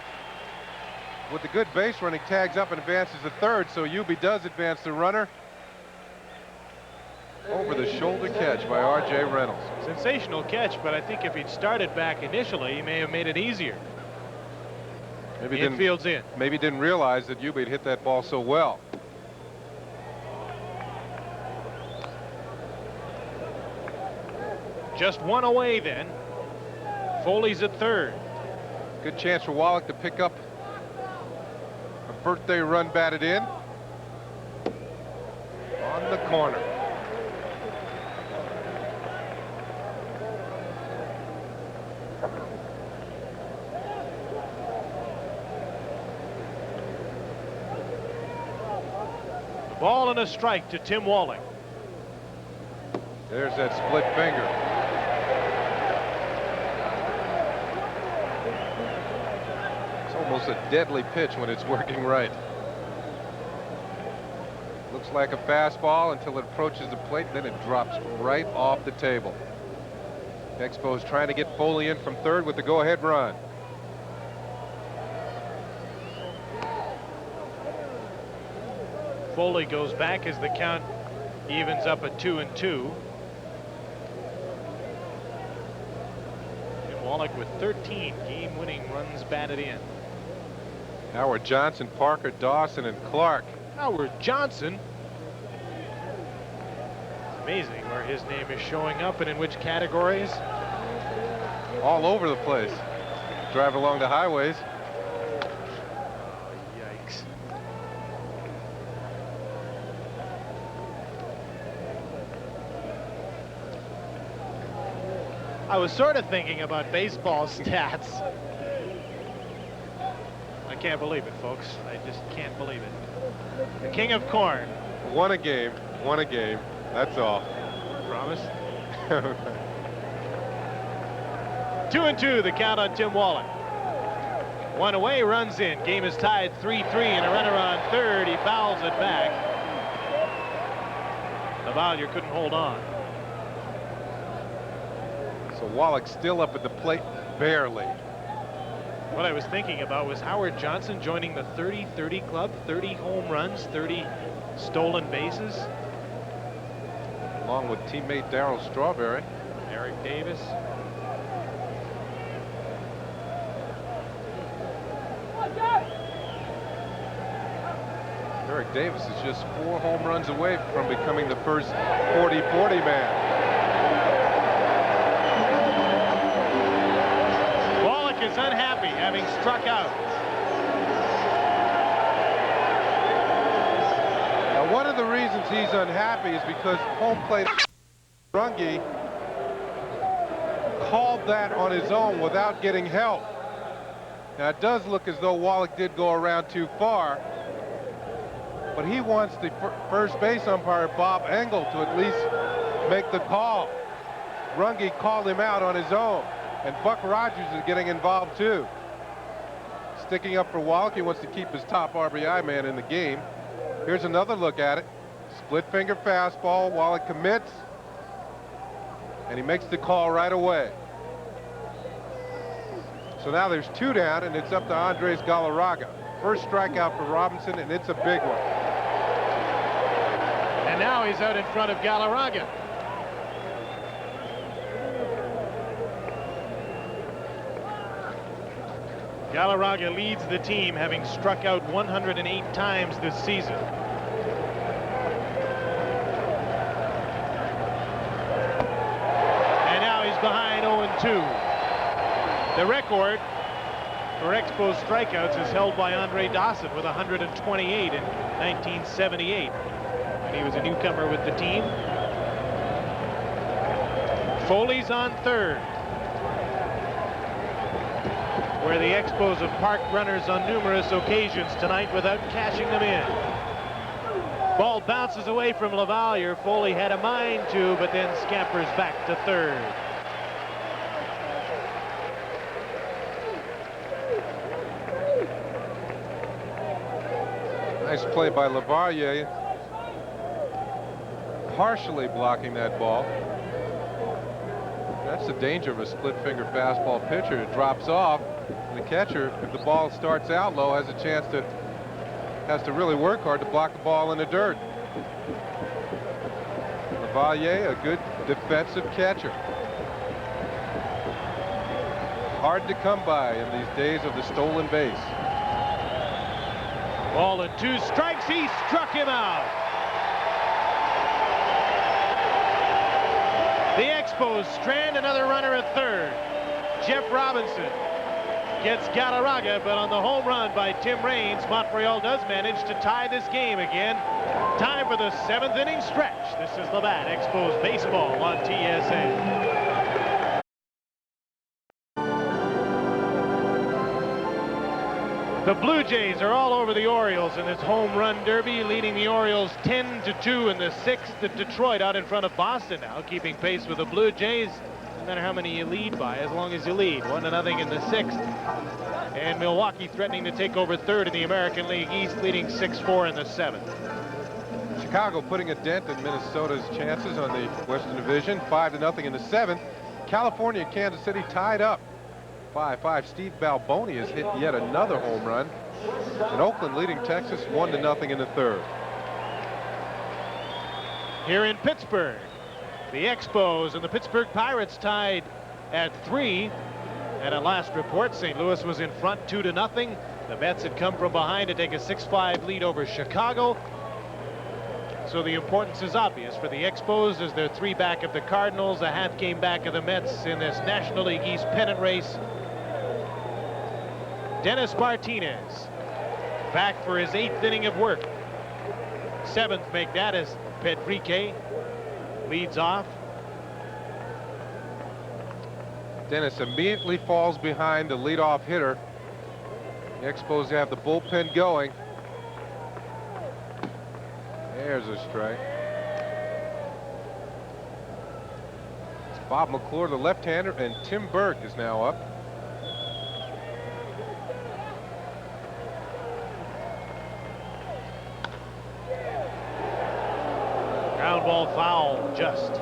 B: with the good base running tags up and advances to third, so Hubie does advance the runner. Over the shoulder catch by R.J. Reynolds.
C: Sensational catch, but I think if he'd started back initially, he may have made it easier.
B: Maybe
C: Infield's in.
B: Maybe didn't realize that Hubie had hit that ball so well.
C: Just 1 away then. Foley's at third.
B: Good chance for Wallach to pick up a birthday run batted in. On the corner.
C: Ball and a strike to Tim Wallach.
B: There's that split finger. It's almost a deadly pitch when it's working right. Looks like a fastball until it approaches the plate, then it drops right off the table. Expos trying to get Foley in from third with the go-ahead run.
C: Foley goes back as the count evens up at 2-2. And Wallach with 13 game-winning runs batted in.
B: Howard Johnson, Parker, Dawson, and Clark.
C: Howard Johnson. It's amazing where his name is showing up and in which categories.
B: All over the place. Drive along the highways.
C: Yikes. I was sort of thinking about baseball stats. I can't believe it, folks. I just can't believe it. The king of corn.
B: Won a game, that's all.
C: Promise? 2-2, the count on Tim Wallach. 1 away, runs in. Game is tied 3-3, and a runner on third. He fouls it back. Labatt couldn't hold on.
B: So Wallach still up at the plate, barely.
C: What I was thinking about was Howard Johnson joining the 30-30 club, 30 home runs, 30 stolen bases.
B: Along with teammate Darryl Strawberry.
C: Eric Davis.
B: Eric Davis is just 4 home runs away from becoming the first 40-40 man.
C: Wallach is unhappy, having struck out.
B: Now, one of the reasons he's unhappy is because home plate Runge called that on his own without getting help. Now, it does look as though Wallach did go around too far, but he wants the first base umpire, Bob Engel, to at least make the call. Runge called him out on his own, and Buck Rogers is getting involved too. Sticking up for Wallach, he wants to keep his top RBI man in the game. Here's another look at it. Split finger fastball. Wallach commits, and he makes the call right away. So now there's 2 down, and it's up to Andres Galarraga. First strikeout for Robinson, and it's a big one.
C: And now he's out in front of Galarraga. Galarraga leads the team, having struck out 108 times this season. And now he's behind 0-2. The record for Expos strikeouts is held by Andre Dawson with 128 in 1978 when he was a newcomer with the team. Foley's on third, where the Expos have parked runners on numerous occasions tonight without cashing them in. Ball bounces away from Lavalier. Foley had a mind to, but then scampers back to third.
B: Nice play by Lavalier, partially blocking that ball. That's the danger of a split finger fastball pitcher. It drops off, and the catcher, if the ball starts out low, has to really work hard to block the ball in the dirt. Lavalier, a good defensive catcher. Hard to come by in these days of the stolen base.
C: Ball and 2 strikes. He struck him out. The Expos strand another runner at third. Jeff Robinson gets Galarraga, but on the home run by Tim Raines, Montreal does manage to tie this game again. Time for the 7th inning stretch. This is Labatt Expos baseball on TSN. The Blue Jays are all over the Orioles in this home run derby, leading the Orioles 10-2 in the 6th at Detroit, out in front of Boston now, keeping pace with the Blue Jays. No matter how many you lead by, as long as you lead. 1-0 in the 6th. And Milwaukee threatening to take over third in the American League East, leading 6-4 in the 7th.
B: Chicago putting a dent in Minnesota's chances on the Western Division. 5-0 in the 7th. California and Kansas City tied up 5-5. Steve Balboni has hit yet another home run. And Oakland leading Texas 1-0 in the 3rd.
C: Here in Pittsburgh, the Expos and the Pittsburgh Pirates tied at 3. And at last report, St. Louis was in front 2-0. The Mets had come from behind to take a 6-5 lead over Chicago. So the importance is obvious for the Expos as they're 3 back of the Cardinals, a half game back of the Mets in this National League East pennant race. Dennis Martinez back for his 8th inning of work. 7th make that as Pedrique leads off.
B: Dennis immediately falls behind the leadoff hitter. The Expos have the bullpen going. There's a strike. It's Bob McClure, the left-hander, and Tim Burke is now up.
C: Ground ball foul, just.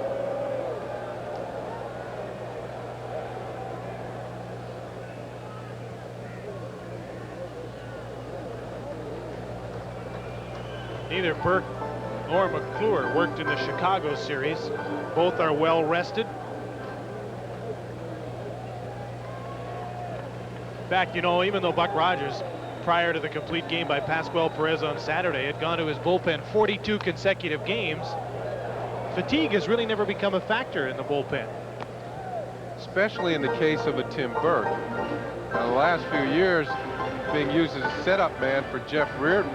C: Neither Burke nor McClure worked in the Chicago series. Both are well rested. In fact, you know, even though Buck Rogers, prior to the complete game by Pascual Perez on Saturday, had gone to his bullpen 42 consecutive games, fatigue has really never become a factor in the bullpen.
B: Especially in the case of a Tim Burke. Now, the last few years, being used as a setup man for Jeff Reardon,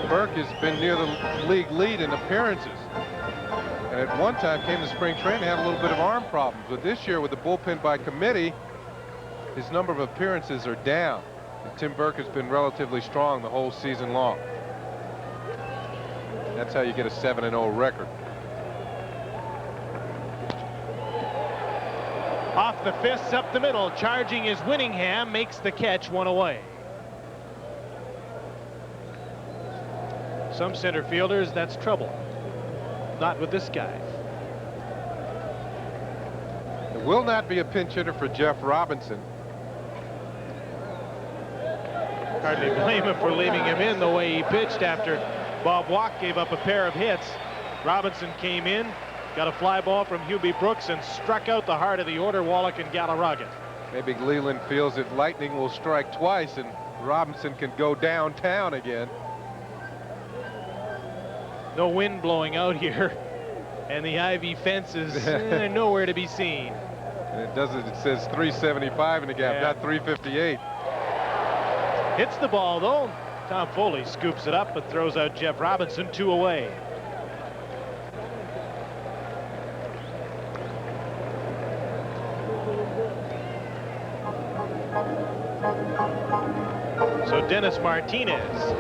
B: Burke has been near the league lead in appearances. And at one time came to spring training, had a little bit of arm problems. But this year, with the bullpen by committee, his number of appearances are down. And Tim Burke has been relatively strong the whole season long. That's how you get a 7-0 record.
C: Off the fists, up the middle, charging is Winningham, makes the catch, one away. Some center fielders, that's trouble. Not with this guy.
B: It will not be a pinch hitter for Jeff Robinson.
C: Hardly blame him for leaving him in the way he pitched after Bob Walk gave up a pair of hits. Robinson came in, got a fly ball from Hubie Brooks and struck out the heart of the order, Wallach and Galarraga.
B: Maybe Leland feels that lightning will strike twice and Robinson can go downtown again.
C: No wind blowing out here, and the ivy fence is nowhere to be seen.
B: And it says 375 in the gap, not 358.
C: Hits the ball though. Tom Foley scoops it up but throws out Jeff Robinson, 2 away. So Dennis Martinez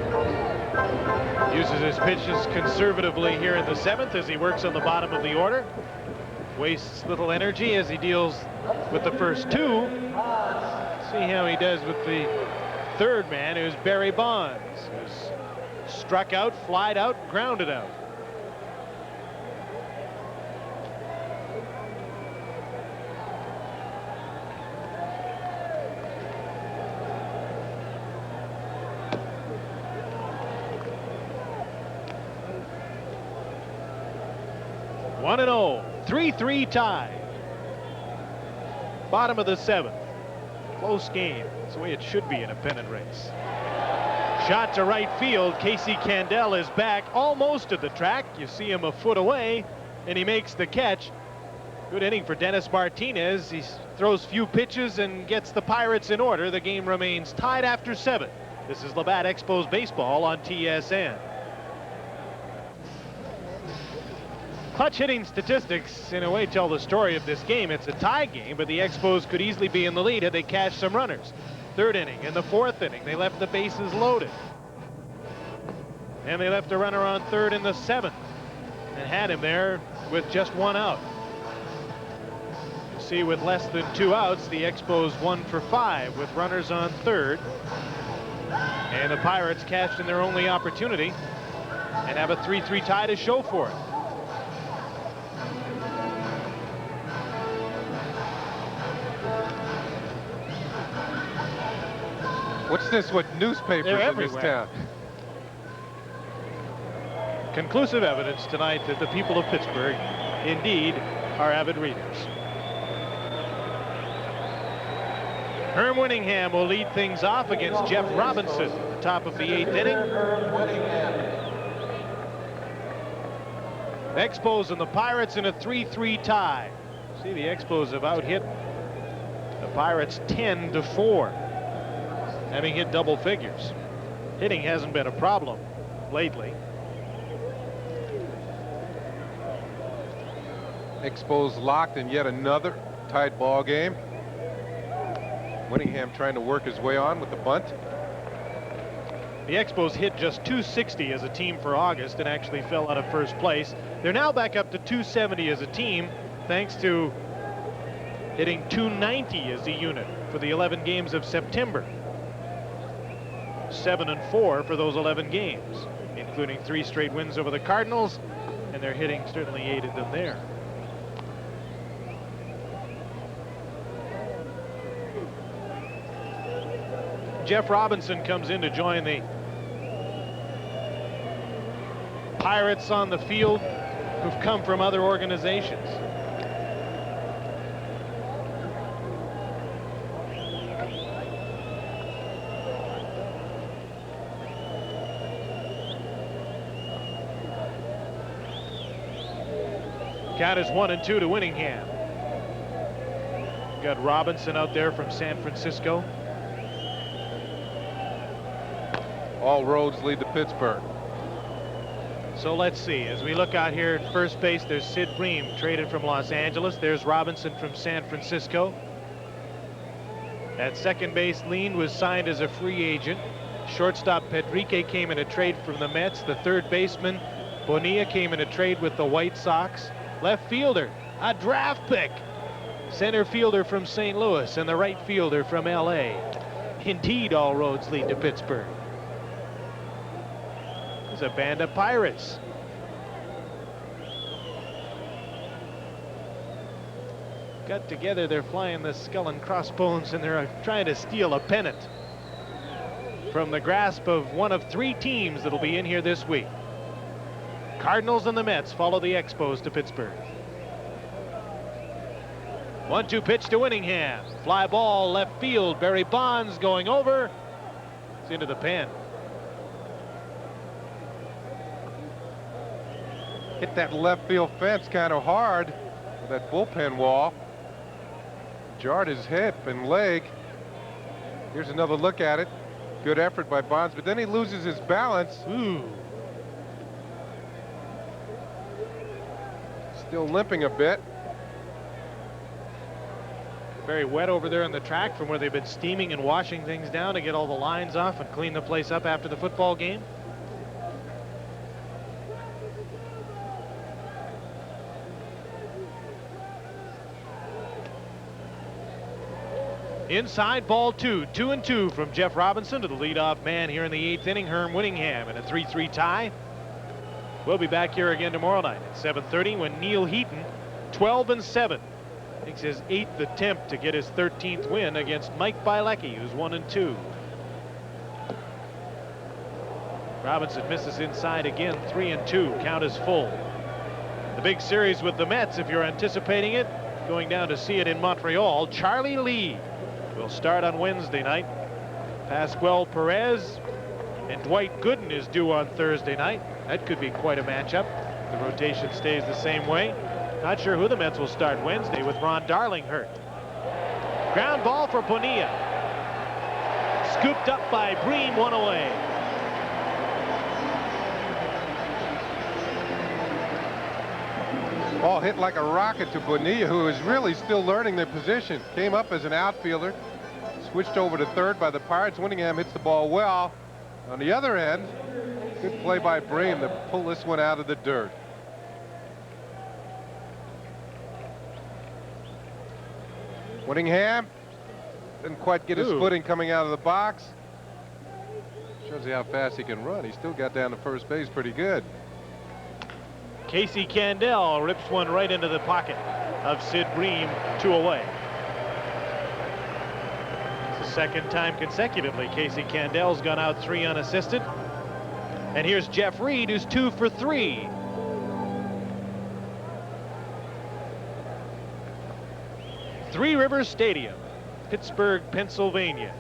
C: uses his pitches conservatively here in the 7th as he works on the bottom of the order. Wastes little energy as he deals with the first 2. See how he does with the third man, who's Barry Bonds, who's struck out, flied out, grounded out. One and 0, 3-3 tie. Bottom of the 7th. Close game. That's the way it should be in a pennant race. Shot to right field. Casey Candell is back almost at the track. You see him a foot away, and he makes the catch. Good inning for Dennis Martinez. He throws few pitches and gets the Pirates in order. The game remains tied after 7. This is Labatt Expos Baseball on TSN. Clutch hitting statistics in a way tell the story of this game. It's a tie game, but the Expos could easily be in the lead had they cashed some runners. 3rd inning and the 4th inning, they left the bases loaded. And they left a runner on 3rd in the 7th and had him there with just 1 out. You see, with less than 2 outs, the Expos 1 for 5 with runners on 3rd. And the Pirates cashed in their only opportunity and have a 3-3 tie to show for it.
B: What's this? What newspapers in this town?
C: Conclusive evidence tonight that the people of Pittsburgh indeed are avid readers. Herm Winningham will lead things off against Jeff Robinson at the top of the 8th inning. Expos and the Pirates in a 3-3 tie. See, the Expos have out-hit the Pirates 10-4. Having hit double figures. Hitting hasn't been a problem lately.
B: Expos locked in yet another tight ball game. Winningham trying to work his way on with the bunt.
C: The Expos hit just 260 as a team for August and actually fell out of first place. They're now back up to 270 as a team thanks to hitting 290 as a unit for the 11 games of September. 7-4 for those 11 games, including 3 straight wins over the Cardinals, and their hitting certainly aided them there. Jeff Robinson comes in to join the Pirates on the field who've come from other organizations. Count is 1-2 to Winningham. Got Robinson out there from San Francisco.
B: All roads lead to Pittsburgh.
C: So let's see. As we look out here at first base, there's Sid Bream, traded from Los Angeles. There's Robinson from San Francisco. At second base, Lean was signed as a free agent. Shortstop Pedrique came in a trade from the Mets. The third baseman, Bonilla, came in a trade with the White Sox. Left fielder, a draft pick. Center fielder from St. Louis and the right fielder from LA. Indeed, all roads lead to Pittsburgh. There's a band of Pirates. Got together, they're flying the skull and crossbones, and they're trying to steal a pennant from the grasp of one of 3 teams that'll be in here this week. Cardinals and the Mets follow the Expos to Pittsburgh. 1-2 pitch to Winningham. Fly ball left field. Barry Bonds going over. It's into the pen.
B: Hit that left field fence kind of hard with that bullpen wall. Jarred his hip and leg. Here's another look at it. Good effort by Bonds, but then he loses his balance.
C: Ooh.
B: Still limping a bit.
C: Very wet over there on the track from where they've been steaming and washing things down to get all the lines off and clean the place up after the football game. Inside, ball 2. 2-2 from Jeff Robinson to the leadoff man here in the 8th inning, Herm Winningham, in a 3-3 tie. We'll be back here again tomorrow night at 7:30 when Neil Heaton, 12-7, makes his 8th attempt to get his 13th win against Mike Bilecki, who's 1-2. Robinson misses inside again, 3-2. Count is full. The big series with the Mets, if you're anticipating it, going down to see it in Montreal. Charlie Lee will start on Wednesday night. Pascual Perez and Dwight Gooden is due on Thursday night. That could be quite a matchup. The rotation stays the same way. Not sure who the Mets will start Wednesday with Ron Darling hurt. Ground ball for Bonilla. Scooped up by Bream, 1 away.
B: Ball hit like a rocket to Bonilla, who is really still learning their position. Came up as an outfielder, switched over to third by the Pirates. Winningham hits the ball well. On the other end, good play by Bream to pull this one out of the dirt. Winningham didn't quite get his footing coming out of the box. Shows you how fast he can run. He still got down to first base pretty good.
C: Casey Candell rips one right into the pocket of Sid Bream, 2 away. It's the second time consecutively Casey Candell's gone out 3 unassisted. And here's Jeff Reed, who's 2 for 3. Three Rivers Stadium, Pittsburgh, Pennsylvania.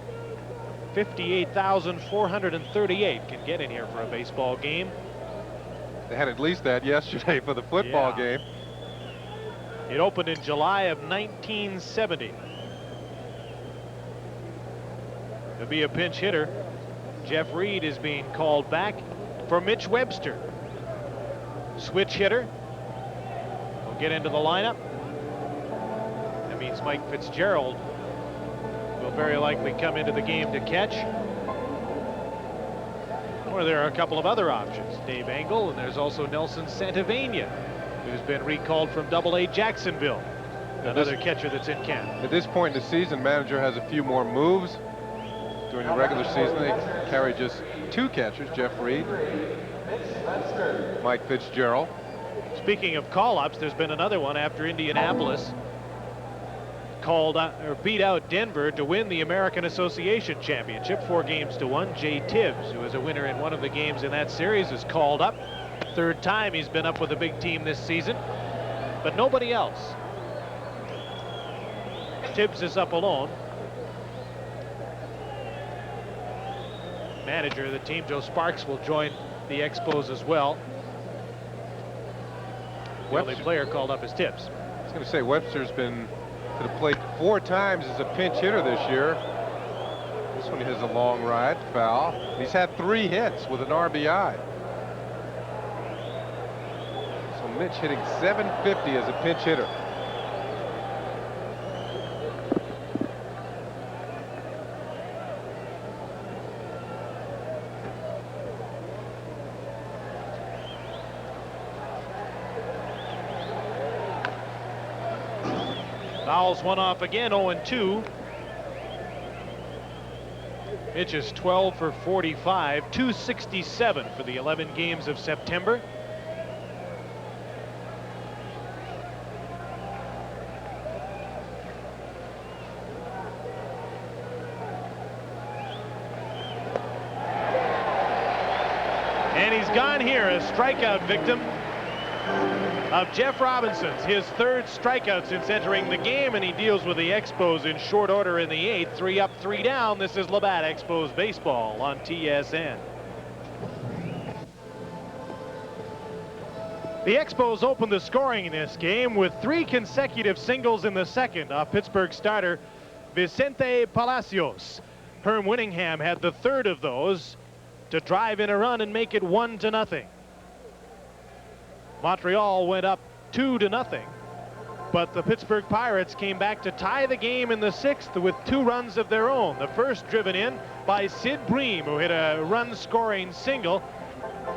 C: 58,438 can get in here for a baseball game.
B: They had at least that yesterday for the football game.
C: It opened in July of 1970. There'll be a pinch hitter. Jeff Reed is being called back for Mitch Webster. Switch hitter will get into the lineup. That means Mike Fitzgerald will very likely come into the game to catch. Or there are a couple of other options. Dave Engel, and there's also Nelson Santavania, who's been recalled from Double-A Jacksonville. Another catcher that's in camp.
B: At this point in the season, manager has a few more moves. During the regular season, they carry just 2 catchers, Jeff Reed, Mike Fitzgerald.
C: Speaking of call-ups, there's been another one after Indianapolis beat out Denver to win the American Association Championship 4-1. Jay Tibbs, who was a winner in one of the games in that series, is called up. third time he's been up with a big team this season, but nobody else. Tibbs is up alone. Manager of the team, Joe Sparks, will join the Expos as well. The only player called up is Tibbs.
B: I was going to say, Webster's been to the plate 4 times as a pinch hitter this year. This one has a long ride, foul. He's had 3 hits with an RBI. So Mitch hitting .750 as a pinch hitter.
C: Fouls one off again, 0-2. Mitch is 12 for 45, 267 for the 11 games of September. And he's gone here, a strikeout victim of Jeff Robinson's, his 3rd strikeout since entering the game, and he deals with the Expos in short order in the 8th. 3 up, 3 down. This is Labatt Expos baseball on TSN. The Expos opened the scoring in this game with 3 consecutive singles in the second off Pittsburgh starter Vicente Palacios. Herm Winningham had the 3rd of those to drive in a run and make it 1-0. Montreal went up 2-0, but the Pittsburgh Pirates came back to tie the game in the 6th with 2 runs of their own. The first driven in by Sid Bream, who hit a run-scoring single.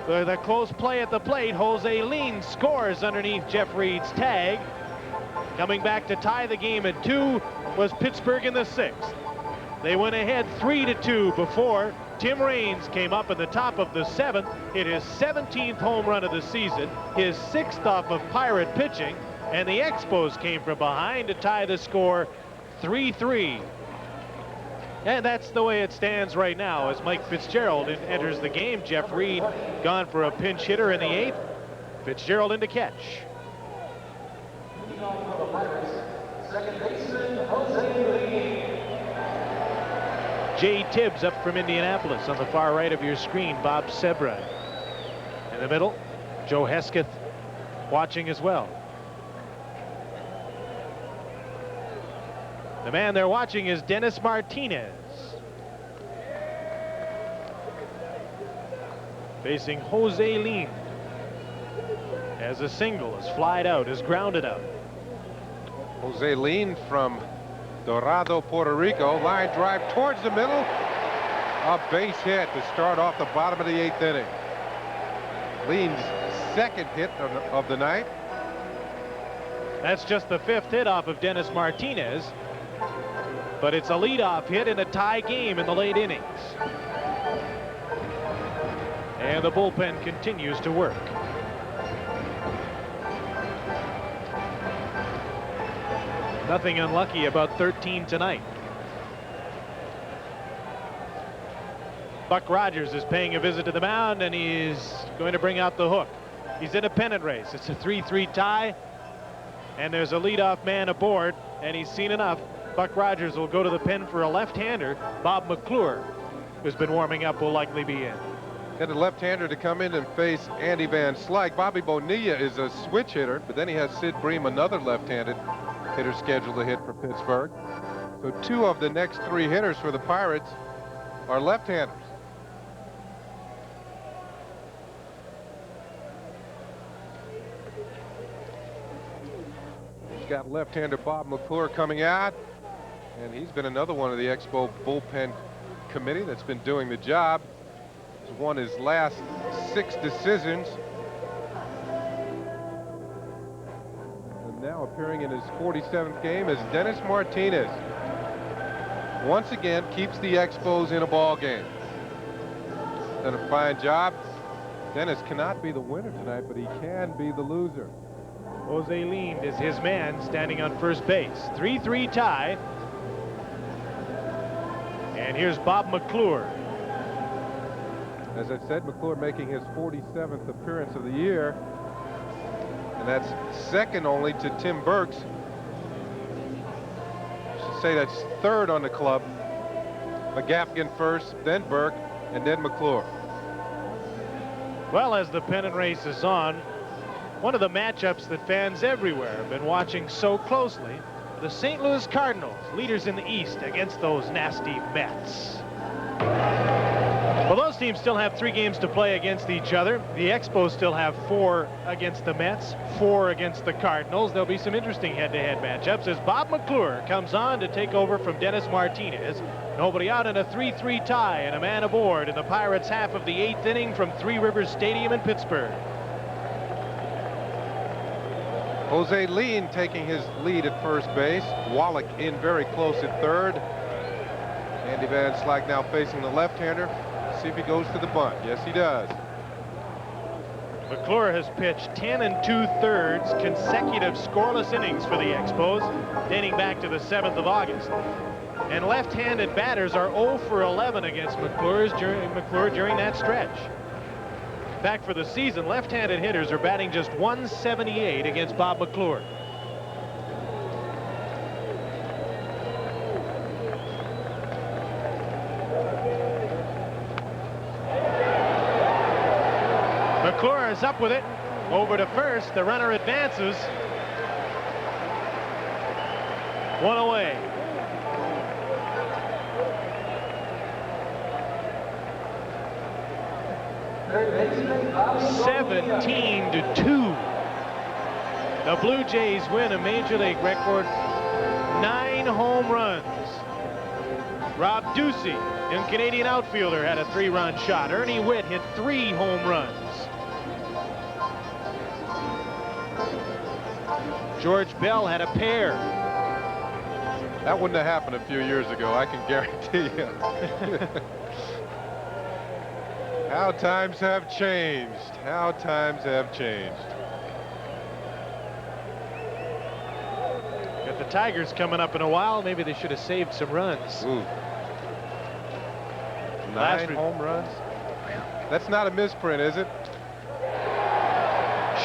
C: With a close play at the plate, Jose Lean scores underneath Jeff Reed's tag. Coming back to tie the game at 2 was Pittsburgh in the 6th. They went ahead 3-2 before Tim Raines came up in the top of the 7th, hit his 17th home run of the season, his 6th off of Pirate pitching, and the Expos came from behind to tie the score 3-3. And that's the way it stands right now as Mike Fitzgerald enters the game. Jeff Reed gone for a pinch hitter in the 8th. Fitzgerald in to catch.
D: Second baseman, Jose Lee.
C: Jay Tibbs up from Indianapolis on the far right of your screen. Bob Sebra in the middle. Joe Hesketh watching as well. The man they're watching is Dennis Martinez. Facing Jose Lean. As a single is flied out, is grounded out.
B: Jose Lean from Dorado, Puerto Rico. Line drive towards the middle. A base hit to start off the bottom of the 8th inning. Lean's 2nd hit of the night.
C: That's just the 5th hit off of Dennis Martinez. But it's a leadoff hit in a tie game in the late innings. And the bullpen continues to work. Nothing unlucky about 13 tonight. Buck Rogers is paying a visit to the mound, and he's going to bring out the hook. He's in a pennant race. It's a 3-3 tie, and there's a leadoff man aboard, and he's seen enough. Buck Rogers will go to the pen for a left-hander. Bob McClure, who's been warming up, will likely be in.
B: Got a left-hander to come in and face Andy Van Slyke. Bobby Bonilla is a switch hitter, but then he has Sid Bream, another left-handed hitter scheduled to hit for Pittsburgh. So 2 of the next 3 hitters for the Pirates are left-handers. He's got left-hander Bob McClure coming out, and he's been another one of the Expo bullpen committee that's been doing the job. He's won his last 6 decisions. Now appearing in his 47th game is Dennis Martinez. Once again keeps the Expos in a ball game. Done a fine job. Dennis cannot be the winner tonight, but he can be the loser.
C: Jose Lean is his man standing on first base. 3-3 tie. And here's Bob McClure.
B: As I said, McClure making his 47th appearance of the year. And that's second only to Tim Burks. I should say that's third on the club. McGaffigan first, then Burke, and then McClure.
C: Well, as the pennant race is on, one of the matchups that fans everywhere have been watching so closely, the St. Louis Cardinals, leaders in the East, against those nasty Mets. Well, those teams still have 3 games to play against each other. The Expos still have 4 against the Mets, 4 against the Cardinals. There'll be some interesting head-to-head matchups as Bob McClure comes on to take over from Dennis Martinez. Nobody out in a 3-3 tie and a man aboard in the Pirates' half of the 8th inning from Three Rivers Stadium in Pittsburgh.
B: Jose Lean taking his lead at first base. Wallach in very close at third. Andy Van Slyke now facing the left-hander. See if he goes to the bunt. Yes, he does.
C: McClure has pitched 10 2/3 consecutive scoreless innings for the Expos, dating back to the 7th of August. And left-handed batters are 0 for 11 against McClure during that stretch. In fact, for the season, left-handed hitters are batting just 178 against Bob McClure. McClure is up with it. Over to first. The runner advances. 1 away.
D: Third baseman Bobby
C: 17-2. The Blue Jays win a Major League record 9 home runs. Rob Ducey, young Canadian outfielder, had a 3-run shot. Ernie Witt hit 3 home runs. George Bell had a pair.
B: That wouldn't have happened a few years ago, I can guarantee you. How times have changed. How times have changed.
C: Got the Tigers coming up in a while. Maybe they should have saved some runs.
B: Ooh. 9 home runs? That's not a misprint, is it?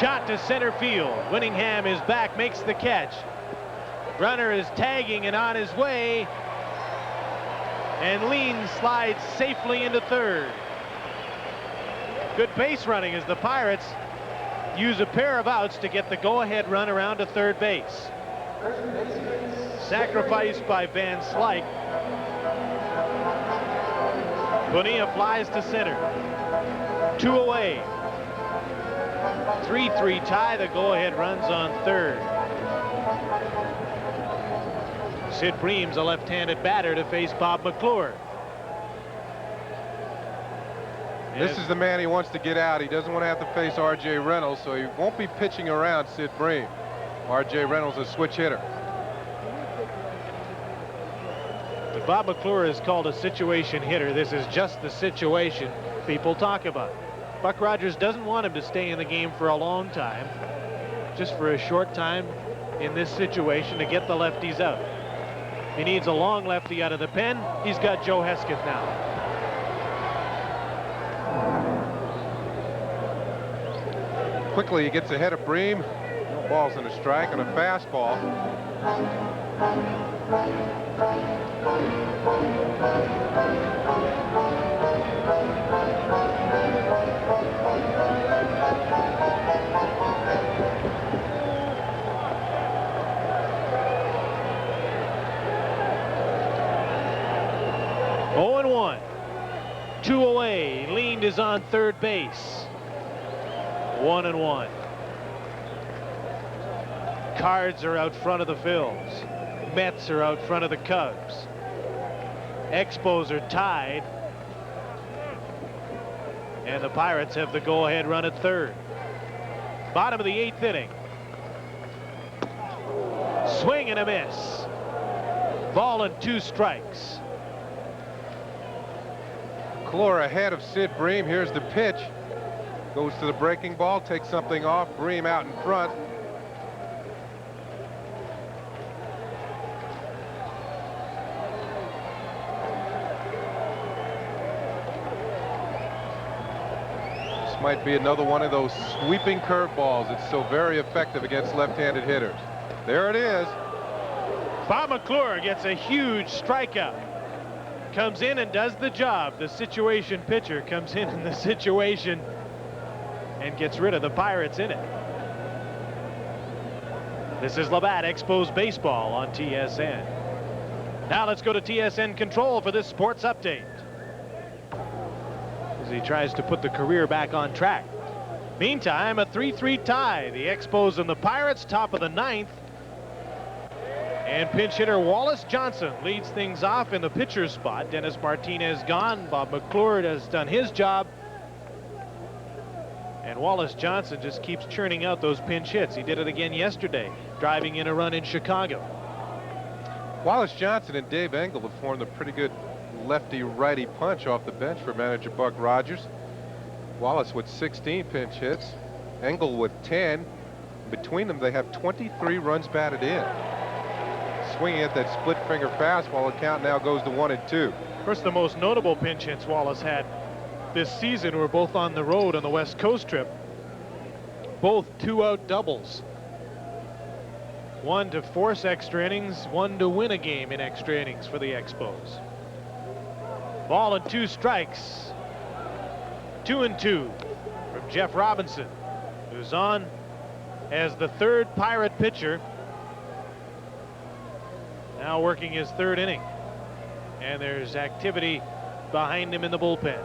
C: Shot to center field. Winningham is back, makes the catch. Runner is tagging and on his way. And Lean slides safely into third. Good base running as the Pirates use a pair of outs to get the go-ahead run around to third base. Sacrificed by Van Slyke. Bonilla flies to center. 2 away. 3-3 tie. The go-ahead runs on third. Sid Bream's a left-handed batter to face Bob McClure.
B: This is the man he wants to get out. He doesn't want to have to face R.J. Reynolds, so he won't be pitching around Sid Bream. R.J. Reynolds, a switch hitter.
C: But Bob McClure is called a situation hitter. This is just the situation people talk about. Buck Rogers doesn't want him to stay in the game for a long time, just for a short time in this situation to get the lefties out. He needs a long lefty out of the pen. He's got Joe Hesketh now.
B: Quickly, he gets ahead of Bream. No balls and a strike on a fastball.
C: Oh and 1. 2 away. Leaned is on third base. 1 and 1. Cards are out front of the Phils. Mets are out front of the Cubs. Expos are tied. And the Pirates have the go-ahead run at third. Bottom of the 8th inning. Swing and a miss. Ball and 2 strikes.
B: McClure ahead of Sid Bream. Here's the pitch. Goes to the breaking ball, takes something off. Bream out in front. might be another one of those sweeping curveballs. It's so very effective against left-handed hitters. There it is.
C: Bob McClure gets a huge strikeout. Comes in and does the job. The situation pitcher comes in the situation and gets rid of the Pirates in it. This is Labatt, Expos Baseball on TSN. Now let's go to TSN Control for this sports update, as he tries to put the career back on track. Meantime, a 3-3 tie. The Expos and the Pirates, top of the 9th. And pinch hitter Wallace Johnson leads things off in the pitcher's spot. Dennis Martinez gone. Bob McClure has done his job. And Wallace Johnson just keeps churning out those pinch hits. He did it again yesterday, driving in a run in Chicago.
B: Wallace Johnson and Dave Engel have formed a pretty good lefty-righty punch off the bench for manager Buck Rogers. Wallace with 16 pinch hits, Engel with 10. Between them, they have 23 runs batted in. Swinging at that split finger fastball, the count now goes to 1-2.
C: Of course, the most notable pinch hits Wallace had this season were both on the road on the West Coast trip. Both 2-out doubles. One to force extra innings, one to win a game in extra innings for the Expos. Ball and 2 strikes. 2-2 from Jeff Robinson, who's on as the 3rd Pirate pitcher. Now working his 3rd inning. And there's activity behind him in the bullpen.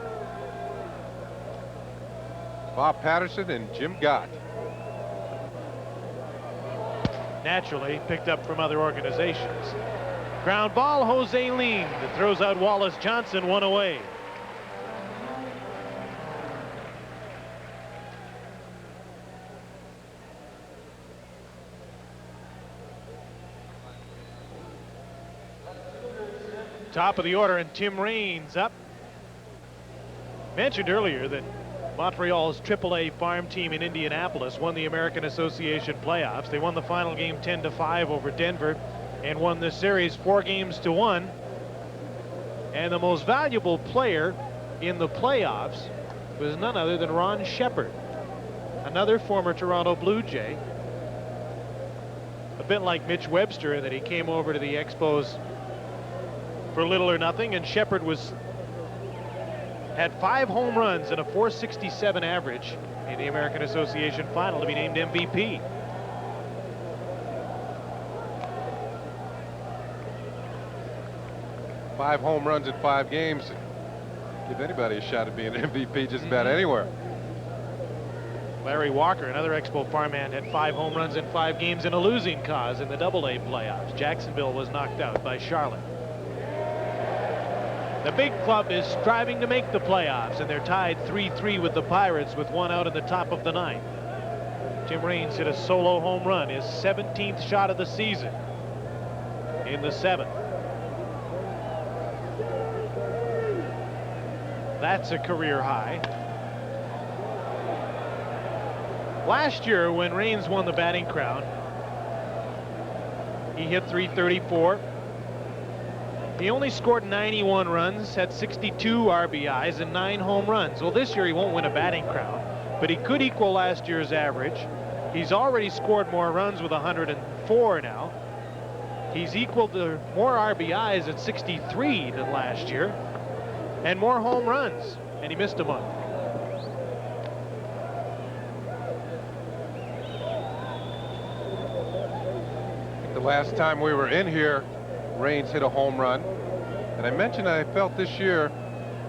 B: Bob Patterson and Jim Gott.
C: Naturally picked up from other organizations. Ground ball, Jose Lean that throws out Wallace Johnson, 1 away. Top of the order, and Tim Raines up. Mentioned earlier that Montreal's AAA farm team in Indianapolis won the American Association playoffs. They won the final game 10-5 over Denver and won the series 4-1. And the most valuable player in the playoffs was none other than Ron Shepard, another former Toronto Blue Jay. A bit like Mitch Webster, that he came over to the Expos for little or nothing, and Shepard had 5 home runs and a .467 average in the American Association final to be named MVP.
B: Five home runs in 5 games. Give anybody a shot at being an MVP just about anywhere.
C: Larry Walker, another Expo farmhand, had 5 home runs in 5 games in a losing cause in the AA playoffs. Jacksonville was knocked out by Charlotte. The big club is striving to make the playoffs, and they're tied 3-3 with the Pirates with 1 out in the top of the 9th. Tim Raines hit a solo home run, his 17th shot of the season in the 7th. That's a career high. Last year, when Raines won the batting crown, he hit .334. He only scored 91 runs, had 62 RBIs and 9 home runs. Well, this year he won't win a batting crown, but he could equal last year's average. He's already scored more runs with 104 now. He's equaled to more RBIs at 63 than last year, and more home runs, and he missed a month.
B: The last time we were in here, Raines hit a home run, and I mentioned I felt this year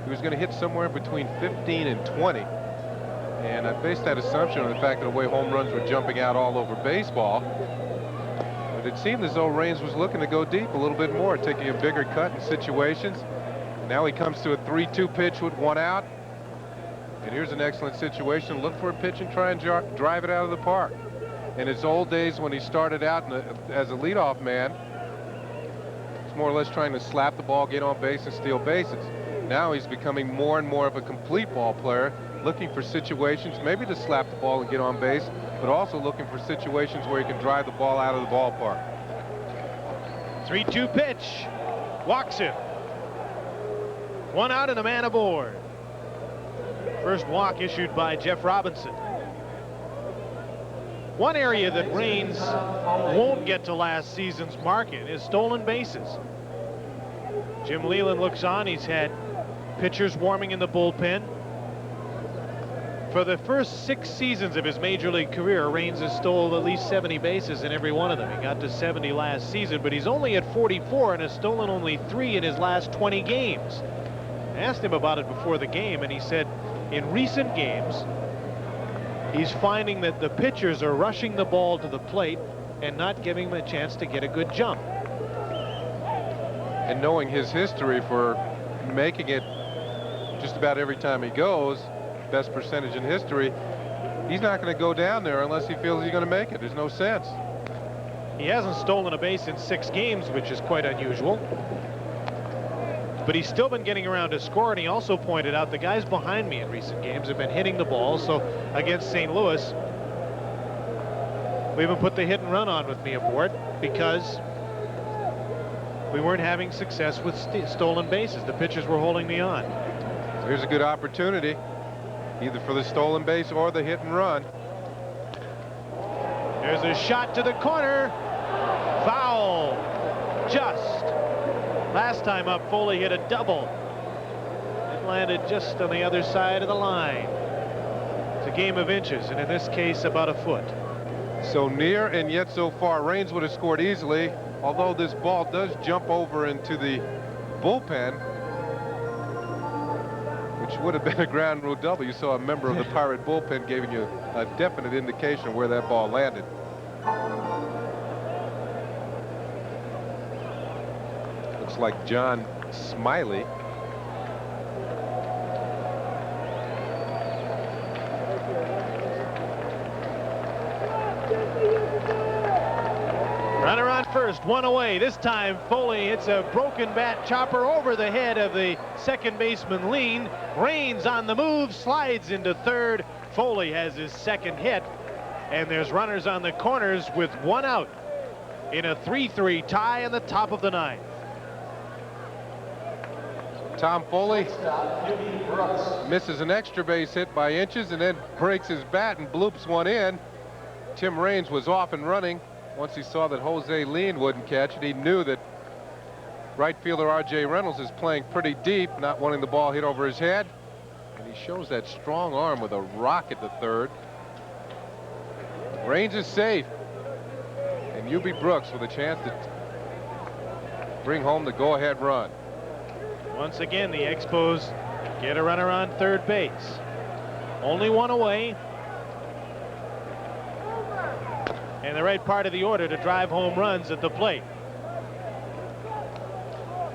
B: he was going to hit somewhere between 15 and 20, and I based that assumption on the fact that the way home runs were jumping out all over baseball. But it seemed as though Raines was looking to go deep a little bit more, taking a bigger cut in situations. Now he comes to a 3-2 pitch with 1 out, and here's an excellent situation. Look for a pitch and try and drive it out of the park. In his old days, when he started out as a leadoff man, more or less trying to slap the ball, get on base, and steal bases. Now he's becoming more and more of a complete ball player, looking for situations maybe to slap the ball and get on base, but also looking for situations where he can drive the ball out of the ballpark.
C: 3-2 pitch. Walks him. 1 out and a man aboard. First walk issued by Jeff Robinson. One area that Raines won't get to last season's market is stolen bases. Jim Leland looks on. He's had pitchers warming in the bullpen. For the first 6 seasons of his major league career, Raines has stolen at least 70 bases in every one of them. He got to 70 last season, but he's only at 44 and has stolen only 3 in his last 20 games. I asked him about it before the game, and he said in recent games, he's finding that the pitchers are rushing the ball to the plate and not giving him a chance to get a good jump.
B: And knowing his history for making it just about every time he goes, best percentage in history, he's not going to go down there unless he feels he's going to make it. There's no sense.
C: He hasn't stolen a base in 6 games, which is quite unusual. But he's still been getting around to score, and he also pointed out the guys behind me in recent games have been hitting the ball. So against St. Louis, we even put the hit and run on with me aboard because we weren't having success with stolen bases. The pitchers were holding me on.
B: Here's a good opportunity, either for the stolen base or the hit and run.
C: There's a shot to the corner. Foul. Just. Last time up, Foley hit a double. It landed just on the other side of the line. It's a game of inches, and in this case, about a foot.
B: So near and yet so far. Raines would have scored easily, although this ball does jump over into the bullpen, which would have been a ground rule double. You saw a member of the Pirate bullpen giving you a definite indication of where that ball landed. Looks like John Smiley.
C: Runner on first, 1 away. This time Foley hits a broken bat chopper over the head of the second baseman Lean. Raines on the move, slides into third. Foley has his second hit, and there's runners on the corners with 1 out in a 3-3 tie in the top of the 9th.
B: Tom Foley misses an extra base hit by inches and then breaks his bat and bloops one in. Tim Raines was off and running once he saw that Jose Lean wouldn't catch it. He knew that right fielder R.J. Reynolds is playing pretty deep, not wanting the ball hit over his head. And he shows that strong arm with a rocket to third. Raines is safe. And U.B. Brooks with a chance to bring home the go-ahead run.
C: Once again, the Expos get a runner on third base. Only 1 away. And the right part of the order to drive home runs at the plate.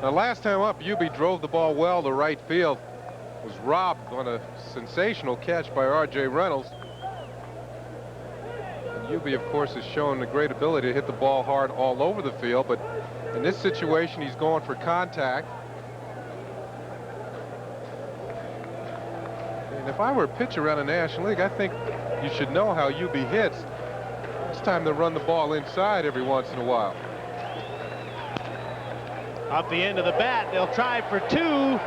B: Now, last time up, UB drove the ball well to right field. Was robbed on a sensational catch by R.J. Reynolds. And UB, of course, has shown a great ability to hit the ball hard all over the field. But in this situation, he's going for contact. And if I were a pitcher around the National League, I think you should know how UB hits. It's time to run the ball inside every once in a while.
C: Up the end of the bat, they'll try for 2 and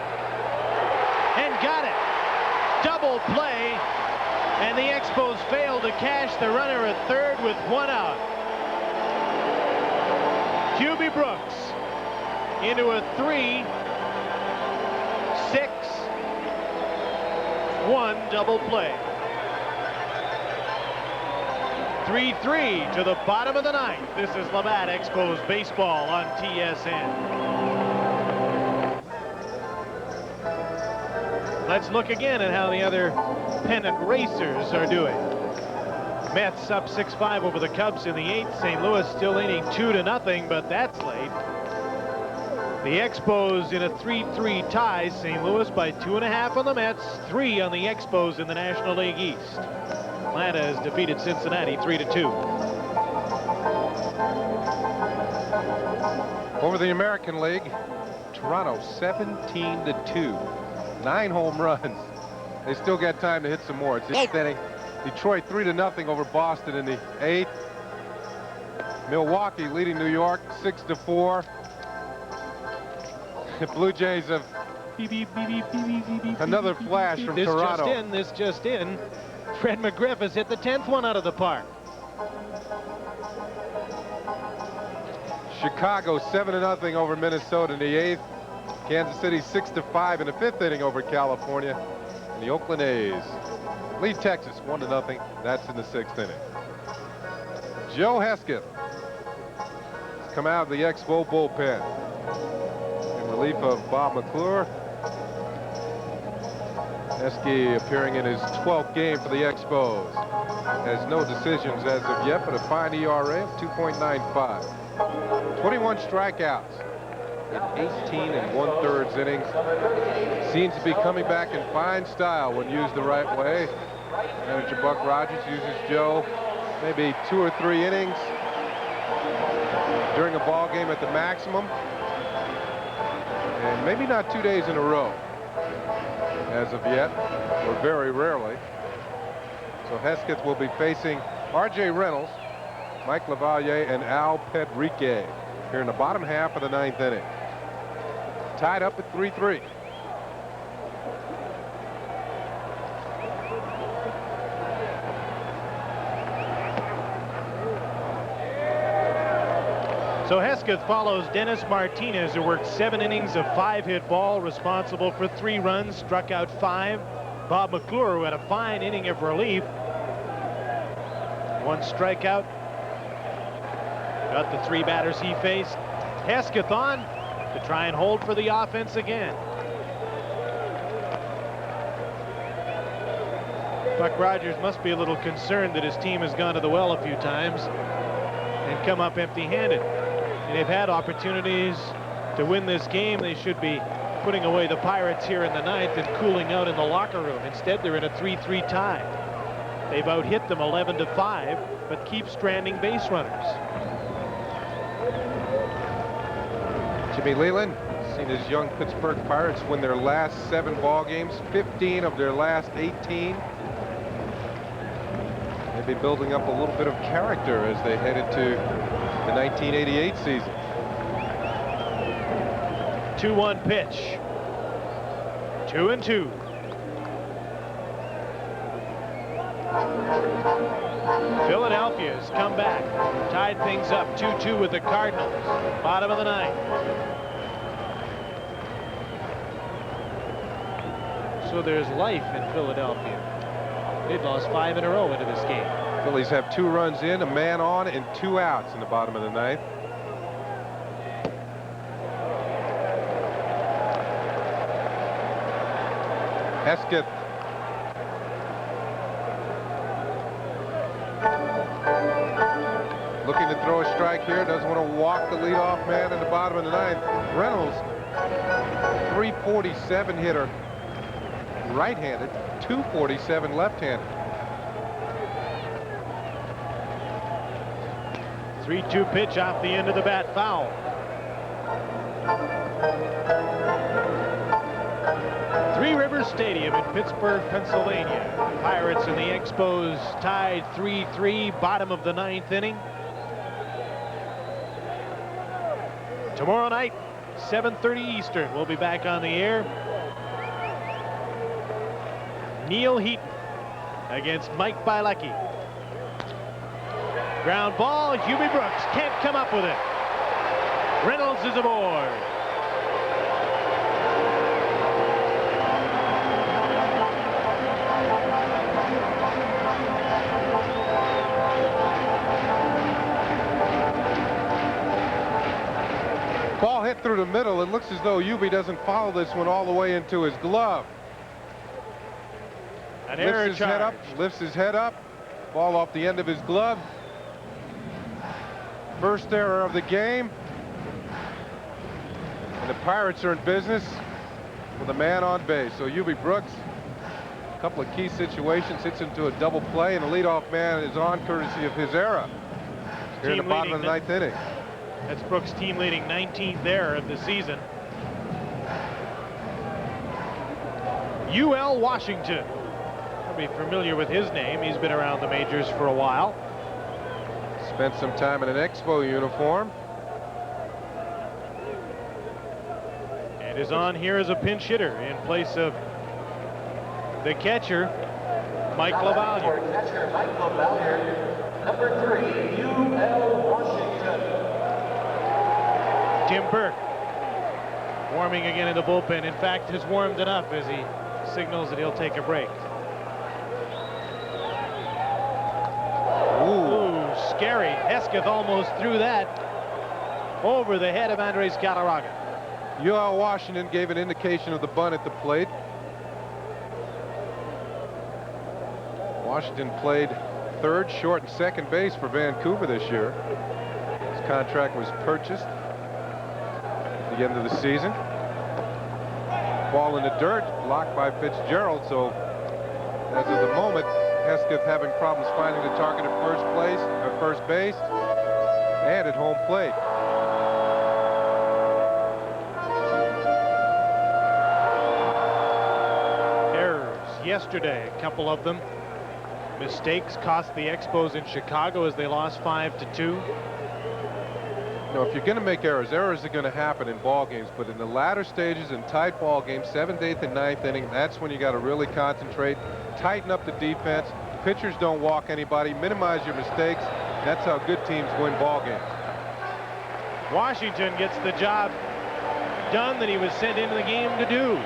C: got it. Double play, and the Expos failed to cash the runner at third with 1 out. U.B. Brooks into a 3-6-1 double play. 3-3 to the bottom of the 9th. This is Labatt Expos baseball on TSN. Let's look again at how the other pennant racers are doing. Mets up 6-5 over the Cubs in the 8th. St. Louis still leading 2-0, but that's late. The Expos in a 3-3 tie. St. Louis by 2.5 on the Mets, 3 on the Expos in the National League East. Atlanta has defeated Cincinnati 3-2.
B: Over the American League, Toronto 17-2. 9 home runs. They still got time to hit some more. It's extending. Detroit 3-0 over Boston in the 8th. Milwaukee leading New York 6-4. The Blue Jays have
C: Beep, beep, beep, beep, beep, beep, beep, beep,
B: Another
C: beep,
B: flash
C: beep.
B: from
C: This
B: Toronto.
C: This just in. Fred McGriff has hit the 10th one out of the park.
B: Chicago 7-0 over Minnesota in the 8th. Kansas City 6-5 in the 5th inning over California. And the Oakland A's lead Texas 1-0. That's in the 6th inning. Joe Hesketh has come out of the Expo bullpen in relief of Bob McClure. Hesketh appearing in his 12th game for the Expos. Has no decisions as of yet, but a fine ERA of 2.95. 21 strikeouts in 18 1/3 innings. Seems to be coming back in fine style when used the right way. Manager Buck Rogers uses Joe maybe 2 or 3 innings during a ball game at the maximum, and maybe not 2 days in a row as of yet, or very rarely. So Hesketh will be facing R.J. Reynolds, Mike Lavalier, and Al Pedrique here in the bottom half of the 9th inning. Tied up at 3-3.
C: So Hesketh follows Dennis Martinez, who worked 7 innings of 5-hit ball, responsible for 3 runs, struck out 5. Bob McClure, who had a fine inning of relief, 1 strikeout. Got the 3 batters he faced. Hesketh on to try and hold for the offense again. Buck Rogers must be a little concerned that his team has gone to the well a few times and come up empty-handed. And they've had opportunities to win this game. They should be putting away the Pirates here in the 9th and cooling out in the locker room. Instead, they're in a 3-3 tie. They've out-hit them 11-5, but keep stranding base runners.
B: Jimmy Leland seen his young Pittsburgh Pirates win their last 7 ball games, 15 of their last 18. Maybe building up a little bit of character as they head into the 1988 season.
C: 2-1 pitch. 2-2. Philadelphia's come back, tied things up 2-2 with the Cardinals. Bottom of the 9th. So there's life in Philadelphia. They've lost 5 in a row into this game.
B: Phillies have 2 runs in, a man on, and 2 outs in the bottom of the 9th. Hesketh looking to throw a strike here. Doesn't want to walk the leadoff man in the bottom of the 9th. Reynolds, 347 hitter, right-handed, 247 left-handed.
C: 3-2 pitch off the end of the bat, foul. Three Rivers Stadium in Pittsburgh, Pennsylvania. Pirates and the Expos tied 3-3, bottom of the 9th inning. Tomorrow night, 7:30 Eastern, we'll be back on the air. Neil Heaton against Mike Bilecki. Ground ball, Hubie Brooks can't come up with it. Reynolds is aboard.
B: Ball hit through the middle. It looks as though Hubie doesn't follow this one all the way into his glove.
C: An error
B: Lifts his head up, lifts his head up. Ball off the end of his glove. First error of the game. And the Pirates are in business with a man on base. So Hubie Brooks, a couple of key situations, hits into a double play, and the leadoff man is on courtesy of his error here in the bottom of the 9th inning.
C: That's Brooks' team leading 19th error of the season. UL Washington. You'll be familiar with his name. He's been around the majors for a while.
B: Spent some time in an Expo uniform.
C: and is on here as a pinch hitter in place of the catcher, Mike Labatt.
D: Catcher Mike Labatt, number 3, UL Washington.
C: Tim Burke warming again in the bullpen. In fact, has warmed it up as he signals that he'll take a break. Ooh, scary. Hesketh almost threw that over the head of Andres Galarraga.
B: UL Washington gave an indication of the bunt at the plate. Washington played third, short, and second base for Vancouver this year. His contract was purchased at the end of the season. Ball in the dirt, blocked by Fitzgerald. So as of the moment, Hesketh having problems finding the target at first base, and at home plate.
C: Errors yesterday, a couple of them. Mistakes cost the Expos in Chicago as they lost 5-2.
B: You know, if you're going to make errors are going to happen in ball games, but in the latter stages in tight ball games, 7th, 8th, and 9th inning, that's when you got to really concentrate, tighten up the defense. Pitchers don't walk anybody, minimize your mistakes. That's how good teams win ball games.
C: Washington gets the job done that he was sent into the game to do.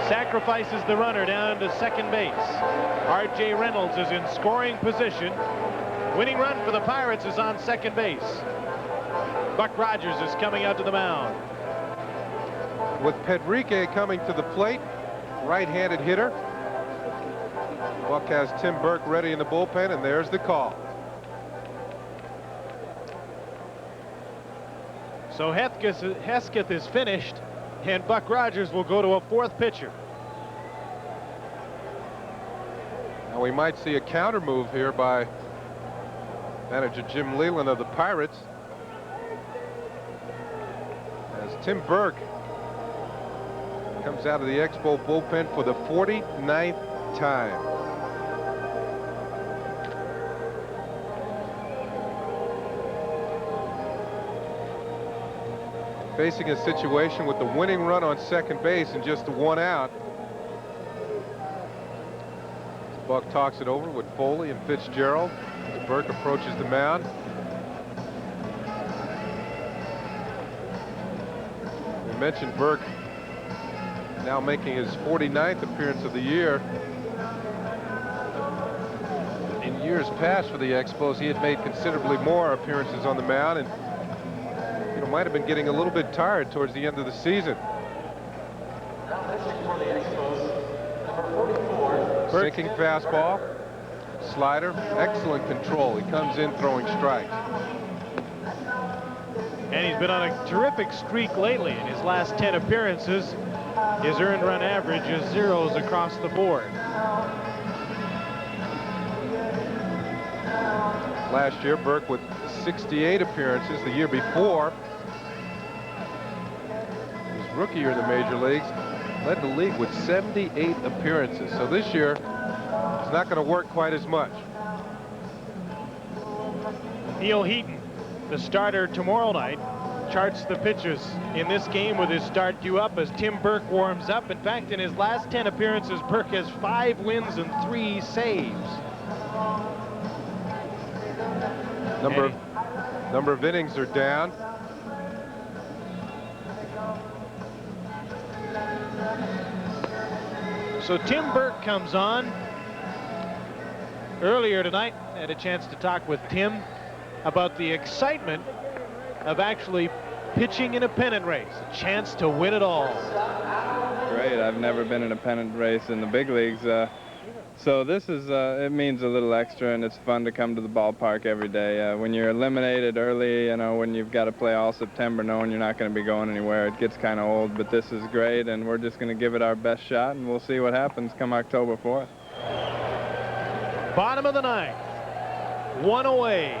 C: Sacrifices the runner down to second base. R.J. Reynolds is in scoring position. Winning run for the Pirates is on second base. Buck Rogers is coming out to the mound.
B: With Pedrique coming to the plate, right-handed hitter. Buck has Tim Burke ready in the bullpen, and there's the call.
C: So Hesketh is finished, and Buck Rogers will go to a fourth pitcher.
B: Now we might see a counter move here by manager Jim Leyland of the Pirates, as Tim Burke comes out of the Expo bullpen for the 49th time. Facing a situation with the winning run on second base and just the one out. Buck talks it over with Foley and Fitzgerald as Burke approaches the mound. We mentioned Burke now making his 49th appearance of the year. In years past for the Expos, he had made considerably more appearances on the mound, and might have been getting a little bit tired towards the end of the season. Sinking fastball, slider, excellent control. He comes in throwing strikes.
C: And he's been on a terrific streak lately. In his last 10 appearances, his earned run average is zeros across the board.
B: Last year, Burke with 68 appearances. The year before, rookie year in the major leagues, led the league with 78 appearances. So this year, it's not going to work quite as much.
C: Neil Heaton, the starter tomorrow night, charts the pitches in this game with his start due up as Tim Burke warms up. In fact, in his last 10 appearances, Burke has 5 wins and 3 saves.
B: Number of innings are down.
C: So Tim Burke comes on. Earlier tonight, I had a chance to talk with Tim about the excitement of actually pitching in a pennant race, a chance to win it all.
F: Great. I've never been in a pennant race in the big leagues. So this is, it means a little extra, and it's fun to come to the ballpark every day. When you're eliminated early, you know, when you've got to play all September knowing you're not going to be going anywhere, it gets kind of old, but this is great, and we're just going to give it our best shot, and we'll see what happens come October 4th.
C: Bottom of the 9th, 1 away.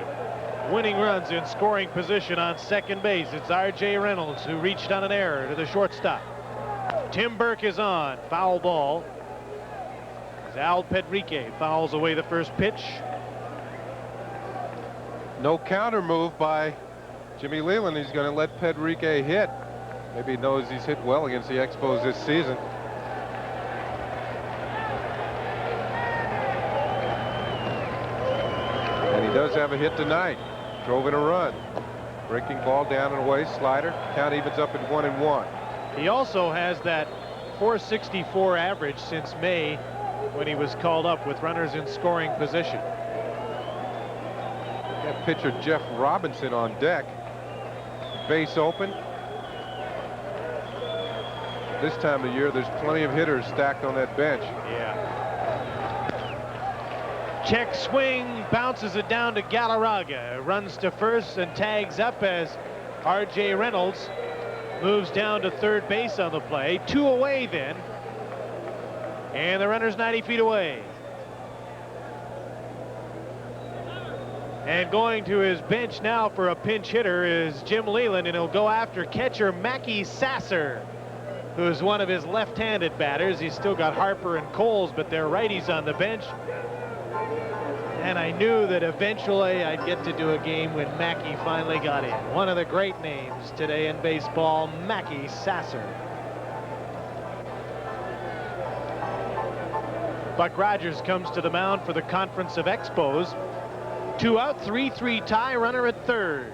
C: Winning runs in scoring position on second base. It's R.J. Reynolds who reached on an error to the shortstop. Tim Burke is on. Foul ball. Al Pedrique fouls away the first pitch.
B: No counter move by Jimmy Leyland. He's going to let Pedrique hit. Maybe he knows he's hit well against the Expos this season. And he does have a hit tonight. Drove in a run. Breaking ball down and away, slider. Count evens up at 1-1.
C: He also has that .464 average since May when he was called up with runners in scoring position.
B: Got pitcher Jeff Robinson on deck. Base open. This time of year, there's plenty of hitters stacked on that bench.
C: Yeah. Check swing, bounces it down to Galarraga. Runs to first and tags up as R.J. Reynolds moves down to third base on the play. 2 away then. And the runner's 90 feet away. And going to his bench now for a pinch hitter is Jim Leland, and he'll go after catcher Mackie Sasser, who's one of his left-handed batters. He's still got Harper and Coles, but they're righties on the bench. And I knew that eventually I'd get to do a game when Mackie finally got in. One of the great names today in baseball, Mackie Sasser. Buck Rogers comes to the mound for the Conference of Expos. 2 out, 3-3 tie, runner at third.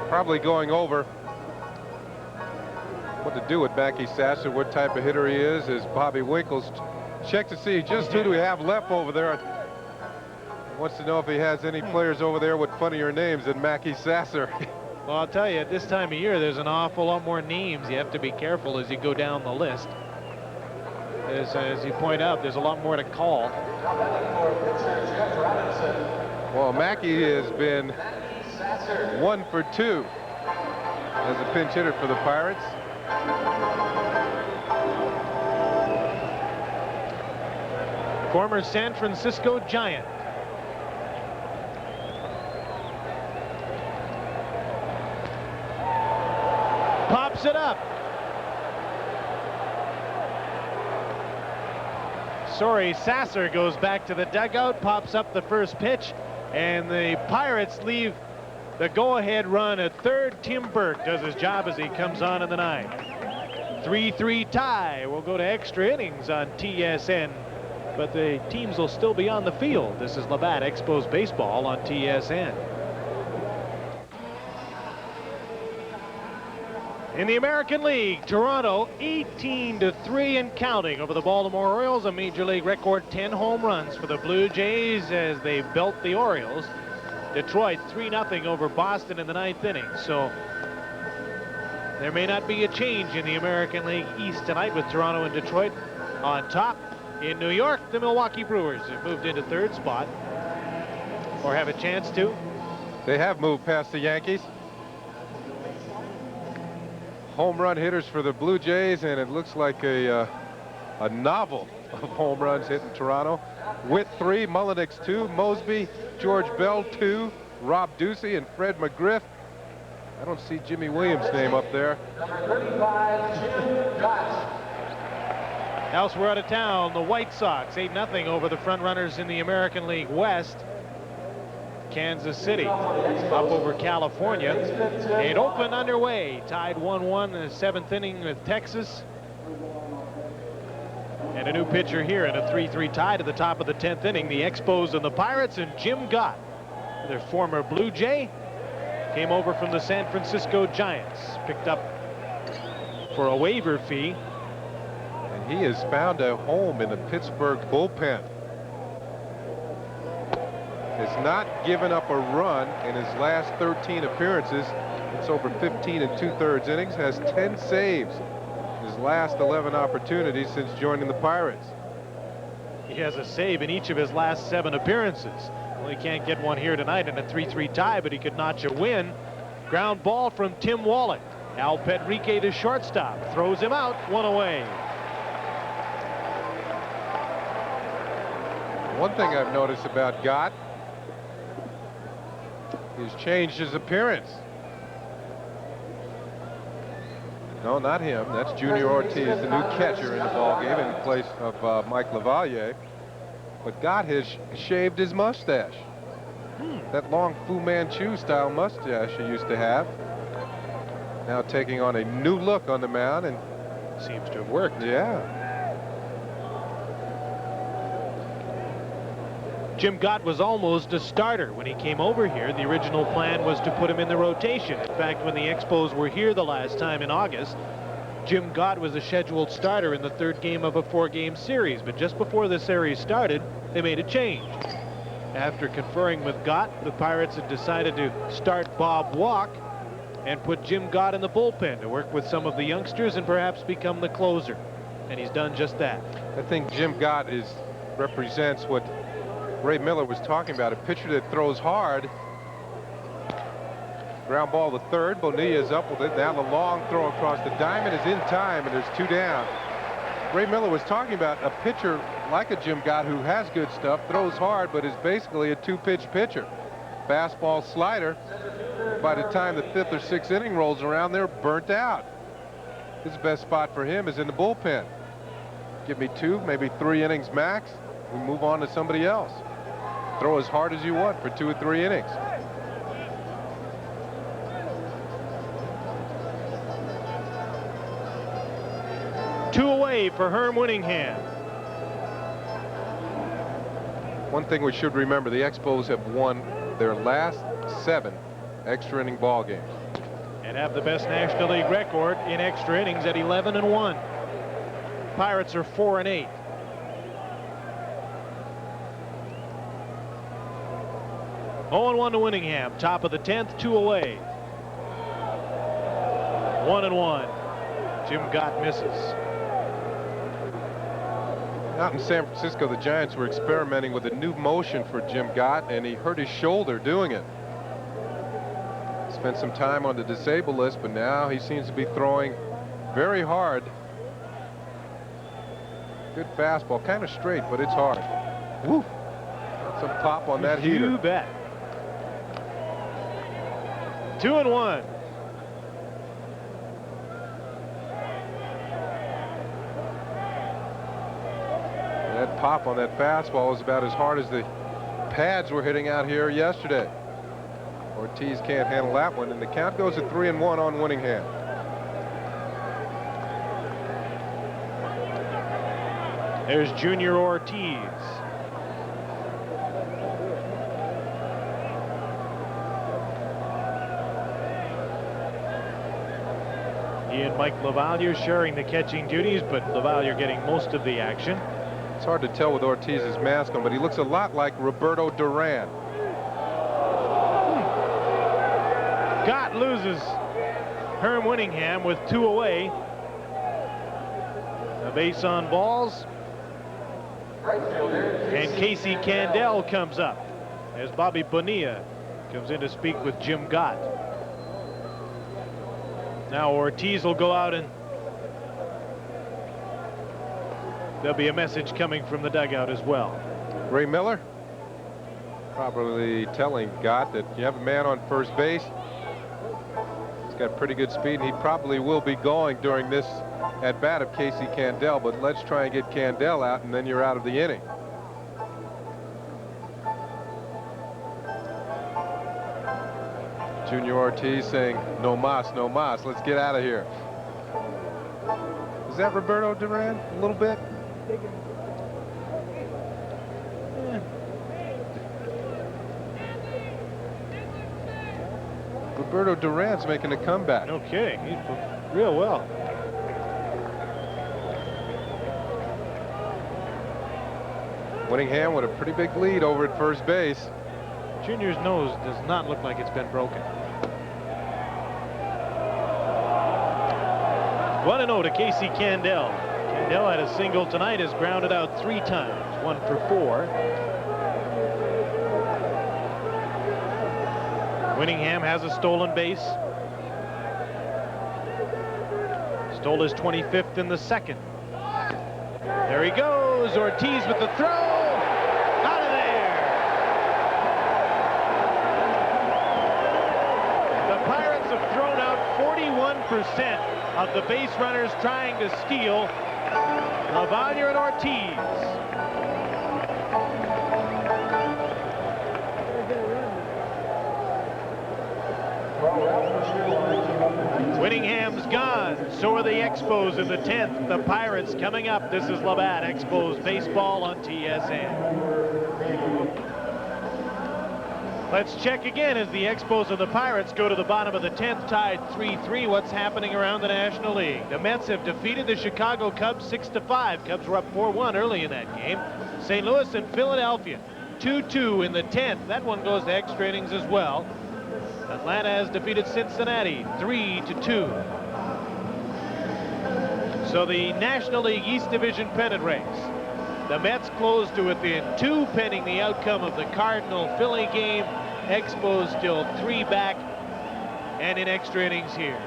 B: Probably going over what to do with Mackie Sasser, what type of hitter he is, as Bobby Winkles checks to see just who do we have left over there. He wants to know if he has any players over there with funnier names than Mackie Sasser.
C: Well, I'll tell you, at this time of year, there's an awful lot more names. You have to be careful as you go down the list. As you point out, there's a lot more to call.
B: Well, Mackie has been 1 for 2 as a pinch hitter for the Pirates.
C: Former San Francisco Giant. Pops it up. Sorry, Sasser goes back to the dugout, pops up the first pitch, and the Pirates leave the go-ahead run at third. Tim Burke does his job as he comes on in the ninth. 3-3 tie. We'll go to extra innings on TSN, but the teams will still be on the field. This is Labatt Expos baseball on TSN. In the American League, Toronto 18-3 and counting over the Baltimore Orioles. A Major League record 10 home runs for the Blue Jays as they belt the Orioles. Detroit 3-0 over Boston in the 9th inning. So there may not be a change in the American League East tonight with Toronto and Detroit on top. In New York, the Milwaukee Brewers have moved into third spot, or have a chance to.
B: They have moved past the Yankees. Home run hitters for the Blue Jays, and it looks like a novel of home runs hit in Toronto. Witt 3, Mullenix 2, Mosby, George Bell 2, Rob Ducey, and Fred McGriff. I don't see Jimmy Williams' name up there.
D: Number 35, Jim Gott.
C: Elsewhere out of town, the White Sox 8-0 over the front runners in the American League West. Kansas City up over California. And Oakland underway, tied 1-1 in the 7th inning with Texas. And a new pitcher here in a 3-3 tie to the top of the 10th inning. The Expos and the Pirates, and Jim Gott, their former Blue Jay, came over from the San Francisco Giants, picked up for a waiver fee.
B: And he has found a home in the Pittsburgh bullpen. Has not given up a run in his last 13 appearances. It's over 15 2/3 innings, has 10 saves in his last 11 opportunities since joining the Pirates.
C: He has a save in each of his last 7 appearances. Well, he can't get one here tonight in a 3-3 tie, but he could notch a win. Ground ball from Tim Wallach. Al Pedrique to shortstop, throws him out, 1 away.
B: One thing I've noticed about Gott, he's changed his appearance. No, not him. That's Junior Ortiz, the new catcher in the ball game in place of Mike LaValliere. But Gott has shaved his mustache. That long Fu Manchu style mustache he used to have. Now taking on a new look on the mound, and
C: Seems to have worked.
B: yeah.
C: Jim Gott was almost a starter when he came over here. The original plan was to put him in the rotation. In fact, when the Expos were here the last time in August, Jim Gott was a scheduled starter in the third game of a 4-game series. But just before the series started, they made a change. After conferring with Gott, the Pirates had decided to start Bob Walk and put Jim Gott in the bullpen to work with some of the youngsters and perhaps become the closer. And he's done just that.
B: I think Jim Gott represents what Ray Miller was talking about, a pitcher that throws hard. Ground ball to third. Bonilla is up with it. Now the long throw across the diamond is in time, and there's 2 down. Ray Miller was talking about a pitcher like a Jim Gott who has good stuff, throws hard, but is basically a 2-pitch pitcher. Fastball, slider. By the time the 5th or 6th inning rolls around, they're burnt out. His best spot for him is in the bullpen. Give me 2, maybe 3 innings max. We move on to somebody else. Throw as hard as you want for 2 or 3 innings.
C: Two away for Herm Winningham.
B: One thing we should remember, the Expos have won their last 7 extra inning ball games.
C: And have the best National League record in extra innings at 11-1. Pirates are 4-8. Oh, 1 to Winningham. Top of the 10th, 2 away. 1-1. Jim Gott misses.
B: Out in San Francisco, the Giants were experimenting with a new motion for Jim Gott, and he hurt his shoulder doing it. Spent some time on the disabled list, but now he seems to be throwing very hard. Good fastball, kind of straight, but it's hard. Woo! Some pop on that heater.
C: You bet. 2-1.
B: That pop on that fastball is about as hard as the pads were hitting out here yesterday. Ortiz can't handle that one, and the count goes to 3-1 on Winningham.
C: There's Junior Ortiz. He and Mike LaValliere sharing the catching duties, but LaValliere getting most of the action.
B: It's hard to tell with Ortiz's mask on, but he looks a lot like Roberto Duran.
C: Gott loses Herm Winningham with 2 away. A base on balls. And Casey Candell comes up as Bobby Bonilla comes in to speak with Jim Gott. Now Ortiz will go out, and there'll be a message coming from the dugout as well.
B: Ray Miller probably telling Gott that you have a man on first base. He's got pretty good speed, and he probably will be going during this at bat of Casey Candell, but let's try and get Candell out, and then you're out of the inning. Junior Ortiz saying, no mas, no mas, let's get out of here. Is that Roberto Duran a little bit? Roberto Duran's making a comeback.
C: Okay, he's real well.
B: Winningham with a pretty big lead over at first base.
C: Junior's nose does not look like it's been broken. 1-0 to Casey Candell. Candell had a single tonight, has grounded out 3 times, 1 for 4. Winningham has a stolen base. Stole his 25th in the 2nd. There he goes. Ortiz with the throw. Out of there. The Pirates have thrown out 41% of the base runners trying to steal. LaValliere and Ortiz. Whittingham's gone. So are the Expos in the 10th. The Pirates coming up. This is Labatt, Expos baseball on TSN. Let's check again as the Expos and the Pirates go to the bottom of the 10th, tied 3-3. What's happening around the National League? The Mets have defeated the Chicago Cubs 6-5. Cubs were up 4-1 early in that game. St. Louis and Philadelphia 2-2 in the 10th. That one goes to extra innings as well. Atlanta has defeated Cincinnati 3-2. So the National League East Division pennant race. The Mets close to within 2 pending the outcome of the Cardinal-Philly game. Expos still 3 back and in extra innings here.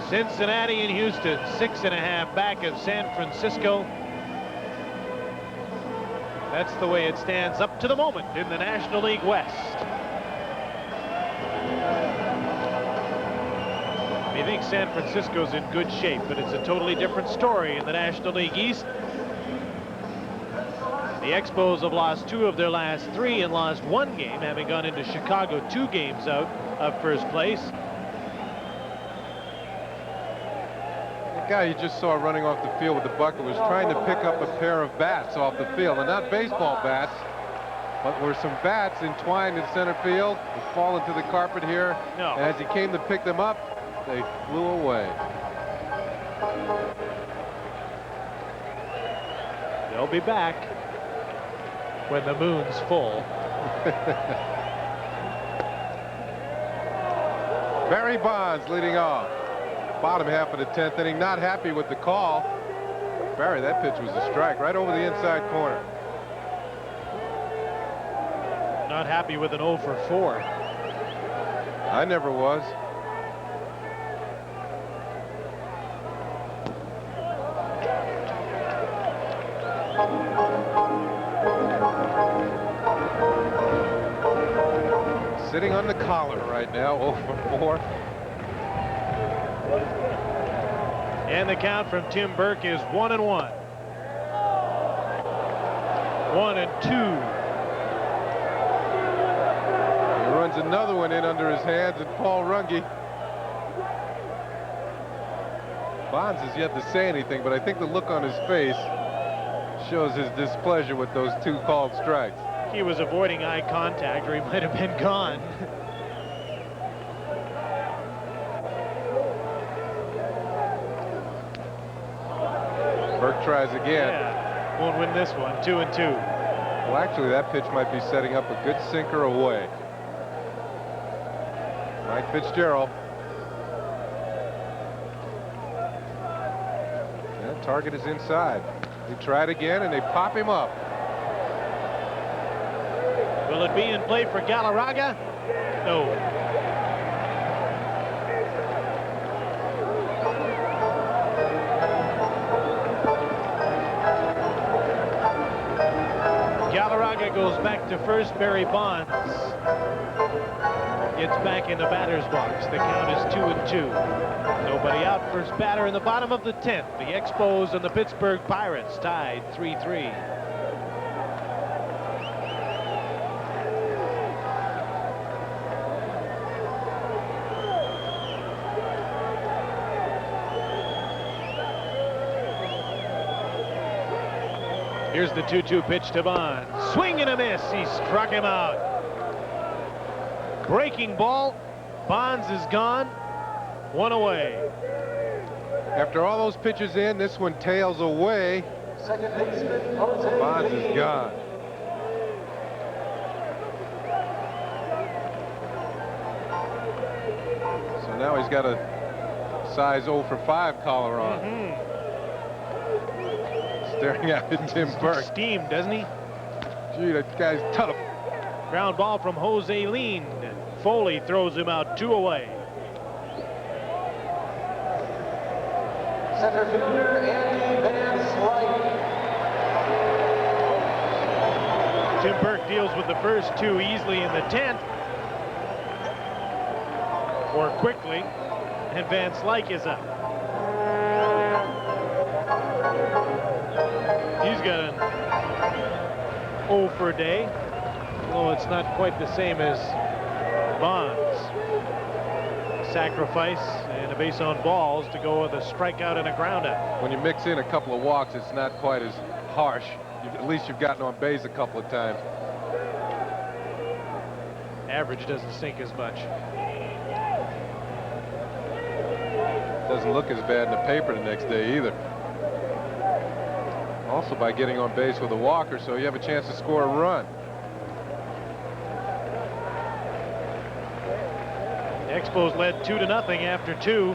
C: Cincinnati and Houston 6.5 back of San Francisco. That's the way it stands up to the moment in the National League West. I think San Francisco's in good shape, but it's a totally different story in the National League East. The Expos have lost 2 of their last 3 and lost 1 game, having gone into Chicago 2 games out of first place.
B: The guy you just saw running off the field with the bucket was trying to pick up a pair of bats off the field, and not baseball bats, but were some bats entwined in center field. They fall into the carpet here,
C: No.
B: and as he came to pick them up, they flew away.
C: They'll be back when the moon's full.
B: Barry Bonds leading off. Bottom half of the 10th inning, not happy with the call. Barry, that pitch was a strike right over the inside corner.
C: Not happy with an 0 for 4.
B: I never was. Sitting on the collar right now, 0 for 4.
C: And the count from Tim Burke is 1-1. 1-2.
B: He runs another one in under his hands, and Paul Runge. Bonds has yet to say anything, but I think the look on his face shows his displeasure with those 2 called strikes.
C: He was avoiding eye contact, or he might have been gone.
B: Burke tries again.
C: Yeah, won't win this one. 2-2.
B: Well, actually, that pitch might be setting up a good sinker away. Mike Fitzgerald. That target is inside. They try it again, and they pop him up.
C: Will it be in play for Galarraga? No. Galarraga goes back to first. Barry Bonds gets back in the batter's box. The count is 2-2. Nobody out. First batter in the bottom of the 10th. The Expos and the Pittsburgh Pirates tied 3-3. Here's the 2-2 pitch to Bonds. Swing and a miss. He struck him out. Breaking ball. Bonds is gone. 1 away.
B: After all those pitches in, this one tails away.
D: Second baseman, Jose.
B: Bonds is gone. So now he's got a size 0 for 5 collar on. Staring at Tim Burke.
C: Steam, doesn't he?
B: Gee, that guy's tough.
C: Ground ball from Jose Lean. Foley throws him out. 2 away.
D: Center fielder, Andy Van Slyke.
C: Tim Burke deals with the first 2 easily in the 10th. Or quickly. And Van Slyke is up. He's got an 0 for a day. Although it's not quite the same as sacrifice and a base on balls to go with a strikeout and a ground out.
B: When you mix in a couple of walks, it's not quite as harsh. At least you've gotten on base a couple of times.
C: Average doesn't sink as much.
B: Doesn't look as bad in the paper the next day either. Also by getting on base with a walker, so you have a chance to score a run.
C: Expos led 2-0 after 2.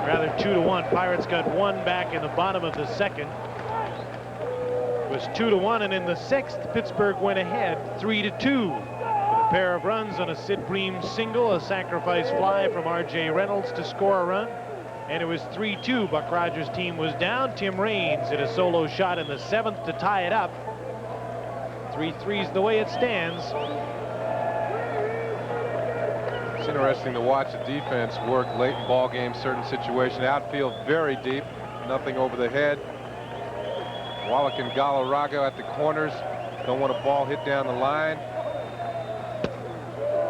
C: Rather 2-1. Pirates got one back in the bottom of the second. It was 2-1, and in the sixth, Pittsburgh went ahead 3-2. With a pair of runs on a Sid Bream single, a sacrifice fly from R.J. Reynolds to score a run. And it was 3-2. Buck Rogers' team was down. Tim Raines hit a solo shot in the seventh to tie it up. 3-3's the way it stands.
B: It's interesting to watch the defense work late in ball games, certain situations. Outfield very deep, nothing over the head. Wallach and Galarraga at the corners. Don't want a ball hit down the line.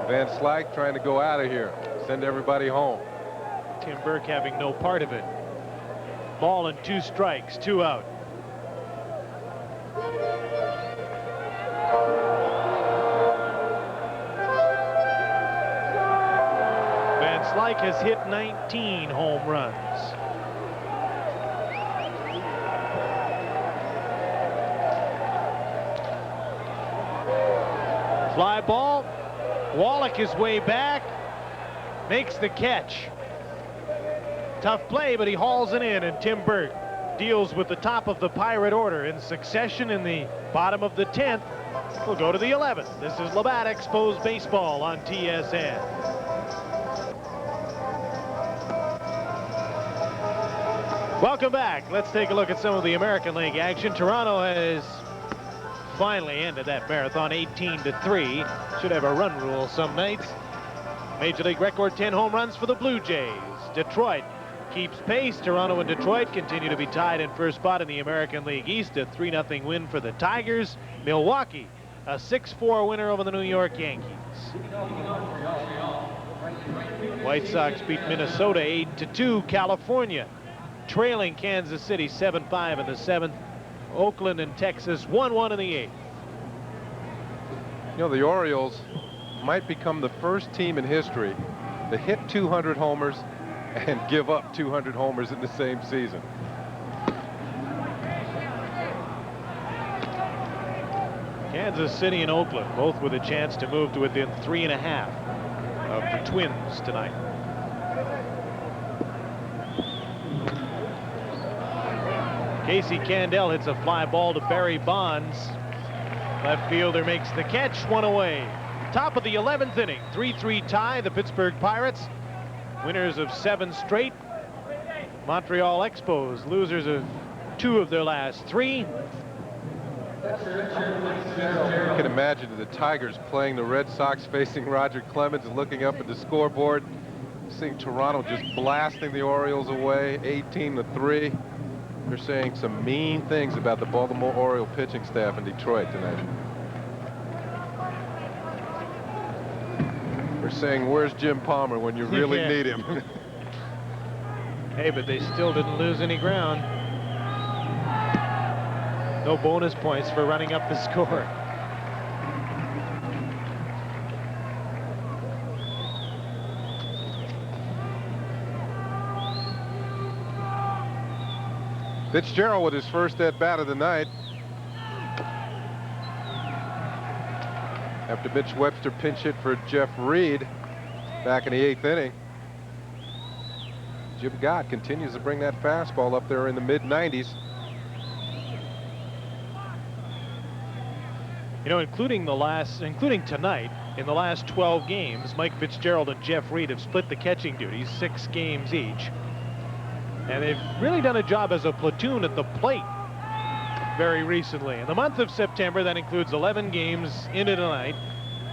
B: Van Slyke trying to go out of here, send everybody home.
C: Tim Burke having no part of it. Ball and 2 strikes, 2 out. Van Slyke has hit 19 home runs. Fly ball. Wallach is way back. Makes the catch. Tough play, but he hauls it in, and Tim Burke deals with the top of the Pirate order in succession in the bottom of the 10th. We'll go to the 11th. This is Labatt Expos Baseball on TSN. Welcome back. Let's take a look at some of the American League action. Toronto has finally ended that marathon 18-3. Should have a run rule some nights. Major League record 10 home runs for the Blue Jays. Detroit keeps pace. Toronto and Detroit continue to be tied in first spot in the American League East. A 3-0 win for the Tigers. Milwaukee, a 6-4 winner over the New York Yankees. White Sox beat Minnesota 8-2. California trailing Kansas City 7-5 in the 7th. Oakland and Texas 1-1 in the 8th.
B: You know, the Orioles might become the first team in history to hit 200 homers and give up 200 homers in the same season.
C: Kansas City and Oakland both with a chance to move to within 3.5 of the Twins tonight. Casey Candell hits a fly ball to Barry Bonds. Left fielder makes the catch, 1 away. Top of the 11th inning, 3-3 tie. The Pittsburgh Pirates, winners of 7 straight. Montreal Expos, losers of 2 of their last 3.
B: You can imagine the Tigers playing the Red Sox, facing Roger Clemens, and looking up at the scoreboard, seeing Toronto just blasting the Orioles away, 18-3. They're saying some mean things about the Baltimore Oriole pitching staff in Detroit tonight. They're saying, where's Jim Palmer when you really need him?
C: Hey, but they still didn't lose any ground. No bonus points for running up the score.
B: Fitzgerald with his first at bat of the night. After Mitch Webster pinch hit for Jeff Reed back in the 8th inning. Jim Gott continues to bring that fastball up there in the mid-90s.
C: You know, including tonight, in the last 12 games, Mike Fitzgerald and Jeff Reed have split the catching duties, 6 games each. And they've really done a job as a platoon at the plate very recently. In the month of September, that includes 11 games into tonight.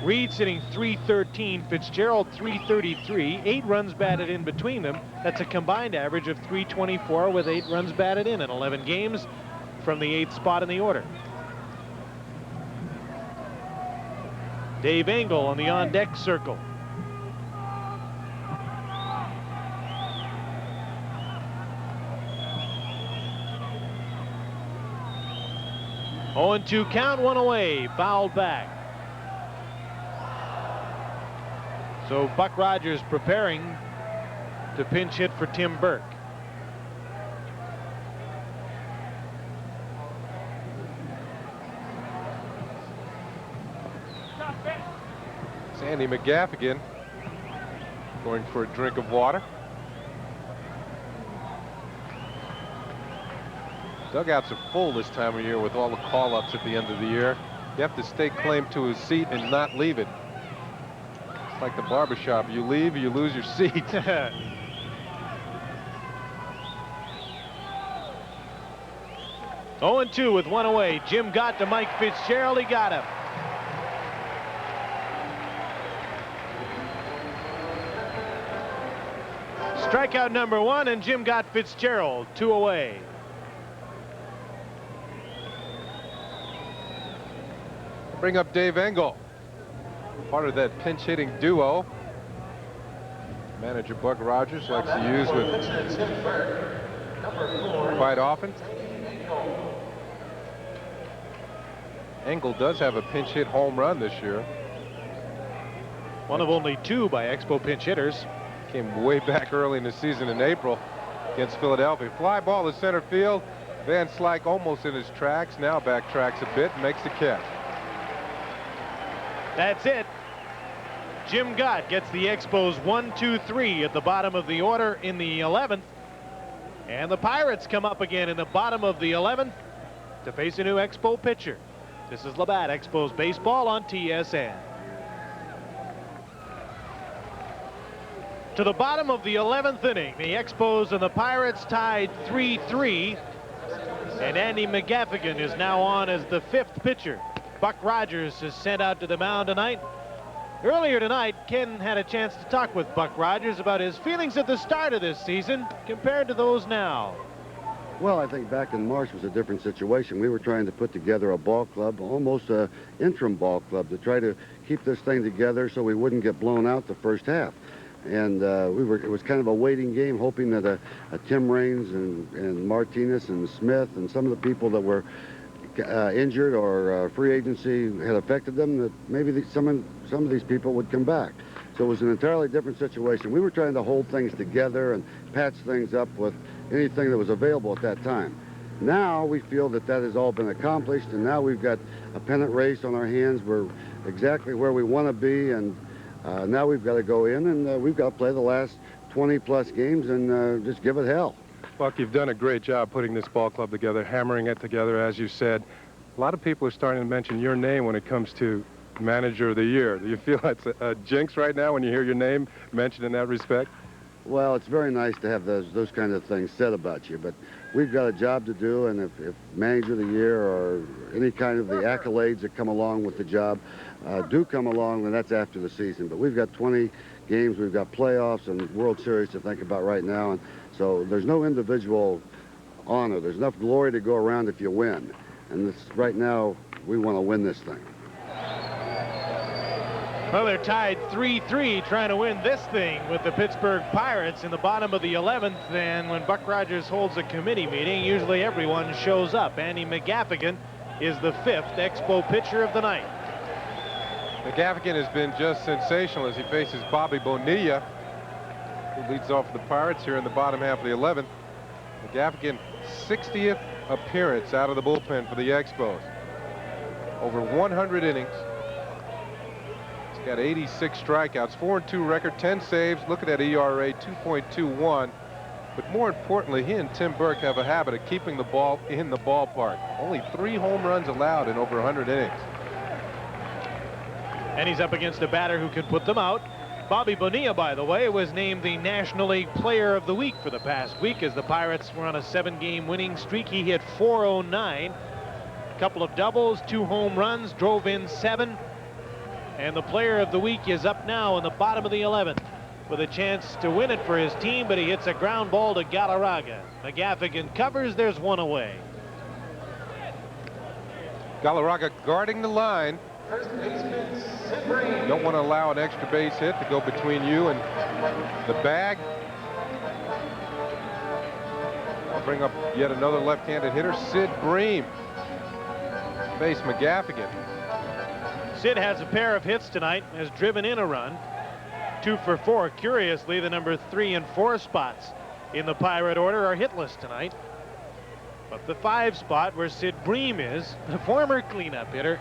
C: Reed sitting .313, Fitzgerald .333, 8 runs batted in between them. That's a combined average of .324 with 8 runs batted in 11 games from the 8th spot in the order. Dave Engel on the on-deck circle. Oh, and 2 count, 1 away, fouled back. So Buck Rogers preparing to pinch hit for Tim Burke.
B: Sandy McGaffigan going for a drink of water. Dugouts are full this time of year with all the call-ups at the end of the year. You have to stake claim to his seat and not leave it. It's like the barbershop. You leave, you lose your seat.
C: 0-2 with 1 away. Jim got to Mike Fitzgerald. He got him. Strikeout number 1, and Jim got Fitzgerald. 2 away.
B: Bring up Dave Engel, part of that pinch hitting duo. Manager Buck Rogers likes to use with quite often. Engel does have a pinch hit home run this year.
C: One of only 2 by Expo pinch hitters.
B: Came way back early in the season in April against Philadelphia. Fly ball to center field. Van Slyke almost in his tracks. Now backtracks a bit and makes the catch.
C: That's it. Jim Gott gets the Expos 1, 2, 3 at the bottom of the order in the 11th. And the Pirates come up again in the bottom of the 11th to face a new Expo pitcher. This is Labatt, Expos baseball on TSN. To the bottom of the 11th inning, the Expos and the Pirates tied 3-3. And Andy McGaffigan is now on as the 5th pitcher. Buck Rogers is sent out to the mound tonight. Earlier tonight, Ken had a chance to talk with Buck Rogers about his feelings at the start of this season compared to those now.
E: Well, I think back in March was a different situation. We were trying to put together a ball club, almost an interim ball club, to try to keep this thing together so we wouldn't get blown out the first half. And it was kind of a waiting game, hoping that a Tim Raines and Martinez and Smith and some of the people that were injured or free agency had affected them, that maybe some of these people would come back. So it was an entirely different situation. We were trying to hold things together and patch things up with anything that was available at that time. Now we feel that that has all been accomplished, and now we've got a pennant race on our hands. We're exactly where we want to be, and now we've got to go in and we've got to play the last 20-plus games and just give it hell.
B: Buck, you've done a great job putting this ball club together, hammering it together, as you said. A lot of people are starting to mention your name when it comes to Manager of the Year. Do you feel that's a jinx right now when you hear your name mentioned in that respect?
E: Well, it's very nice to have those kind of things said about you, but we've got a job to do, and if Manager of the Year or any kind of the accolades that come along with the job do come along, then that's after the season. But we've got 20 games, we've got playoffs and World Series to think about right now, and so there's no individual honor. There's enough glory to go around if you win, and this, right now we want to win this thing.
C: Well, they're tied 3-3 trying to win this thing with the Pittsburgh Pirates in the bottom of the 11th. And when Buck Rogers holds a committee meeting, usually everyone shows up. Andy McGaffigan is the 5th Expo pitcher of the night.
B: McGaffigan has been just sensational as he faces Bobby Bonilla, who leads off for the Pirates here in the bottom half of the 11th. McGaffigan, 60th appearance out of the bullpen for the Expos. Over 100 innings. He's got 86 strikeouts, 4-2 record, 10 saves. Look at that ERA, 2.21. But more importantly, he and Tim Burke have a habit of keeping the ball in the ballpark. Only 3 home runs allowed in over 100 innings.
C: And he's up against a batter who can put them out. Bobby Bonilla, by the way, was named the National League Player of the Week for the past week as the Pirates were on a 7-game winning streak. He hit .409, a couple of doubles, 2 home runs, drove in 7. And the Player of the Week is up now in the bottom of the 11th with a chance to win it for his team, but he hits a ground ball to Galarraga. McGaffigan covers, there's 1 away.
B: Galarraga guarding the line.
D: First baseman, Sid Bream.
B: You don't want to allow an extra base hit to go between you and the bag. I'll bring up yet another left-handed hitter, Sid Bream. Face McGaffigan.
C: Sid has a pair of hits tonight, has driven in a run. 2 for 4. Curiously, the number 3 and 4 spots in the Pirate order are hitless tonight. But the 5 spot where Sid Bream is, the former cleanup hitter,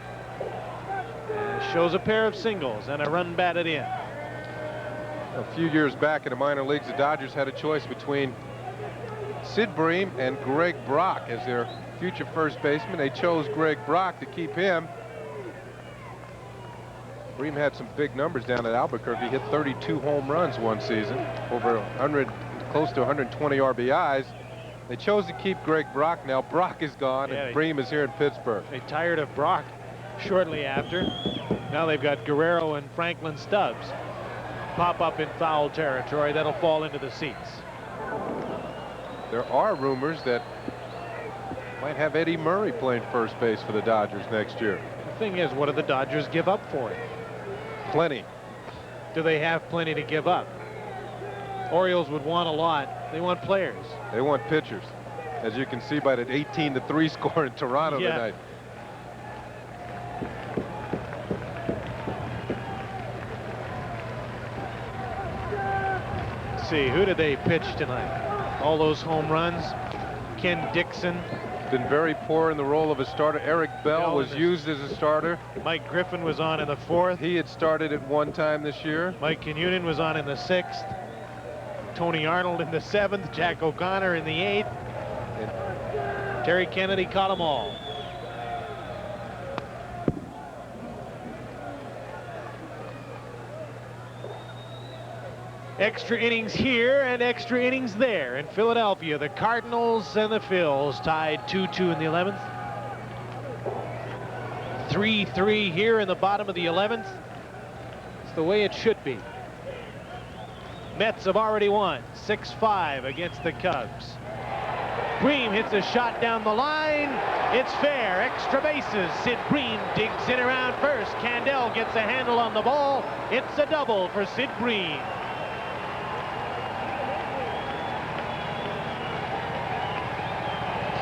C: shows a pair of singles and a run batted in.
B: A few years back in the minor leagues, the Dodgers had a choice between Sid Bream and Greg Brock as their future first baseman. They chose Greg Brock to keep him. Bream had some big numbers down at Albuquerque. He hit 32 home runs one season, over 100, close to 120 RBIs. They chose to keep Greg Brock. Now Brock is gone, and Bream is here in Pittsburgh.
C: They tired of Brock shortly after. Now they've got Guerrero and Franklin Stubbs pop up in foul territory. That'll fall into the seats.
B: There are rumors that might have Eddie Murray playing first base for the Dodgers next year.
C: The thing is, what do the Dodgers give up for it?
B: Plenty.
C: Do they have plenty to give up? Orioles would want a lot. They want players.
B: They want pitchers, as you can see by that 18-3 score in Toronto tonight.
C: Let's see, who did they pitch tonight? All those home runs. Ken Dixon.
B: Been very poor in the role of a starter. Eric Bell was used as a starter.
C: Mike Griffin was on in the 4th.
B: He had started at one time this year.
C: Mike Kinnunen was on in the 6th. Tony Arnold in the 7th. Jack O'Connor in the 8th. And Terry Kennedy caught them all. Extra innings here and extra innings there in Philadelphia. The Cardinals and the Phils tied 2-2 in the 11th. 3-3 here in the bottom of the 11th. It's the way it should be. Mets have already won 6-5 against the Cubs. Bream hits a shot down the line. It's fair. Extra bases. Sid Bream digs in around first. Candell gets a handle on the ball. It's a double for Sid Bream.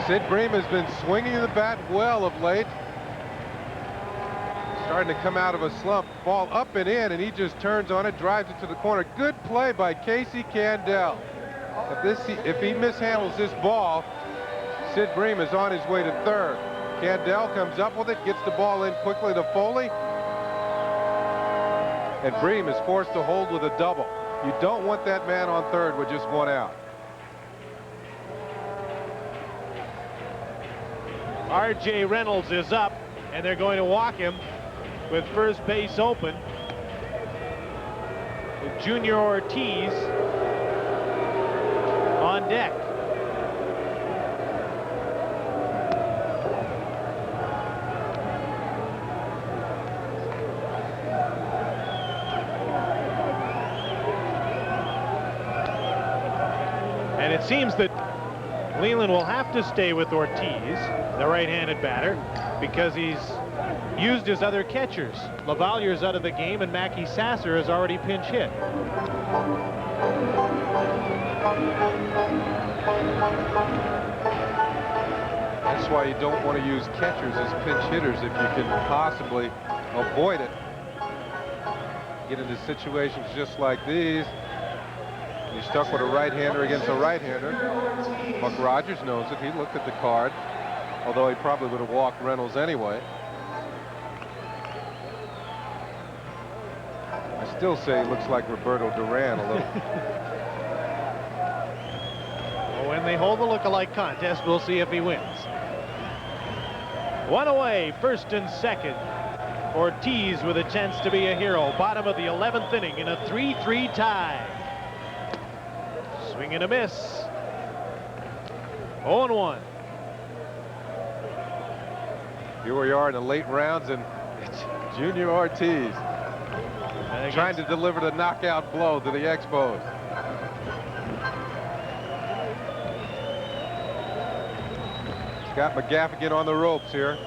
B: Sid Bream has been swinging the bat well of late. Starting to come out of a slump. Ball up and in, and he just turns on it, drives it to the corner. Good play by Casey Candell. If he mishandles this ball, Sid Bream is on his way to third. Candell comes up with it, gets the ball in quickly to Foley. And Bream is forced to hold with a double. You don't want that man on third with just one out.
C: R.J. Reynolds is up, and they're going to walk him with first base open. With Junior Ortiz on deck. And it seems that Leland will have to stay with Ortiz, the right-handed batter, because he's used his other catchers. Lavalier's out of the game, and Mackie Sasser has already pinch hit.
B: That's why you don't want to use catchers as pinch hitters if you can possibly avoid it. Get into situations just like these. You're stuck with a right-hander against a right-hander. Buck Rogers knows it. He looked at the card, although he probably would have walked Reynolds anyway. I still say he looks like Roberto Duran a little.
C: Well, when they hold the look-alike contest, we'll see if he wins. One away, first and second. Ortiz with a chance to be a hero. Bottom of the 11th inning in a 3-3 tie. Swing and a miss. 0-1.
B: Here we are in the late rounds, and it's Junior Ortiz trying to deliver the knockout blow to the Expos. Scott McGaffigan on the ropes here.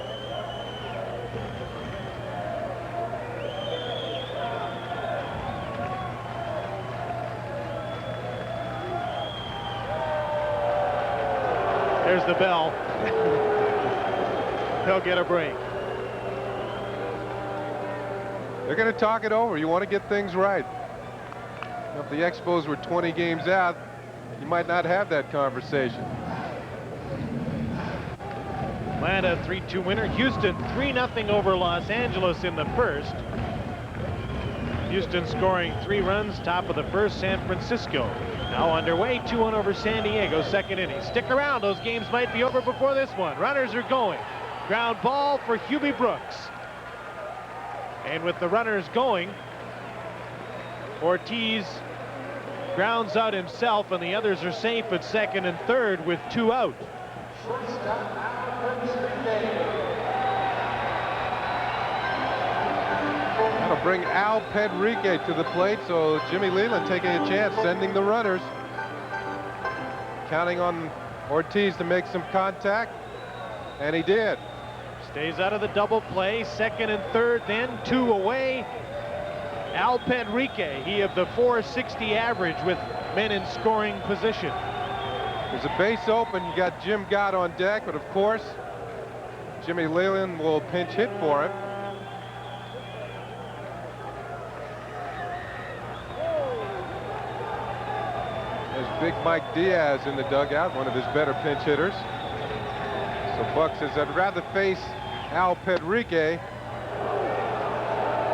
C: There's the bell. He'll get a break.
B: They're going to talk it over. You want to get things right. If the Expos were 20 games out, you might not have that conversation.
C: Atlanta 3-2 winner. Houston 3-0 over Los Angeles in the first. Houston scoring 3 runs, top of the first. San Francisco now underway, 2-1 over San Diego, second inning. Stick around, those games might be over before this one. Runners are going. Ground ball for Hubie Brooks. And with the runners going, Ortiz grounds out himself, and the others are safe at second and third with 2 out.
B: That'll bring Al Pedrique to the plate, so Jimmy Leland taking a chance, sending the runners. Counting on Ortiz to make some contact, and he did.
C: Stays out of the double play, second and third, then 2 away. Al Pedrique, he of the .460 average with men in scoring position.
B: There's a base open. You got Jim Gott on deck, but of course, Jimmy Leland will pinch hit for him. There's Big Mike Diaz in the dugout, one of his better pinch hitters. So Buck says, I'd rather face Al Pedrique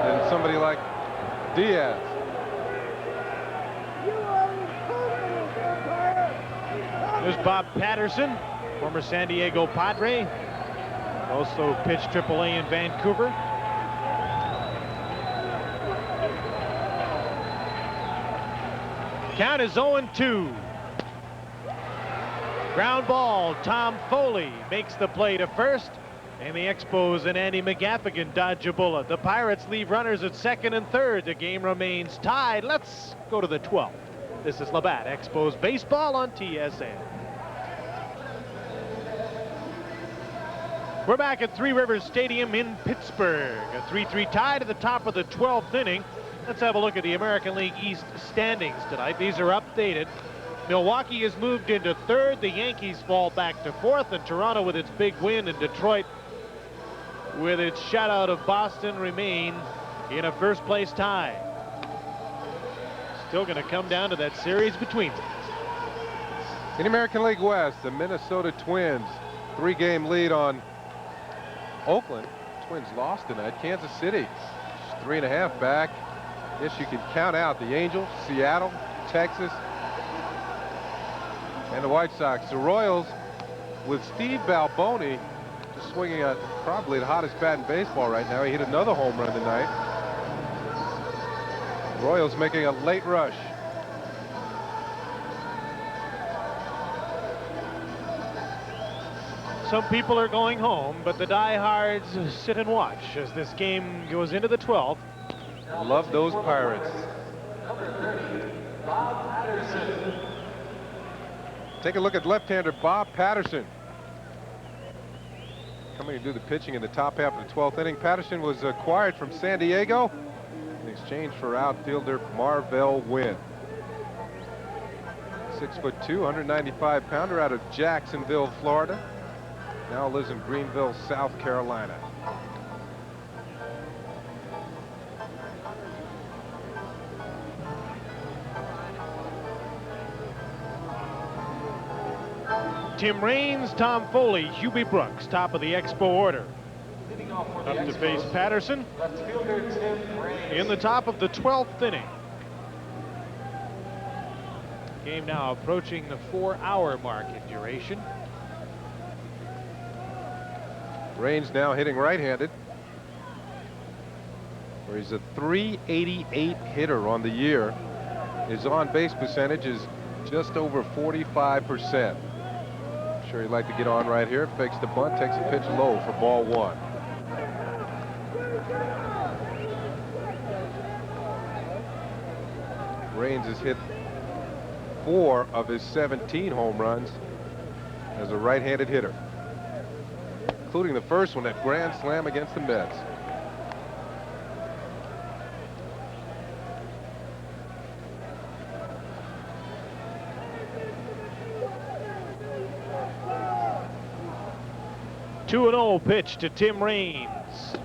B: than somebody like Diaz.
C: There's Bob Patterson, former San Diego Padre, also pitched AAA in Vancouver. Count is 0-2. Ground ball. Tom Foley makes the play to first, and the Expos and Andy McGaffigan dodge a bullet. The Pirates leave runners at second and third. The game remains tied. Let's go to the 12th. This is Labatt, Expos baseball on TSN. We're back at Three Rivers Stadium in Pittsburgh. A 3-3 tie to the top of the 12th inning. Let's have a look at the American League East standings tonight. These are updated. Milwaukee has moved into third. The Yankees fall back to fourth, and Toronto, with its big win, and Detroit with its shutout of Boston, remain in a first place tie. Still going to come down to that series between them.
B: In the American League West, the Minnesota Twins, 3-game lead on Oakland. Twins lost tonight. Kansas City, 3.5 back. Yes, you can count out the Angels, Seattle, Texas, and the White Sox. The Royals, with Steve Balboni just swinging at probably the hottest bat in baseball right now. He hit another home run tonight. Royals making a late rush.
C: Some people are going home, but the diehards sit and watch as this game goes into the 12th.
B: Love those Pirates. Take a look at left-hander Bob Patterson. Coming to do the pitching in the top half of the 12th inning. Patterson was acquired from San Diego in exchange for outfielder Marvell Wynn. 6'2", 195-pounder out of Jacksonville, Florida. Now lives in Greenville, South Carolina.
C: Tim Raines, Tom Foley, Hubie Brooks, top of the Expo order. Up to face Patterson in the top of the 12th inning. Game now approaching the 4-hour mark in duration.
B: Raines now hitting right-handed, where he's a .388 hitter on the year. His on-base percentage is just over 45%. Sure he'd like to get on right here. Fakes the bunt, takes a pitch low for ball 1. Raines has hit 4 of his 17 home runs as a right-handed hitter, including the first one, that grand slam against the Mets.
C: 2-0 pitch to Tim Raines.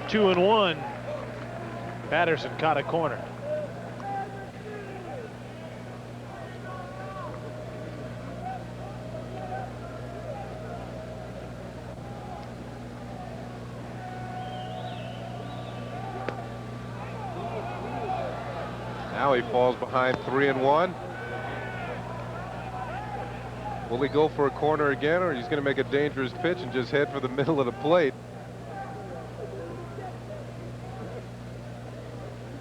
C: 2-1. Patterson caught a corner.
B: Now he falls behind 3-1. Will he go for a corner again, or he's going to make a dangerous pitch and just head for the middle of the plate?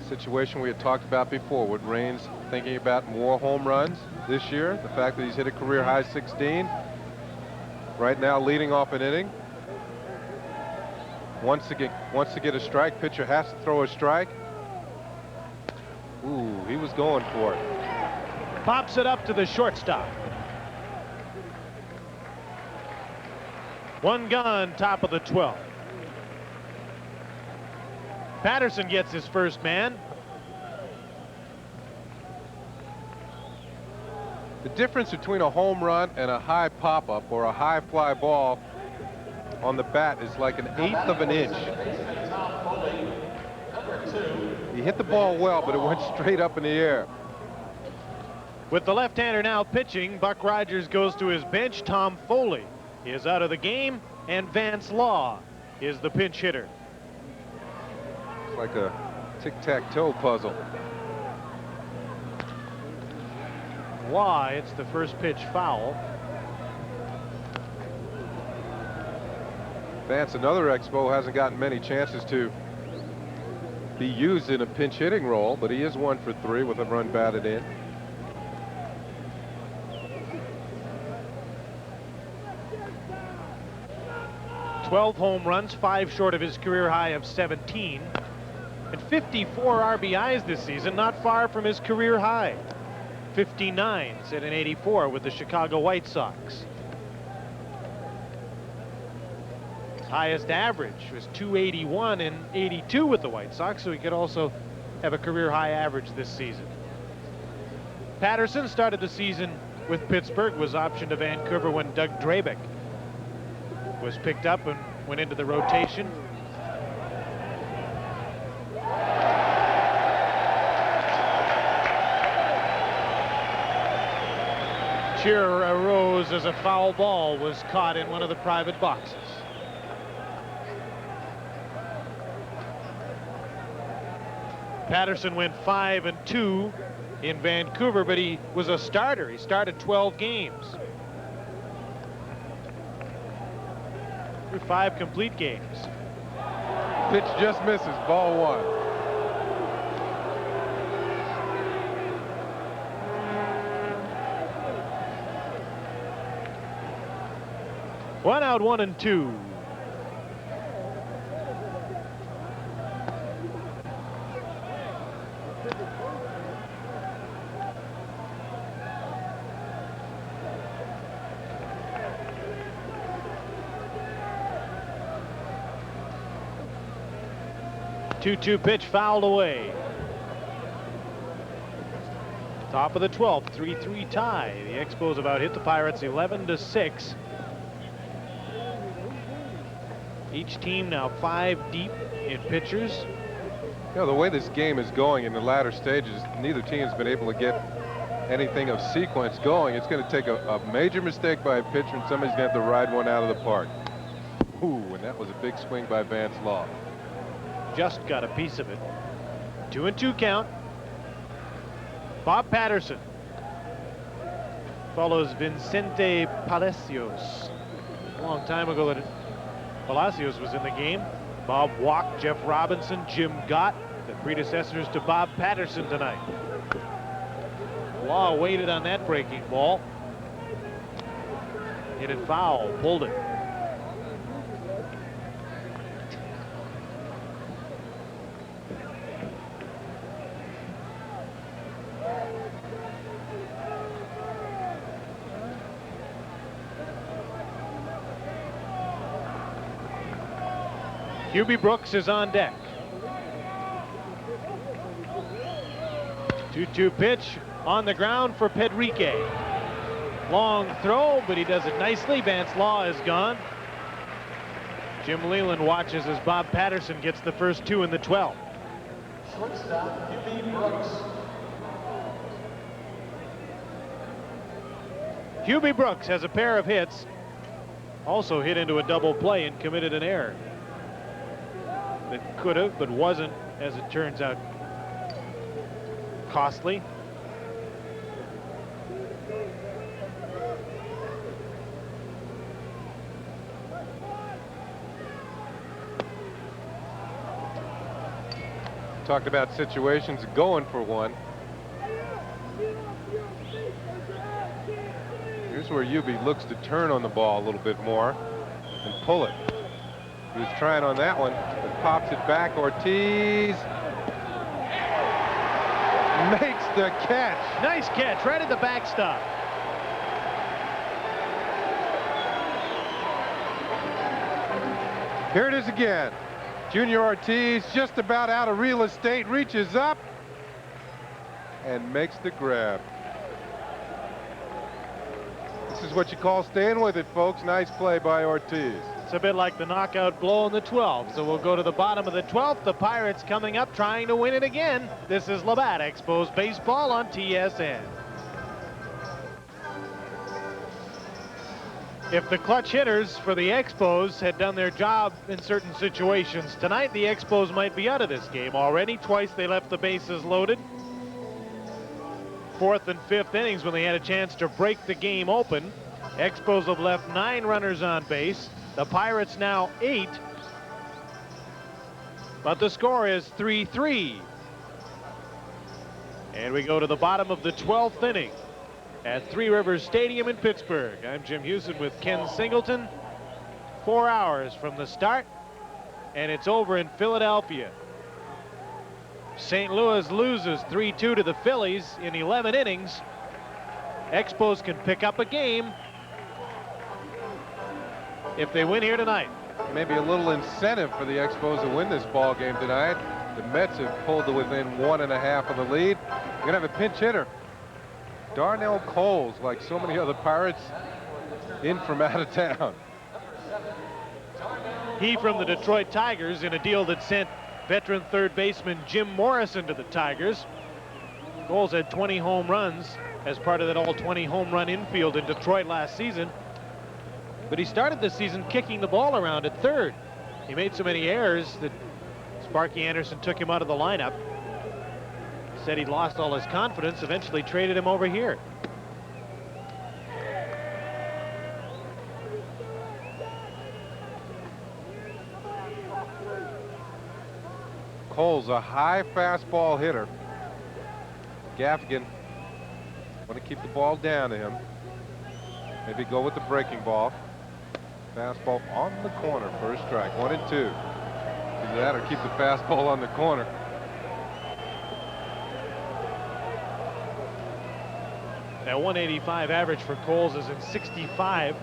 B: Situation we had talked about before with Raines thinking about more home runs this year. The fact that he's hit a career high 16. Right now leading off an inning. Wants to get a strike. Pitcher has to throw a strike. Ooh, he was going for it.
C: Pops it up to the shortstop. One gone, top of the 12th. Patterson gets his first man.
B: The difference between a home run and a high pop-up or a high fly ball on the bat is like an eighth of an inch. He hit the ball well, but it went straight up in the air.
C: With the left-hander now pitching, Buck Rogers goes to his bench. Tom Foley is out of the game, and Vance Law is the pinch hitter.
B: It's like a tic-tac-toe puzzle.
C: Law, it's the first pitch foul.
B: Vance, another Expo, hasn't gotten many chances to be used in a pinch hitting role, but he is 1 for 3 with a run batted in.
C: "12 home runs, 5 short of his career high of 17, and 54 RBIs this season, not far from his career high. 59 set in '84 with the Chicago White Sox. His highest average was 281 in '82 with the White Sox, so he could also have a career high average this season. Patterson started the season with Pittsburgh, was optioned to Vancouver when Doug Drabeck was picked up and went into the rotation. Cheer arose as a foul ball was caught in one of the private boxes. Patterson went 5-2 in Vancouver, but he was a starter. He started 12 games. Through 5 complete games.
B: Pitch just misses, ball 1.
C: One out, 1-2. Two-two pitch fouled away. Top of the 12th, 3-3 tie. The Expos about hit the Pirates 11-6. Each team now 5 deep in pitchers.
B: You know, the way this game is going in the latter stages, neither team has been able to get anything of sequence going. It's going to take a major mistake by a pitcher, and somebody's going to have to ride one out of the park. Ooh, and that was a big swing by Vance Law.
C: Just got a piece of it. 2-2 count. Bob Patterson follows Vicente Palacios. A long time ago that Palacios was in the game. Bob walked Jeff Robinson, Jim Gott, the predecessors to Bob Patterson tonight. Law waited on that breaking ball. Hit it foul, pulled it. Hubie Brooks is on deck. 2-2 pitch on the ground for Pedrique. Long throw, but he does it nicely. Vance Law is gone. Jim Leland watches as Bob Patterson gets the first two in the 12th.
D: Shortstop, Hubie Brooks.
C: Hubie Brooks has a pair of hits. Also hit into a double play and committed an error. That could have, but wasn't, as it turns out, costly.
B: Talked about situations going for one. Here's where Hubie looks to turn on the ball a little bit more and pull it. He was trying on that one, but pops it back. Ortiz makes the catch.
C: Nice catch right at the backstop.
B: Here it is again. Junior Ortiz just about out of real estate, reaches up and makes the grab. This is what you call staying with it, folks. Nice play by Ortiz.
C: It's a bit like the knockout blow in the 12th. So we'll go to the bottom of the 12th. The Pirates coming up trying to win it again. This is Labatt Expos Baseball on TSN. If the clutch hitters for the Expos had done their job in certain situations tonight, the Expos might be out of this game already. Twice they left the bases loaded. Fourth and fifth innings when they had a chance to break the game open. Expos have left 9 runners on base. The Pirates now 8. But the score is 3-3. And we go to the bottom of the 12th inning at Three Rivers Stadium in Pittsburgh. I'm Jim Houston with Ken Singleton. 4 hours from the start, and it's over in Philadelphia. St. Louis loses 3-2 to the Phillies in 11 innings. Expos can pick up a game if they win here tonight.
B: Maybe a little incentive for the Expos to win this ball game tonight. The Mets have pulled to within 1.5 of the lead. You're gonna have a pinch hitter. Darnell Coles, like so many other Pirates, in from out of town.
C: He from the Detroit Tigers in a deal that sent veteran third baseman Jim Morrison to the Tigers. Coles had 20 home runs as part of that all 20 home run infield in Detroit last season. But he started the season kicking the ball around at third. He made so many errors that Sparky Anderson took him out of the lineup. Said he'd lost all his confidence, eventually traded him over here.
B: Cole's a high fastball hitter. Gaffigan want to keep the ball down to him. Maybe go with the breaking ball. Fastball on the corner for a strike. 1-2. Either that or keep the fastball on the corner.
C: That 185 average for Coles is in 65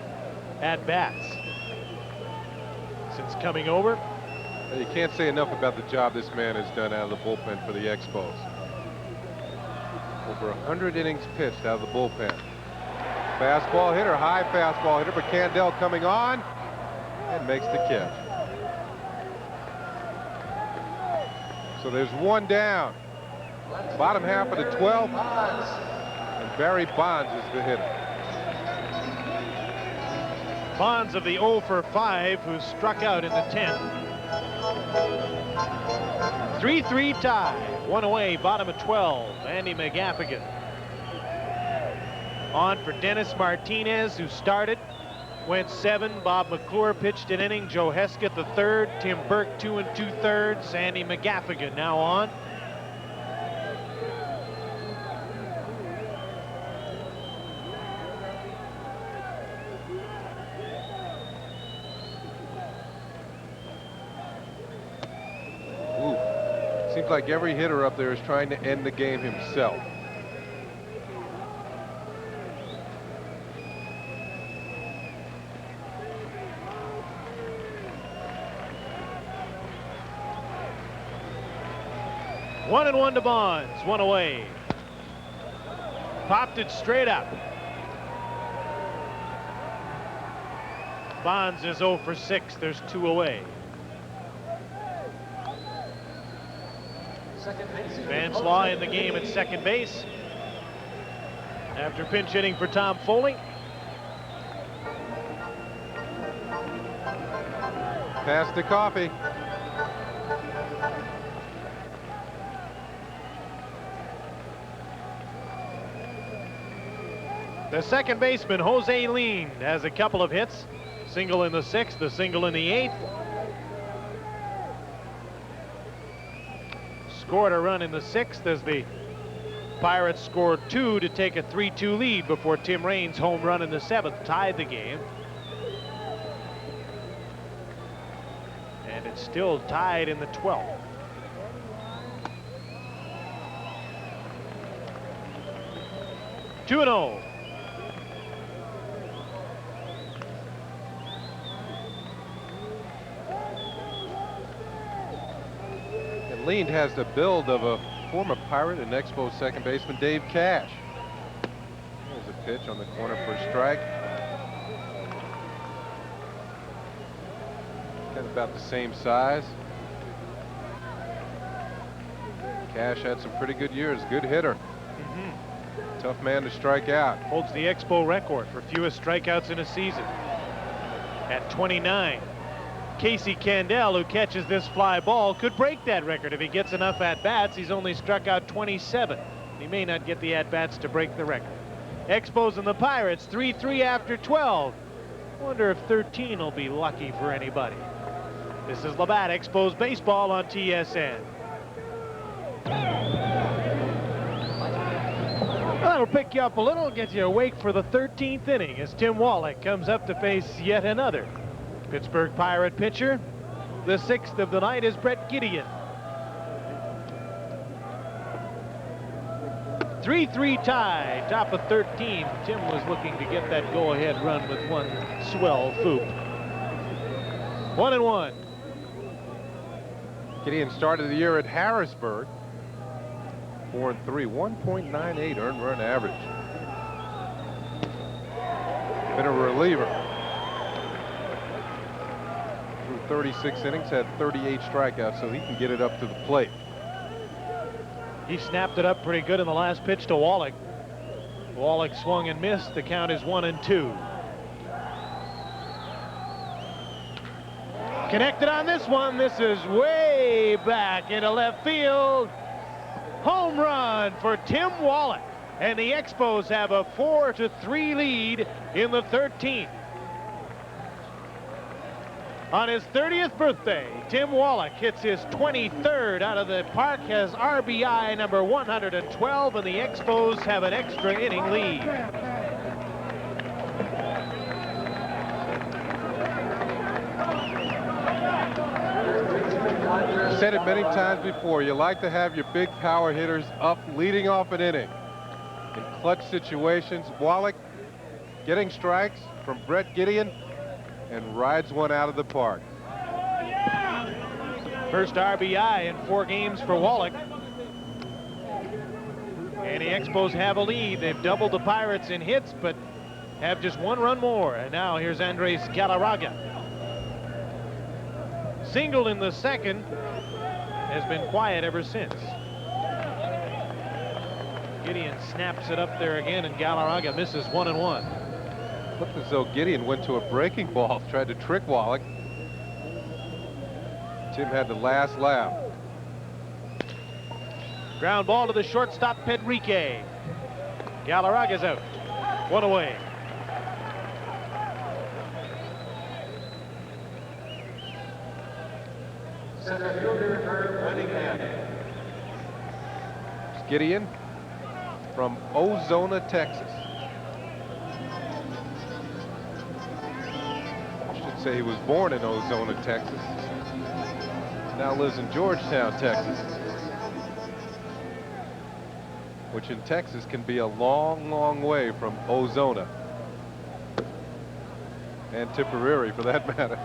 C: at-bats since coming over.
B: You can't say enough about the job this man has done out of the bullpen for the Expos. Over 100 innings pitched out of the bullpen. Fastball hitter, high fastball hitter, but Candel coming on and makes the catch. So there's one down. Bottom half of the 12th. And Barry Bonds is the hitter.
C: Bonds of the 0 for 5 who struck out in the 10th. 3-3 tie. One away, bottom of 12. Andy McGaffigan. On for Dennis Martinez, who started. Went 7. Bob McClure pitched an inning. Joe Hesketh the third. Tim Burke 2 2/3. Andy McGaffigan now on.
B: Seems like every hitter up there is trying to end the game himself.
C: One and 1 to Bonds. One away. Popped it straight up. Bonds is 0 for 6. There's 2 away. Vance Law in the game at second base after pinch hitting for Tom Foley.
B: Pass to Coffey.
C: The second baseman, Jose Lean, has a couple of hits. Single in the 6th, a single in the 8th. Scored a run in the 6th as the Pirates scored 2 to take a 3-2 lead before Tim Raines' home run in the 7th tied the game. And it's still tied in the 12th. Two and 0.
B: Lean has the build of a former Pirate and Expos second baseman Dave Cash. There's a pitch on the corner for a strike. Kind of about the same size. Cash had some pretty good years, good hitter. Tough man to strike out.
C: Holds the Expo record for fewest strikeouts in a season at 29. Casey Candell, who catches this fly ball, could break that record if he gets enough at-bats. He's only struck out 27. He may not get the at-bats to break the record. Expos and the Pirates 3-3 after 12. Wonder if 13 will be lucky for anybody. This is Labatt, Expos baseball on TSN. Well, that'll pick you up a little, get you awake for the 13th inning as Tim Wallach comes up to face yet another Pittsburgh Pirate pitcher. The 6th of the night is Brett Gideon. 3-3 tie, top of 13. Tim was looking to get that go-ahead run with one swell foop. 1-1.
B: Gideon started the year at Harrisburg. 4-3, 1.98 earned run average. Been a reliever. 36 innings, had 38 strikeouts, so he can get it up to the plate.
C: He snapped it up pretty good in the last pitch to Wallach. Wallach swung and missed. The count is 1-2. Connected on this one. This is way back into left field. Home run for Tim Wallach. And the Expos have a 4-3 lead in the 13th. On his 30th birthday, Tim Wallach hits his 23rd out of the park, has RBI number 112, and the Expos have an extra inning lead.
B: I've said it many times before, you like to have your big power hitters up leading off an inning. In clutch situations, Wallach getting strikes from Brett Gideon and rides one out of the park.
C: First RBI in 4 games for Wallach. And the Expos have a lead. They've doubled the Pirates in hits, but have just 1 run more. And now here's Andres Galarraga. Singled in the 2nd, has been quiet ever since. Gideon snaps it up there again, and Galarraga misses 1-1.
B: Looked as though Gideon went to a breaking ball, tried to trick Wallach. Tim had the last laugh.
C: Ground ball to the shortstop, Pedrique. Galarraga's out. 1 away.
D: Center fielder, Herb Winningham.
B: It's Gideon from Ozona, Texas. Say he was born in Ozona, Texas. Now lives in Georgetown, Texas. Which in Texas can be a long, long way from Ozona. And Tipperary, for that matter.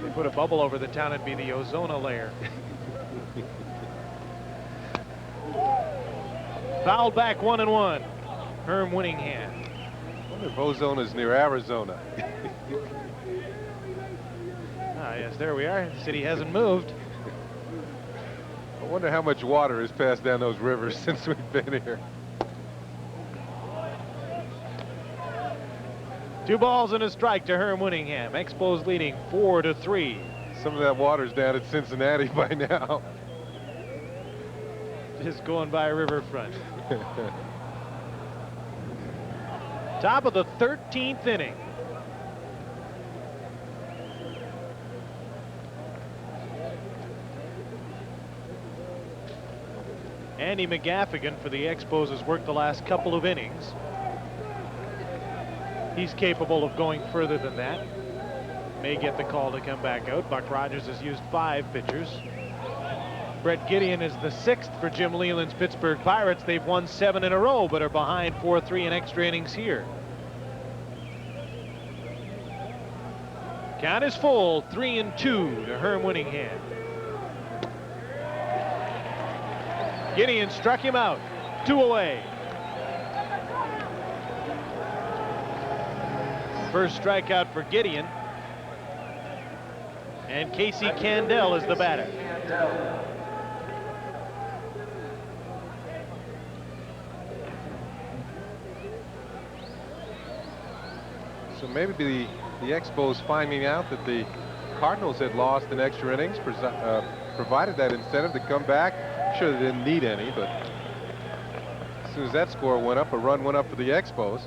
C: They put a bubble over the town, it'd be the Ozona layer. Fouled back 1-1. Herm Winningham.
B: I wonder if ozone is near Arizona.
C: Yes, there we are. The city hasn't moved.
B: I wonder how much water has passed down those rivers since we've been here.
C: 2 balls and a strike to Herm Winningham. Expos leading 4-3.
B: Some of that water's down at Cincinnati by now.
C: Just going by riverfront. Top of the 13th inning. Andy McGaffigan for the Expos has worked the last couple of innings. He's capable of going further than that. May get the call to come back out. Buck Rogers has used 5 pitchers. Brett Gideon is the 6th for Jim Leland's Pittsburgh Pirates. They've won 7 in a row, but are behind 4-3 in extra innings here. Count is full, 3-2 to Herm Winningham. Gideon struck him out, 2 away. First strikeout for Gideon. And Casey Candell is the batter.
B: So maybe the Expos finding out that the Cardinals had lost in extra innings provided that incentive to come back. Sure, they didn't need any, but as soon as that score went up, a run went up for the Expos.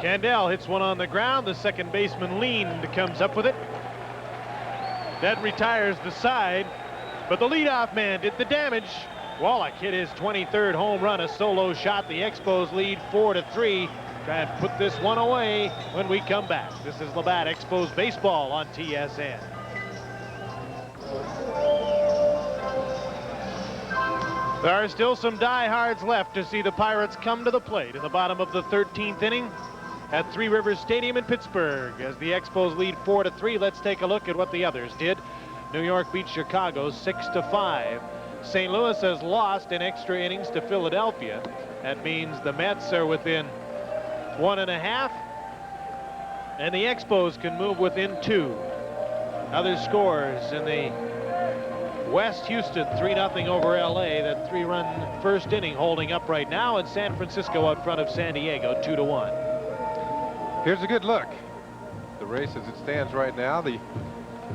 C: Candell hits one on the ground. The second baseman leaned, comes up with it. That retires the side, but the leadoff man did the damage. Wallach hit his 23rd home run, a solo shot. The Expos lead 4-3. Try and put this one away when we come back. This is Labatt Expos baseball on TSN. There are still some diehards left to see the Pirates come to the plate in the bottom of the 13th inning at Three Rivers Stadium in Pittsburgh. As the Expos lead 4-3, let's take a look at what the others did. New York beat Chicago 6-5. St. Louis has lost in extra innings to Philadelphia. That means the Mets are within 1.5, and the Expos can move within 2. Other scores in the West: Houston 3-0 over LA. That 3-run first inning holding up right now, and San Francisco out front of San Diego 2-1.
B: Here's a good look. The race as it stands right now, the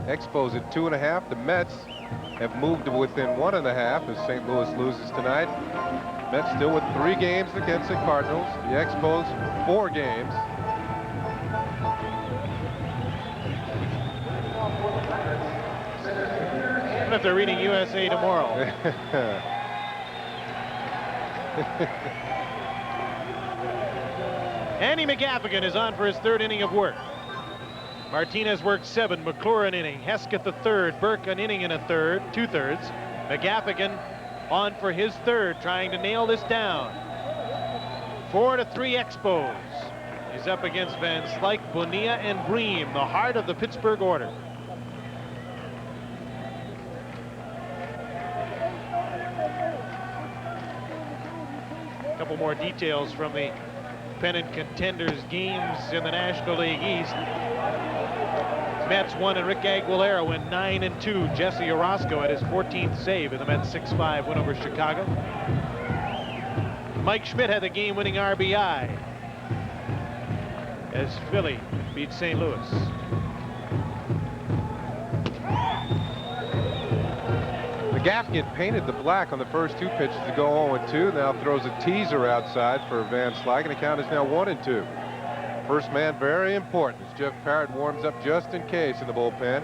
B: Expos at 2.5. The Mets have moved to within 1.5 as St. Louis loses tonight. Mets still with 3 games against the Cardinals. The Expos 4 games.
C: What if they're reading USA tomorrow? Andy McGaffigan is on for his 3rd inning of work. Martinez worked 7, McClure an inning, Hesketh the 3rd, Burke an inning and a 2/3. McGaffigan on for his 3rd, trying to nail this down. 4-3 Expos. He's up against Van Slyke, Bonilla, and Bream, the heart of the Pittsburgh order. A couple more details from the pennant contenders games in the National League East. Mets won, and Rick Aguilera went 9-2. Jesse Orozco had his 14th save in the Mets 6-5 win over Chicago. Mike Schmidt had the game-winning RBI as Philly beat St. Louis.
B: McGaffigan painted the black on the first 2 pitches to go 0-2. Now throws a teaser outside for Van Slyke, and the count is now 1-2. First man very important as Jeff Parrott warms up just in case in the bullpen.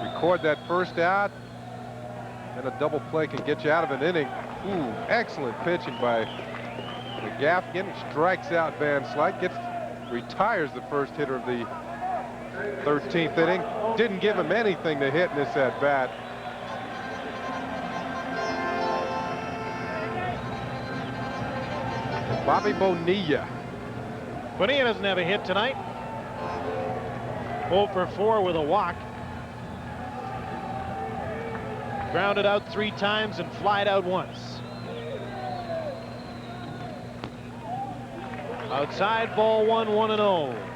B: Record that first out, and a double play can get you out of an inning. Ooh, excellent pitching by McGaffigan. He strikes out Van Slyke, retires the first hitter of the 13th inning. Didn't give him anything to hit in this at bat. Bobby Bonilla.
C: Bonilla doesn't have a hit tonight. 0 for 4 with a walk. Grounded out 3 times and flied out once. Outside, ball 1, 1-0.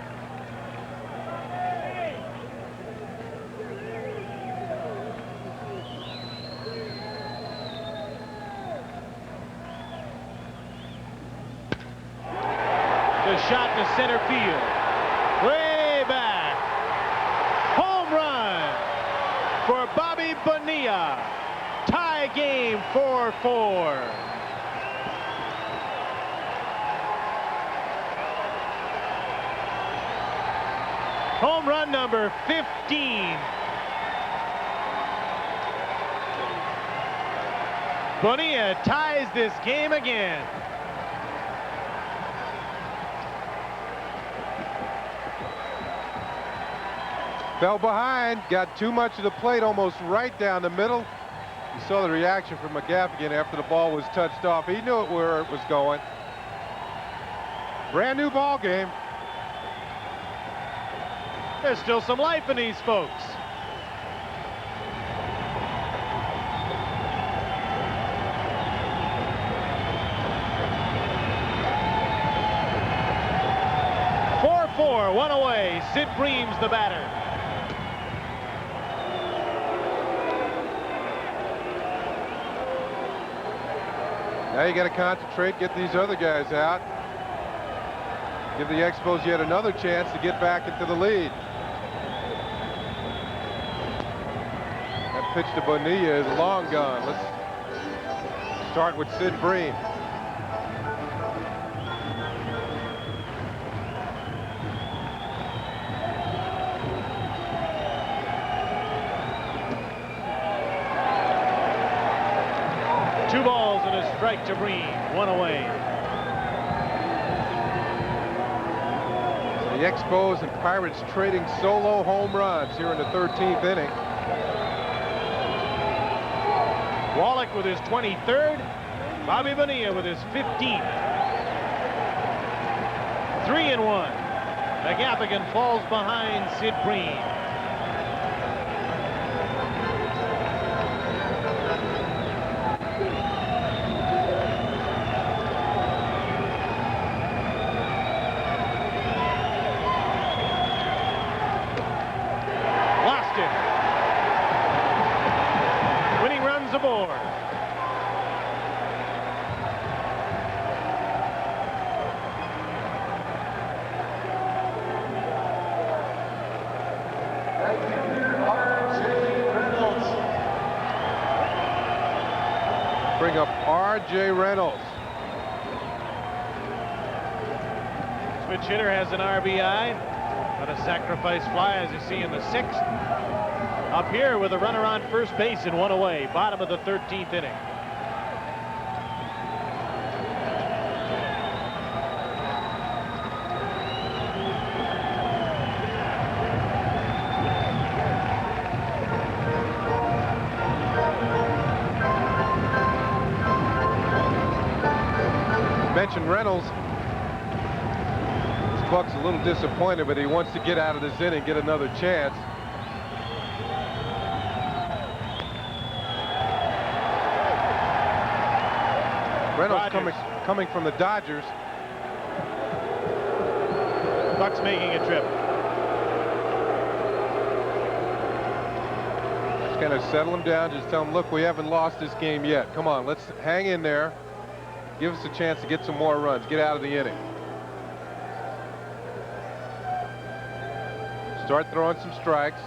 C: The shot to center field. Way back. Home run for Bobby Bonilla. Tie game 4-4. Home run number 15. Bonilla ties this game again.
B: Fell behind, got too much of the plate, almost right down the middle. You saw the reaction from McGaffigan after the ball was touched off. He knew where it was going. Brand new ball game.
C: There's still some life in these folks. One away. Sid Breams, the batter.
B: Now you got to concentrate, get these other guys out. Give the Expos yet another chance to get back into the lead. That pitch to Bonilla is long gone. Let's start with Sid Bream.
C: Strike to Bream, 1 away.
B: The Expos and Pirates trading solo home runs here in the 13th inning.
C: Wallach with his 23rd. Bobby Bonilla with his 15th. 3-1. McGaffigan falls behind Sid Bream. Aboard.
B: Bring up R.J. Reynolds.
C: Switch hitter has an RBI, but a sacrifice fly, as you see in the 6th. Up here with a runner on first base and 1 away, bottom of the 13th inning.
B: Mentioned Reynolds. This Buck's a little disappointed, but he wants to get out of this inning, get another chance. Reynolds coming from the Dodgers.
C: Buck's making a trip.
B: Just kind of settle him down. Just tell him, look, we haven't lost this game yet. Come on, let's hang in there. Give us a chance to get some more runs. Get out of the inning. Start throwing some strikes.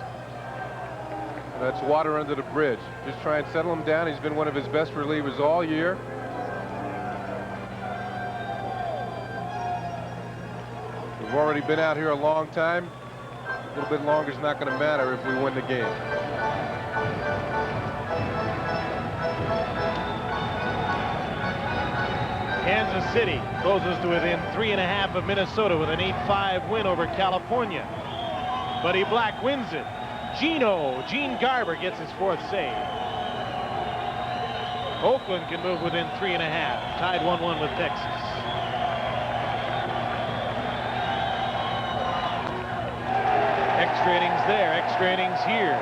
B: That's water under the bridge. Just try and settle him down. He's been one of his best relievers all year. We've already been out here a long time. A little bit longer is not going to matter if we win the game.
C: Kansas City closes to within 3.5 of Minnesota with an 8-5 win over California. Buddy Black wins it. Gene Garber gets his 4th save. Oakland can move within 3.5. Tied 1-1 with Texas. Extra innings there, extra innings here.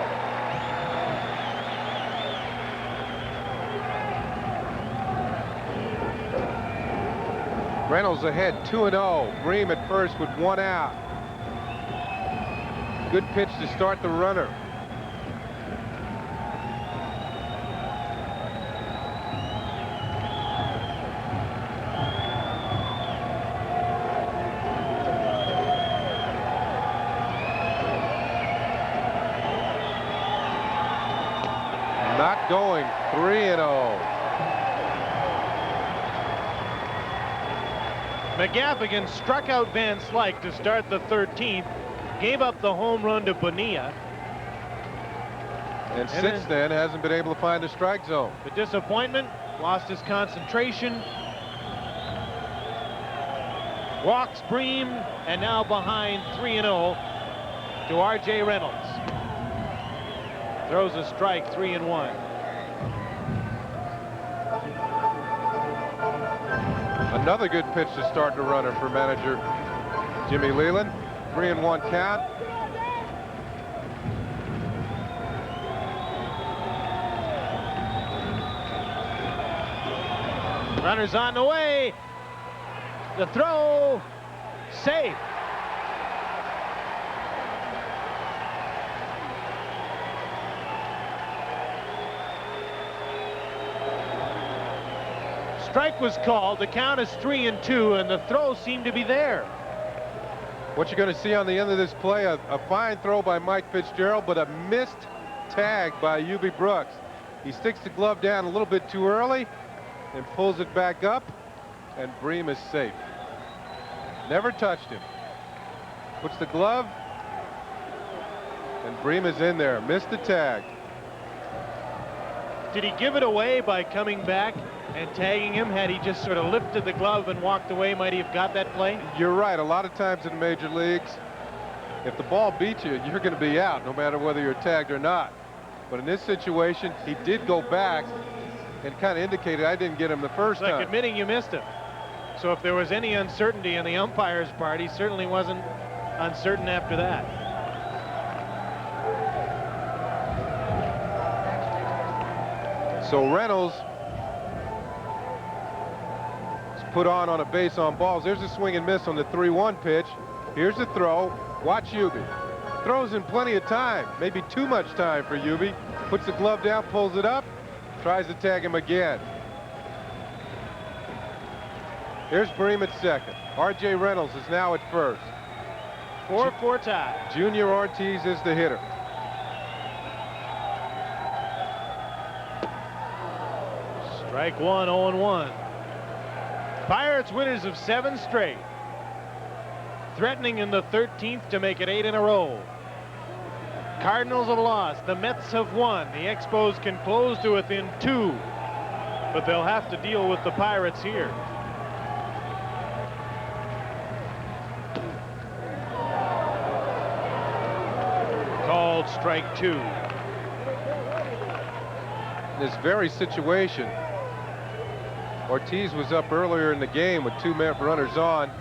B: Reynolds ahead 2-0. Bream at first with 1 out. Good pitch to start the runner. Not going. 3-0.
C: McGaffigan struck out Van Slyke to start the 13th, gave up the home run to Bonilla.
B: And since then hasn't been able to find a strike zone.
C: The disappointment, lost his concentration. Walks Bream, and now behind 3-0 to R.J. Reynolds. Throws a strike, 3-1.
B: Another good pitch to start the runner for manager Jimmy Leland. 3-1 count.
C: Runners on the way. The throw, safe. Strike was called. The count is 3-2, and the throw seemed to be there.
B: What you're going to see on the end of this play, a fine throw by Mike Fitzgerald, but a missed tag by Ubi Brooks. He sticks the glove down a little bit too early and pulls it back up, and Bream is safe. Never touched him. Puts the glove, and Bream is in there. Missed the tag.
C: Did he give it away by coming back and tagging him? Had he just sort of lifted the glove and walked away, might he have got that play?
B: You're right. A lot of times in the major leagues, if the ball beats you, you're going to be out no matter whether you're tagged or not. But in this situation, he did go back and kind of indicated, I didn't get him the first time.
C: Like admitting you missed him. So if there was any uncertainty in the umpire's part, he certainly wasn't uncertain after that.
B: So Reynolds is put on a base on balls. There's a swing and miss on the 3-1 pitch. Here's the throw. Watch Ubi. Throws in plenty of time, maybe too much time for Ubi. Puts the glove down, pulls it up, tries to tag him again. Here's Bream at second. R.J. Reynolds is now at first.
C: 4-4 tie.
B: Junior Ortiz is the hitter.
C: Strike one, 0-1. Pirates winners of 7 straight. Threatening in the 13th to make it 8 in a row. Cardinals have lost. The Mets have won. The Expos can close to within 2. But they'll have to deal with the Pirates here. Called strike 2.
B: This very situation, Ortiz was up earlier in the game with 2 runners on,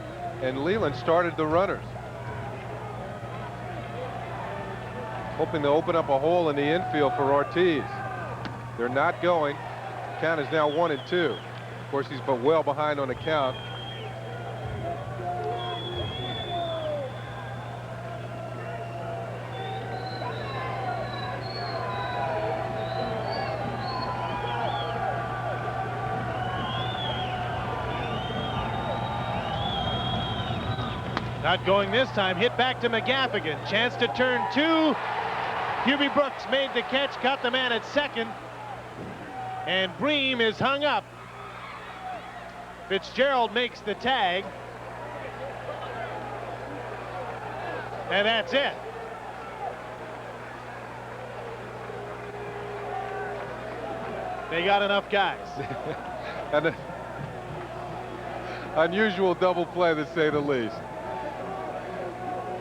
B: and Leland started the runners, hoping to open up a hole in the infield for Ortiz. They're not going. Count is now 1-2. Of course, he's but well behind on the count.
C: Not going this time. Hit back to McGaffigan. Chance to turn 2. Hubie Brooks made the catch, caught the man at second. And Bream is hung up. Fitzgerald makes the tag. And that's it. They got enough guys.
B: An unusual double play, to say the least.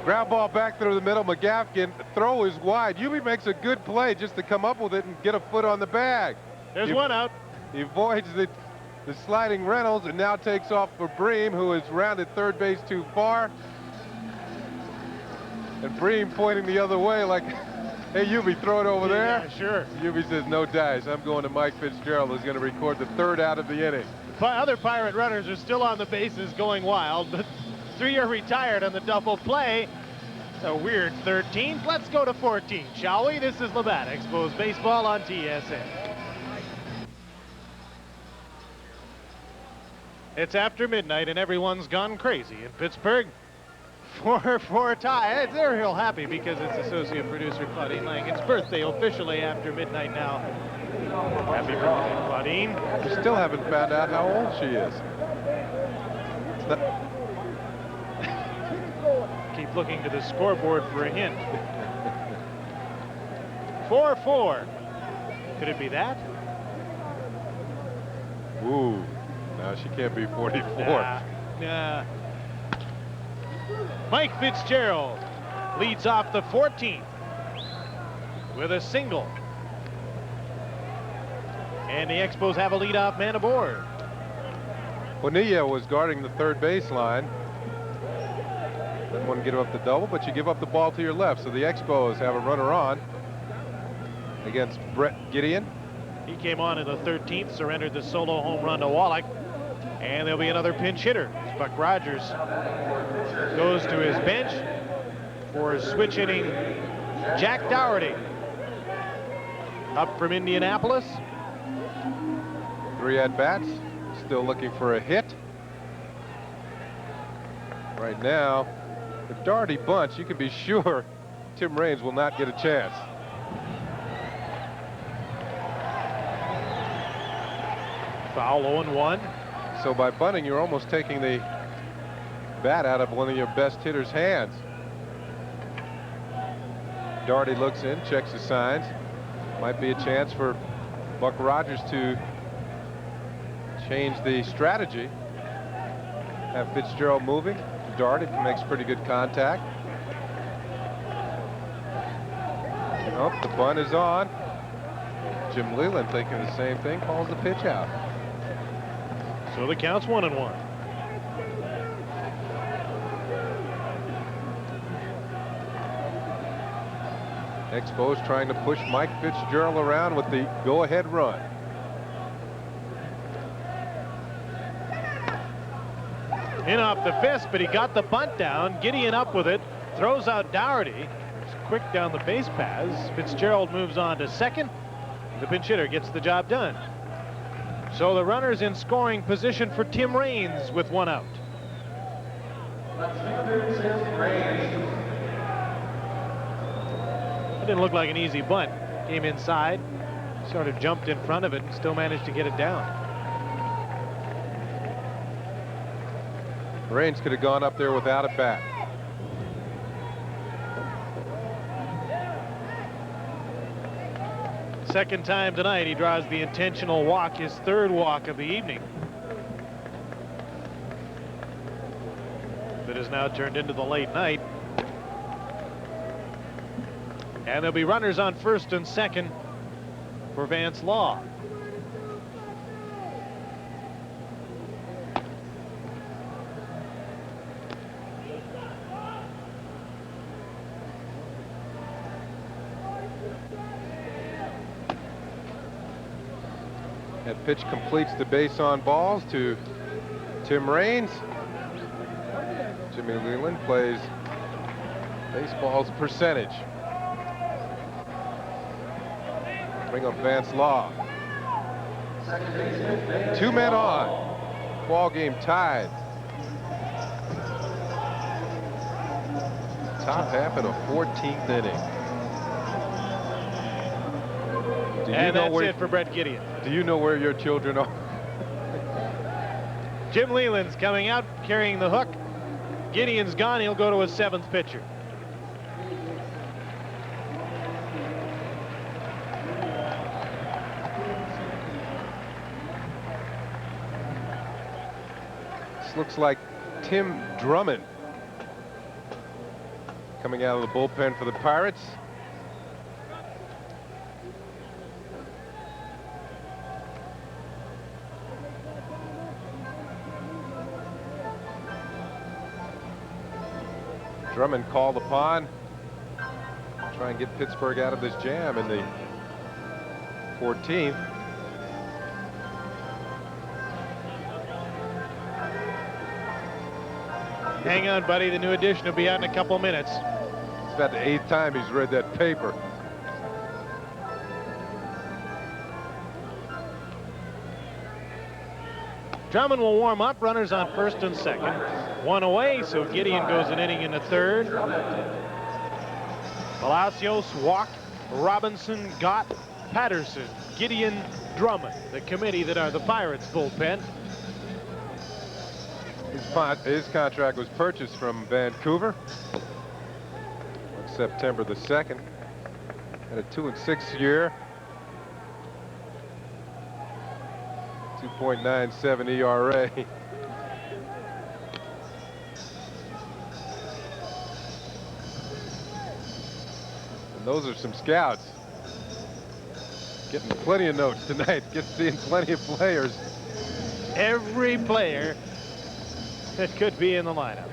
B: Ground ball back through the middle. McGaffigan, throw is wide. Ubi makes a good play just to come up with it and get a foot on the bag.
C: There's one out.
B: He avoids the sliding Reynolds and now takes off for Bream, who is rounded third base too far. And Bream pointing the other way like Hey, Yubi, throw it over there.
C: Yeah, sure.
B: Yubi says no dice. I'm going to Mike Fitzgerald, who's going to record the 3rd out of the inning.
C: Other Pirate runners are still on the bases going wild, but 3 are retired on the double play. It's a weird 13th. Let's go to 14, shall we? This is Labatt, Expos Baseball on TSN. It's after midnight and everyone's gone crazy in Pittsburgh. 4-4 tie. They're real happy because it's associate producer Claudine Langen's birthday officially after midnight now. Happy birthday, Claudine.
B: We still haven't found out how old she is.
C: Keep looking to the scoreboard for a hint. 4-4. Could it be that?
B: Ooh, no, she can't be 44.
C: Nah. Mike Fitzgerald leads off the 14th with a single. And the Expos have a leadoff man aboard.
B: Bonilla was guarding the 3rd baseline. Didn't want to get up the double, but you give up the ball to your left. So the Expos have a runner on against Brett Gideon.
C: He came on in the 13th, surrendered the solo home run to Wallach. And there'll be another pinch hitter. Buck Rogers goes to his bench for his switch inning. Jack Dougherty up from Indianapolis.
B: 3 at-bats, still looking for a hit. Right now, if Dougherty bunts, you can be sure Tim Raines will not get a chance.
C: Foul 0-1.
B: So by bunting, you're almost taking the bat out of one of your best hitter's hands. Dougherty looks in, checks the signs. Might be a chance for Buck Rogers to change the strategy. Have Fitzgerald moving. Dougherty makes pretty good contact. Oh, the bunt is on. Jim Leland thinking the same thing, calls the pitch out.
C: So the count's 1-1.
B: Expos trying to push Mike Fitzgerald around with the go-ahead run.
C: In off the fist, but he got the bunt down. Gideon up with it, throws out Dougherty. It's quick down the base paths. Fitzgerald moves on to second. The pinch hitter gets the job done. So the runner's in scoring position for Tim Raines with 1 out. It didn't look like an easy bunt. Came inside, sort of jumped in front of it, and still managed to get it down.
B: Raines could have gone up there without a bat.
C: Second time tonight he draws the intentional walk, his 3rd walk of the evening. That is now turned into the late night. And there'll be runners on 1st and 2nd for Vance Law.
B: That pitch completes the base on balls to Tim Raines. Jimmy Leland plays baseball's percentage. Bring up Vance Law. 2 men on. Ball game tied. Top half of the 14th inning.
C: And that's it for Brett Gideon.
B: Do you know where your children are?
C: Jim Leland's coming out carrying the hook. Gideon's gone. He'll go to his 7th pitcher.
B: This looks like Tim Drummond coming out of the bullpen for the Pirates. Drummond called upon. Try and get Pittsburgh out of this jam in the 14th.
C: Hang on, buddy. The new edition will be out in a couple minutes.
B: It's about the 8th time he's read that paper.
C: Drummond will warm up. Runners on first and second. One away, so Gideon goes an inning in the third. Palacios, Walk, Robinson, Gott, Patterson, Gideon, Drummond, the committee that are the Pirates bullpen.
B: His contract was purchased from Vancouver on September the 2nd. Had a 2-6 year. 2.97 ERA. And those are some scouts. Getting plenty of notes tonight. Seeing plenty of players.
C: Every player that could be in the lineup.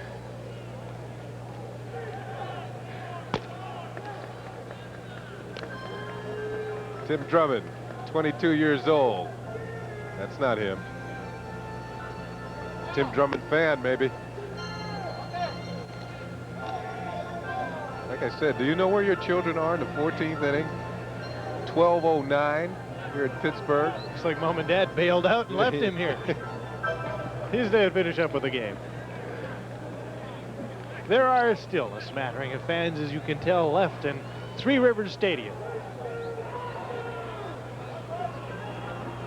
B: Tim Drummond, 22 years old. That's not him. Tim Drummond fan, maybe. Like I said, do you know where your children are in the 14th inning? 12:09 here at Pittsburgh.
C: Looks like Mom and Dad bailed out and left him here. He's there to finish up with the game. There are still a smattering of fans, as you can tell, left in Three Rivers Stadium.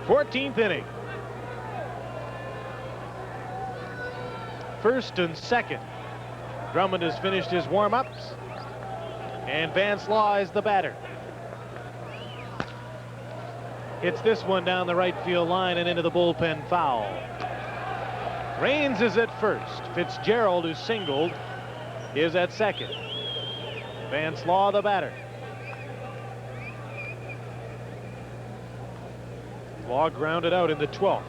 C: 14th inning. First and second. Drummond has finished his warm-ups, and Vance Law is the batter. Hits this one down the right field line and into the bullpen foul. Raines is at first. Fitzgerald, who singled, is at second. Vance Law, the batter. Law grounded out in the 12th.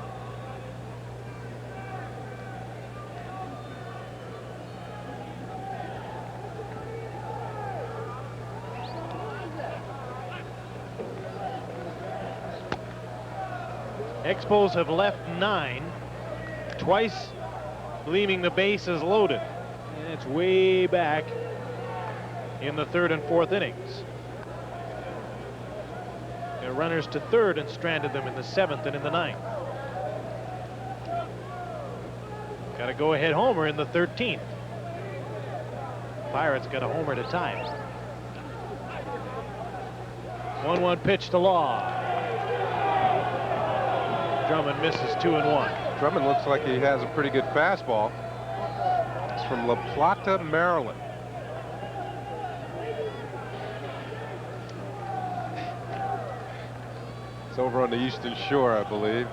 C: Expos have left 9, twice leaving the bases loaded. And it's way back in the 3rd and 4th innings. Their runners to 3rd and stranded them in the 7th and in the 9th. Got a go-ahead homer in the 13th. Pirates got a homer to tie it. 1-1 pitch to Law. Drummond misses 2-1.
B: Drummond looks like he has a pretty good fastball. It's from La Plata, Maryland. It's over on the Eastern Shore, I believe.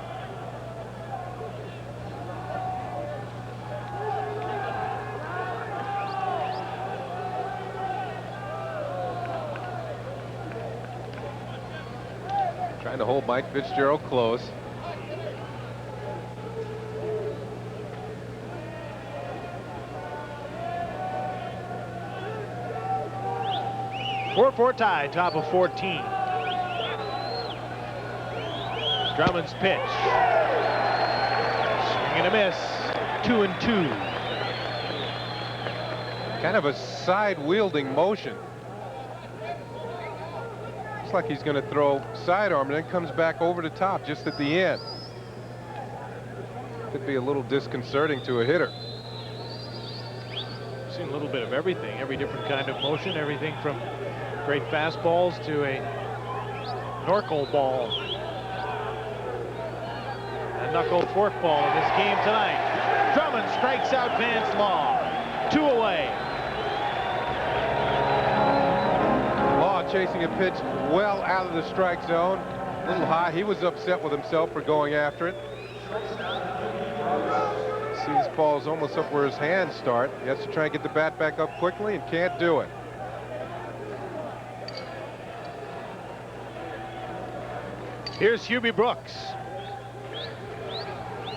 B: Trying to hold Mike Fitzgerald close.
C: Four tie, top of 14. Drummond's pitch. Swing and a miss. 2-2.
B: Kind of a side wielding motion. Looks like he's going to throw sidearm and then comes back over the top just at the end. Could be a little disconcerting to a hitter.
C: Seen a little bit of everything, every different kind of motion, everything from great fastballs to a Norcal ball. A knuckle forkball in this game tonight. Drummond strikes out Vance Law. 2 away.
B: Law chasing a pitch well out of the strike zone. A little high. He was upset with himself for going after it. See, this ball is almost up where his hands start. He has to try and get the bat back up quickly and can't do it.
C: Here's Hubie Brooks.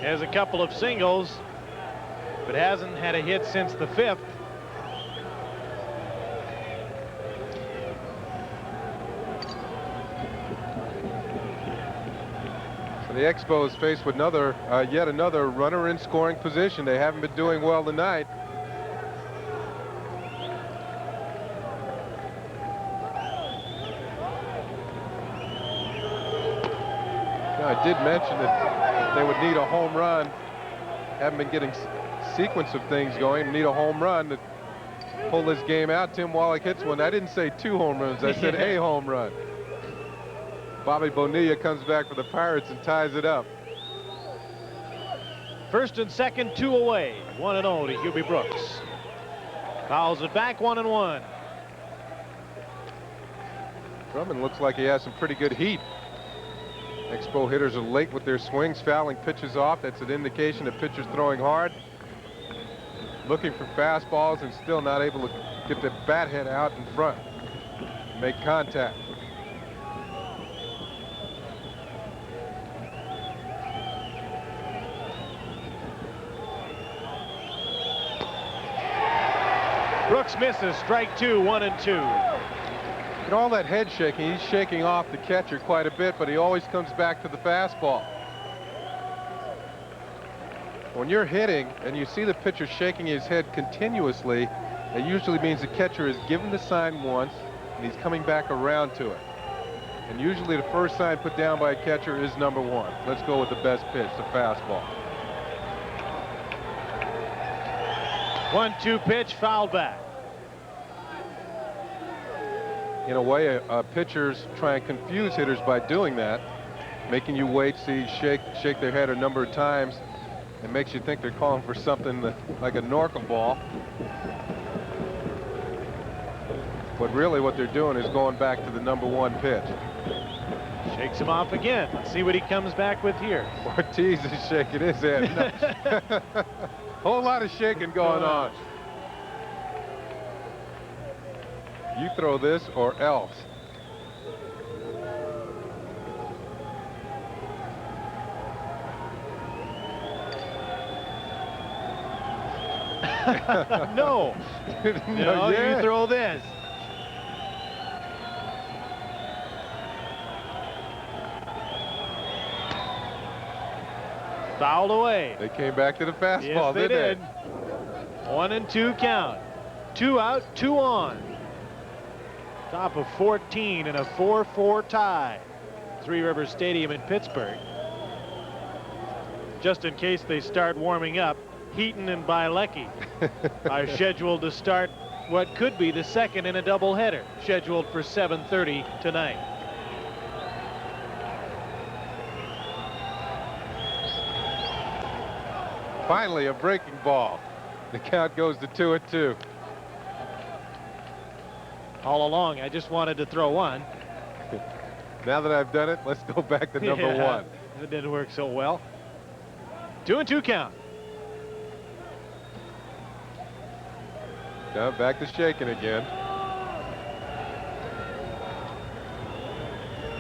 C: Has a couple of singles, but hasn't had a hit since the 5th.
B: The Expos faced with yet another runner in scoring position. They haven't been doing well tonight. Now, I did mention that they would need a home run. Haven't been getting sequence of things going. Need a home run to pull this game out. Tim Wallach hits one. I didn't say 2 home runs. I said a home run. Bobby Bonilla comes back for the Pirates and ties it up.
C: First and second, 2 away. 1-0 to Hubie Brooks. Fouls it back, 1-1.
B: Drummond looks like he has some pretty good heat. Expo hitters are late with their swings, fouling pitches off. That's an indication that pitchers throwing hard, looking for fastballs, and still not able to get the bat head out in front, make contact.
C: Brooks misses, strike 2, 1-2.
B: And all that head shaking, he's shaking off the catcher quite a bit, but he always comes back to the fastball. When you're hitting and you see the pitcher shaking his head continuously, it usually means the catcher has given the sign once and he's coming back around to it. And usually the first sign put down by a catcher is number 1. Let's go with the best pitch, the fastball.
C: 1-2 pitch, fouled back.
B: In a way, pitchers try and confuse hitters by doing that, making you wait, see, shake their head a number of times. It makes you think they're calling for something like a Norcom ball. But really what they're doing is going back to the number 1 pitch.
C: Shakes him off again. Let's see what he comes back with here.
B: Ortiz is shaking his head. Whole lot of shaking going on. You throw this or else.
C: No. No, you throw this. Fouled away.
B: They came back to the fastball,
C: yes, they did. 1-2 count. 2 out, 2 on. Top of 14 in a 4-4 tie. Three Rivers Stadium in Pittsburgh. Just in case they start warming up, Heaton and Bielecki are scheduled to start what could be the second in a doubleheader, scheduled for 7:30 tonight.
B: Finally, a breaking ball. The count goes to 2-2.
C: All along, I just wanted to throw one.
B: Now that I've done it, let's go back to number 1.
C: It didn't work so well. 2-2 count.
B: Now back to shaking again.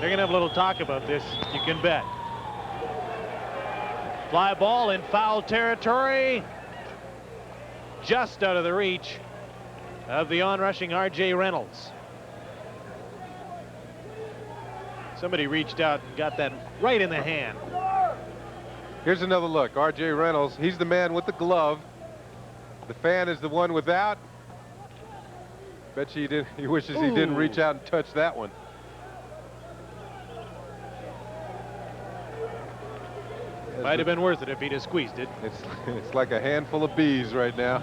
C: They're going to have a little talk about this, you can bet. Fly ball in foul territory. Just out of the reach of the onrushing R.J. Reynolds. Somebody reached out and got that right in the hand.
B: Here's another look. R.J. Reynolds, he's the man with the glove. The fan is the one without. Bet you he wishes he didn't reach out and touch that one.
C: Might have been worth it if he'd have squeezed it.
B: It's like a handful of bees right now.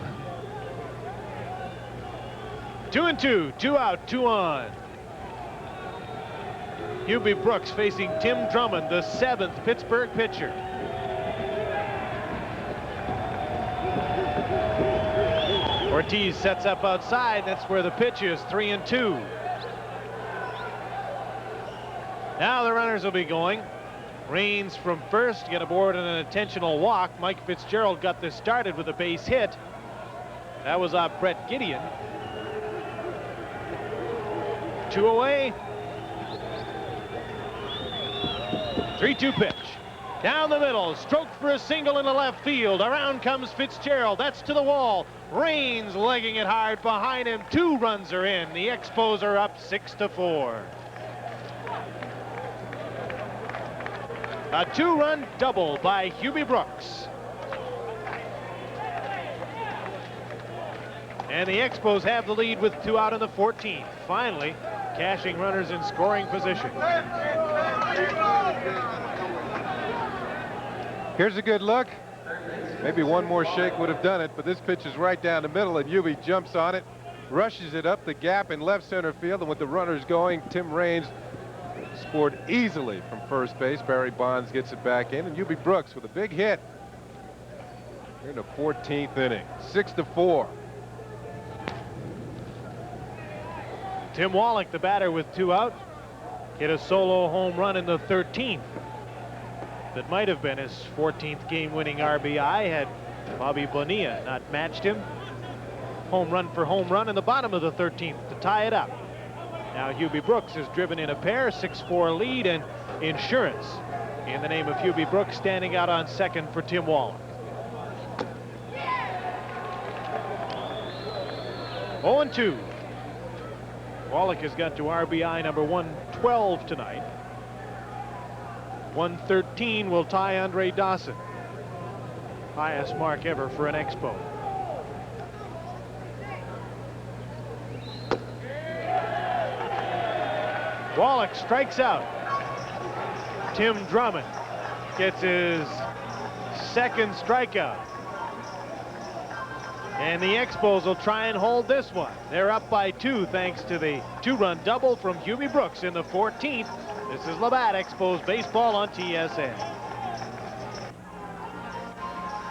C: 2-2, 2 out, 2 on. Hubie Brooks facing Tim Drummond, the 7th Pittsburgh pitcher. Ortiz sets up outside. That's where the pitch is, 3-2. Now the runners will be going. Raines from first, get aboard on an intentional walk. Mike Fitzgerald got this started with a base hit. That was off Brett Gideon. 2 away. 3-2 pitch. Down the middle, stroke for a single in the left field. Around comes Fitzgerald. That's to the wall. Raines legging it hard behind him. 2 runs are in. The Expos are up 6-4. A 2-run double by Hubie Brooks. And the Expos have the lead with 2 out in the 14th. Finally, cashing runners in scoring position.
B: Here's a good look. Maybe one more shake would have done it, but this pitch is right down the middle, and Hubie jumps on it, rushes it up the gap in left center field, and with the runners going, Tim Raines scored easily from first base. Barry Bonds gets it back in, and Hubie Brooks with a big hit. We're in the 14th inning, 6-4.
C: Tim Wallach, the batter, with 2 out, hit a solo home run in the 13th. That might have been his 14th game-winning RBI had Bobby Bonilla not matched him. Home run for home run in the bottom of the 13th to tie it up. Now Hubie Brooks has driven in a pair, 6-4 lead, and insurance in the name of Hubie Brooks standing out on second for Tim Wallach. 0-2. Wallach has got to RBI number 112 tonight. 113 will tie Andre Dawson. Highest mark ever for an Expo. Wallach strikes out. Tim Drummond gets his second strikeout. And the Expos will try and hold this one. They're up by 2 thanks to the 2-run double from Hubie Brooks in the 14th. This is Labatt, Expos baseball on TSN.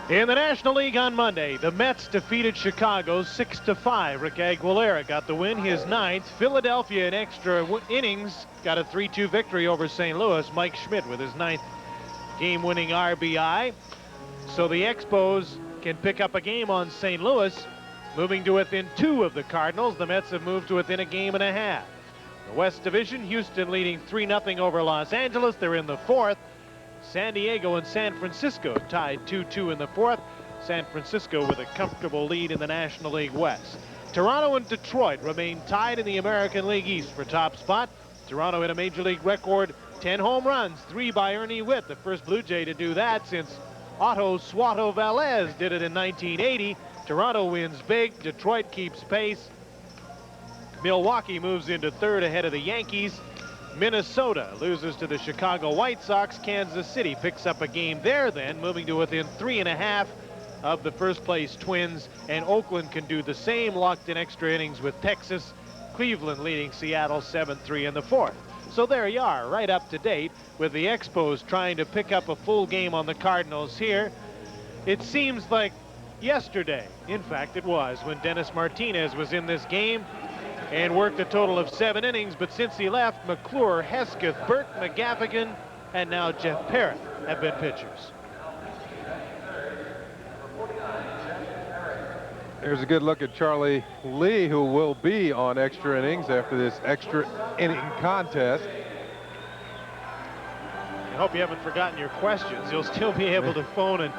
C: In the National League on Monday, the Mets defeated Chicago 6-5. Rick Aguilera got the win, his 9th. Philadelphia in extra innings got a 3-2 victory over St. Louis. Mike Schmidt with his 9th game-winning RBI. So the Expos can pick up a game on St. Louis, moving to within 2 of the Cardinals. The Mets have moved to within a game and a half. The West Division, Houston leading 3-0 over Los Angeles. They're in the 4th. San Diego and San Francisco tied 2-2 in the 4th. San Francisco with a comfortable lead in the National League West. Toronto and Detroit remain tied in the American League East for top spot. Toronto hit a Major League record 10 home runs, 3 by Ernie Witt, the first Blue Jay to do that since Otto Suato Velez did it in 1980. Toronto wins big. Detroit keeps pace. Milwaukee moves into 3rd ahead of the Yankees. Minnesota loses to the Chicago White Sox. Kansas City picks up a game there then, moving to within 3.5 of the first place Twins. And Oakland can do the same, locked in extra innings with Texas. Cleveland leading Seattle 7-3 in the 4th. So there you are, right up to date with the Expos trying to pick up a full game on the Cardinals here. It seems like yesterday, in fact it was, when Dennis Martinez was in this game and worked a total of 7 innings, but since he left, McClure, Hesketh, Burt, McGaffigan, and now Jeff Parrott have been pitchers.
B: There's a good look at Charlie Lee, who will be on extra innings after this extra inning contest.
C: I hope you haven't forgotten your questions. You'll still be able to phone and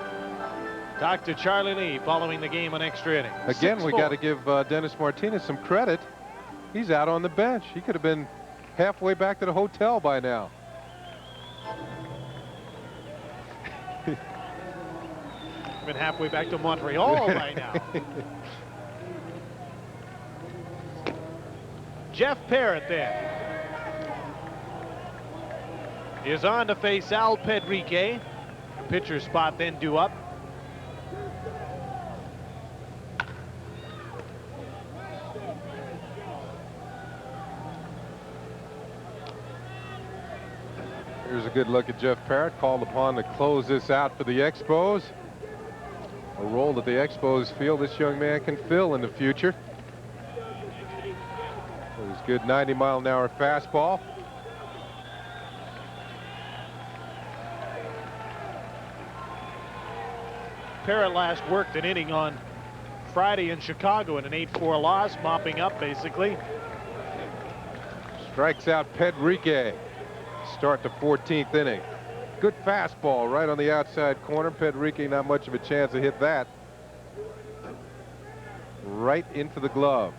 C: talk to Charlie Lee following the game on extra innings.
B: Again, we got to give Dennis Martinez some credit. He's out on the bench. He could have been halfway back to the hotel by now.
C: Been halfway back to Montreal by now. Jeff Parrott then is on to face Al Pedrique. Pitcher spot then due up.
B: Here's a good look at Jeff Parrott, called upon to close this out for the Expos. A role that the Expos feel this young man can fill in the future. His good 90-mile-an-hour fastball.
C: Parrott last worked an inning on Friday in Chicago in an 8-4 loss, mopping up basically.
B: Strikes out Pedrique. Start the 14th inning. Good fastball right on the outside corner. Pedrique not much of a chance to hit that. Right into the glove.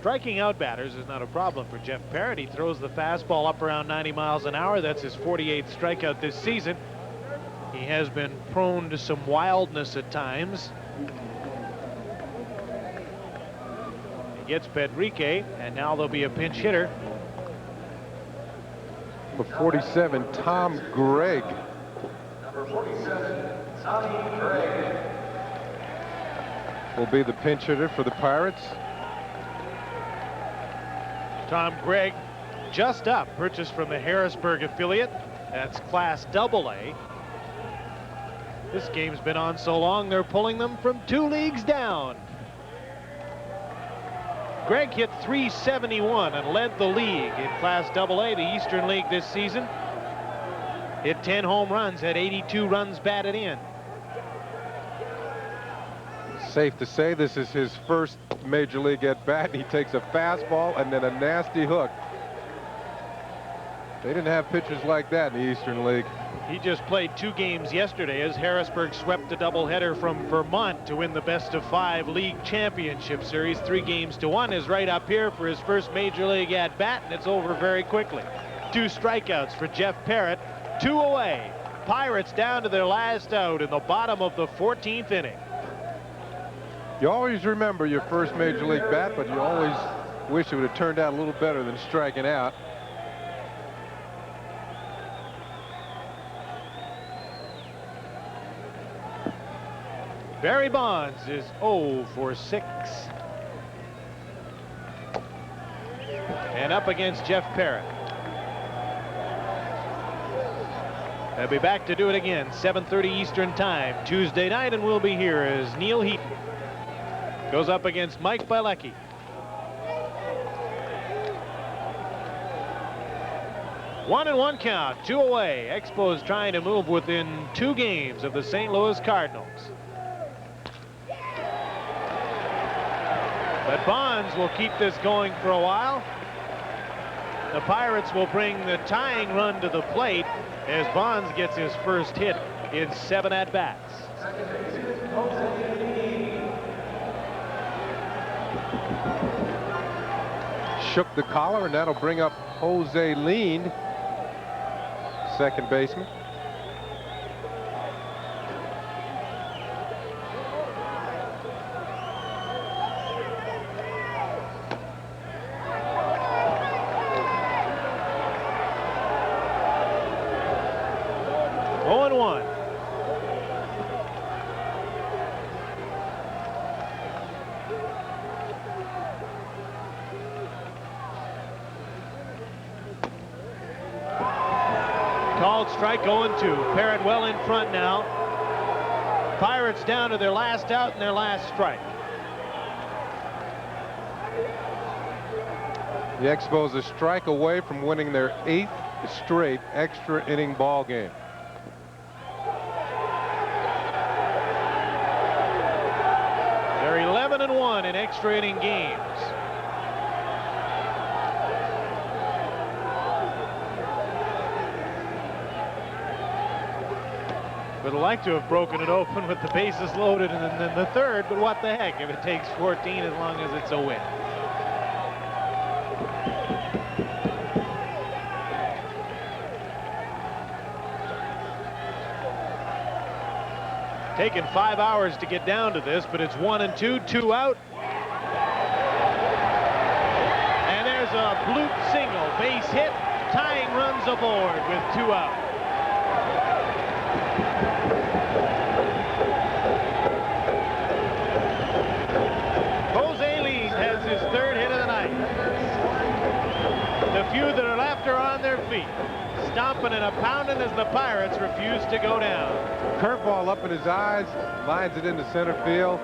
C: Striking out batters is not a problem for Jeff Parrott. He throws the fastball up around 90 miles an hour. That's his 48th strikeout this season. He has been prone to some wildness at times. He gets Pedrique, and now there'll be a pinch hitter.
B: Number 47, Tom Gregg.
D: Number 47, Tommy Gregg.
B: Will be the pinch hitter for the Pirates.
C: Tom Gregg, just up, purchased from the Harrisburg affiliate. That's Class AA. This game's been on so long, they're pulling them from 2 leagues down. Gregg hit .371 and led the league in Class AA, the Eastern League this season. Hit 10 home runs, had 82 runs batted in.
B: Safe to say this is his first major league at bat. He takes a fastball and then a nasty hook. They didn't have pitchers like that in the Eastern League.
C: He just played 2 games yesterday as Harrisburg swept a doubleheader from Vermont to win the best-of-5 league championship series. 3-1 is right up here for his first major league at bat, and it's over very quickly. 2 strikeouts for Jeff Parrott, 2 away. Pirates down to their last out in the bottom of the 14th inning.
B: You always remember your first major league bat, but you always wish it would have turned out a little better than striking out.
C: Barry Bonds is 0 for 6. And up against Jeff Parrott. They'll be back to do it again, 7:30 Eastern Time, Tuesday night, and we'll be here as Neil Heaton goes up against Mike Bilecki. One and one count, 2 away. Expos trying to move within 2 games of the St. Louis Cardinals. But Bonds will keep this going for a while. The Pirates will bring the tying run to the plate as Bonds gets his first hit in 7 at-bats.
B: Shook the collar, and that'll bring up Jose Lean, second baseman.
C: Strike 0-2. Parrott well in front now. Pirates down to their last out and their last strike.
B: The Expos a strike away from winning their 8th straight extra inning ball game.
C: They're 11-1 in extra inning games. Would like to have broken it open with the bases loaded and then the third, but what the heck if it takes 14 as long as it's a win. Taken 5 hours to get down to this, but it's 1-2, 2 out. And there's a bloop single, base hit, tying runs aboard with 2 out. Jose Lean has his 3rd hit of the night. The few that are left are on their feet, stomping and pounding as the Pirates refuse to go down.
B: Curveball up in his eyes, lines it into center field.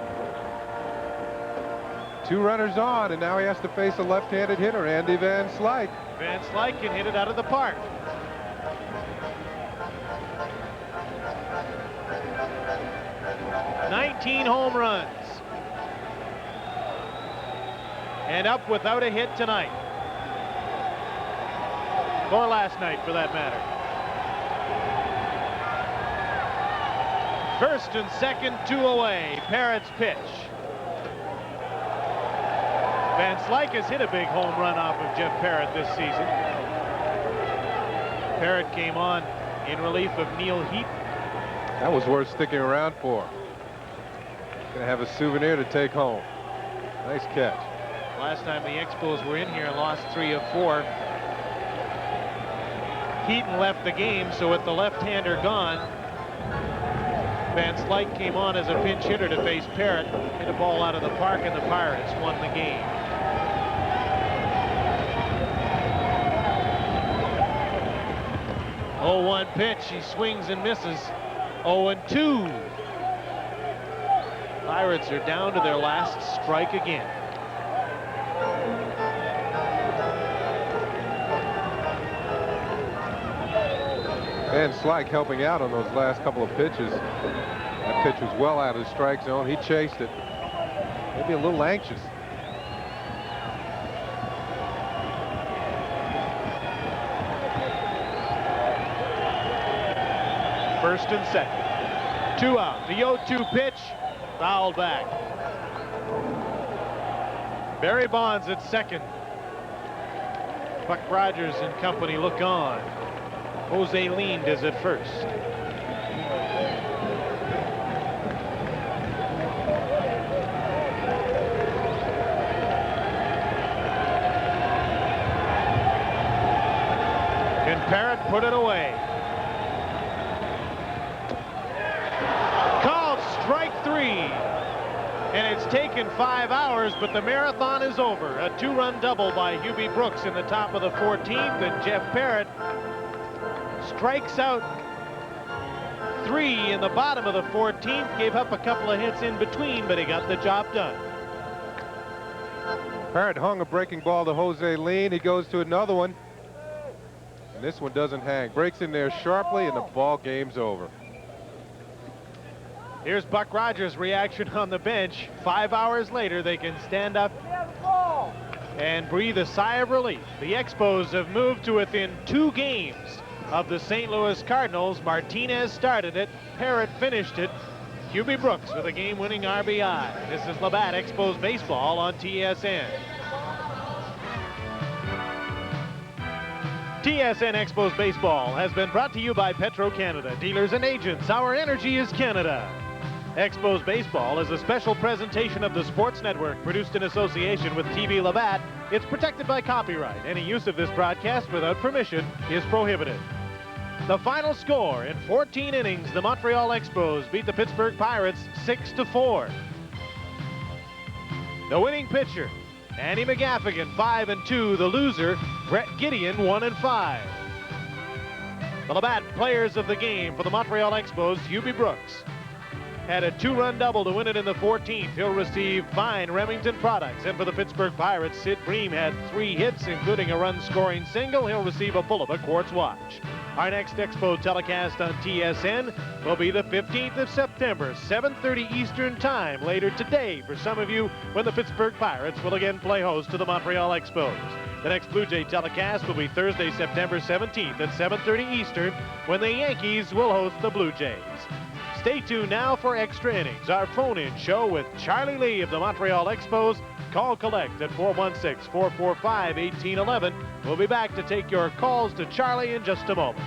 B: 2 runners on, and now he has to face a left-handed hitter, Andy Van Slyke.
C: Van Slyke can hit it out of the park. "19 home runs. And up without a hit tonight. Or last night, for that matter. First and second, 2 away. Parrott's pitch. Van Slyke has hit a big home run off of Jeff Parrott this season. Parrott came on in relief of Neil Heaton.
B: That was worth sticking around for. Gonna have a souvenir to take home. Nice catch.
C: Last time the Expos were in here and lost 3 of 4. Heaton left the game, so with the left-hander gone, Van Slyke came on as a pinch hitter to face Parrott. Hit a ball out of the park, and the Pirates won the game. Oh, 1 pitch. He swings and misses. 0-2. Pirates are down to their last strike again.
B: Van Slyke helping out on those last couple of pitches. That pitch was well out of the strike zone. He chased it. Maybe a little anxious.
C: First and second. 2 out. The 0-2 pitch. Fouled back. Barry Bonds at second. Buck Rogers and company look on. Jose Lean is at first. Can Parrott put it away? Called strike 3. And it's taken 5 hours, but the marathon is over. A 2-run double by Hubie Brooks in the top of the 14th, and Jeff Parrott strikes out 3 in the bottom of the 14th. Gave up a couple of hits in between, but he got the job done.
B: Parrott hung a breaking ball to Jose Lean. He goes to another one. And this one doesn't hang. Breaks in there sharply, and the ball game's over.
C: Here's Buck Rogers' reaction on the bench. 5 hours later, they can stand up and breathe a sigh of relief. The Expos have moved to within 2 games of the St. Louis Cardinals. Martinez started it. Parrott finished it. Hubie Brooks with a game-winning RBI. This is Labatt Expos Baseball on TSN. TSN Expos Baseball has been brought to you by Petro-Canada, dealers and agents. Our energy is Canada. Expos Baseball is a special presentation of the Sports Network produced in association with TV Labatt. It's protected by copyright. Any use of this broadcast without permission is prohibited. The final score: in 14 innings, the Montreal Expos beat the Pittsburgh Pirates 6-4. The winning pitcher, Andy McGaffigan, 5-2. The loser, Brett Gideon, 1-5. The Labatt players of the game for the Montreal Expos: Hubie Brooks had a 2-run double to win it in the 14th. He'll receive fine Remington products. And for the Pittsburgh Pirates, Sid Bream had 3 hits, including a run-scoring single. He'll receive a Bulova Quartz watch. Our next Expo telecast on TSN will be the 15th of September, 7:30 Eastern Time, later today for some of you, when the Pittsburgh Pirates will again play host to the Montreal Expos. The next Blue Jay telecast will be Thursday, September 17th at 7:30 Eastern, when the Yankees will host the Blue Jays. Stay tuned now for Extra Innings, our phone-in show with Charlie Lee of the Montreal Expos. Call collect at 416-445-1811. We'll be back to take your calls to Charlie in just a moment.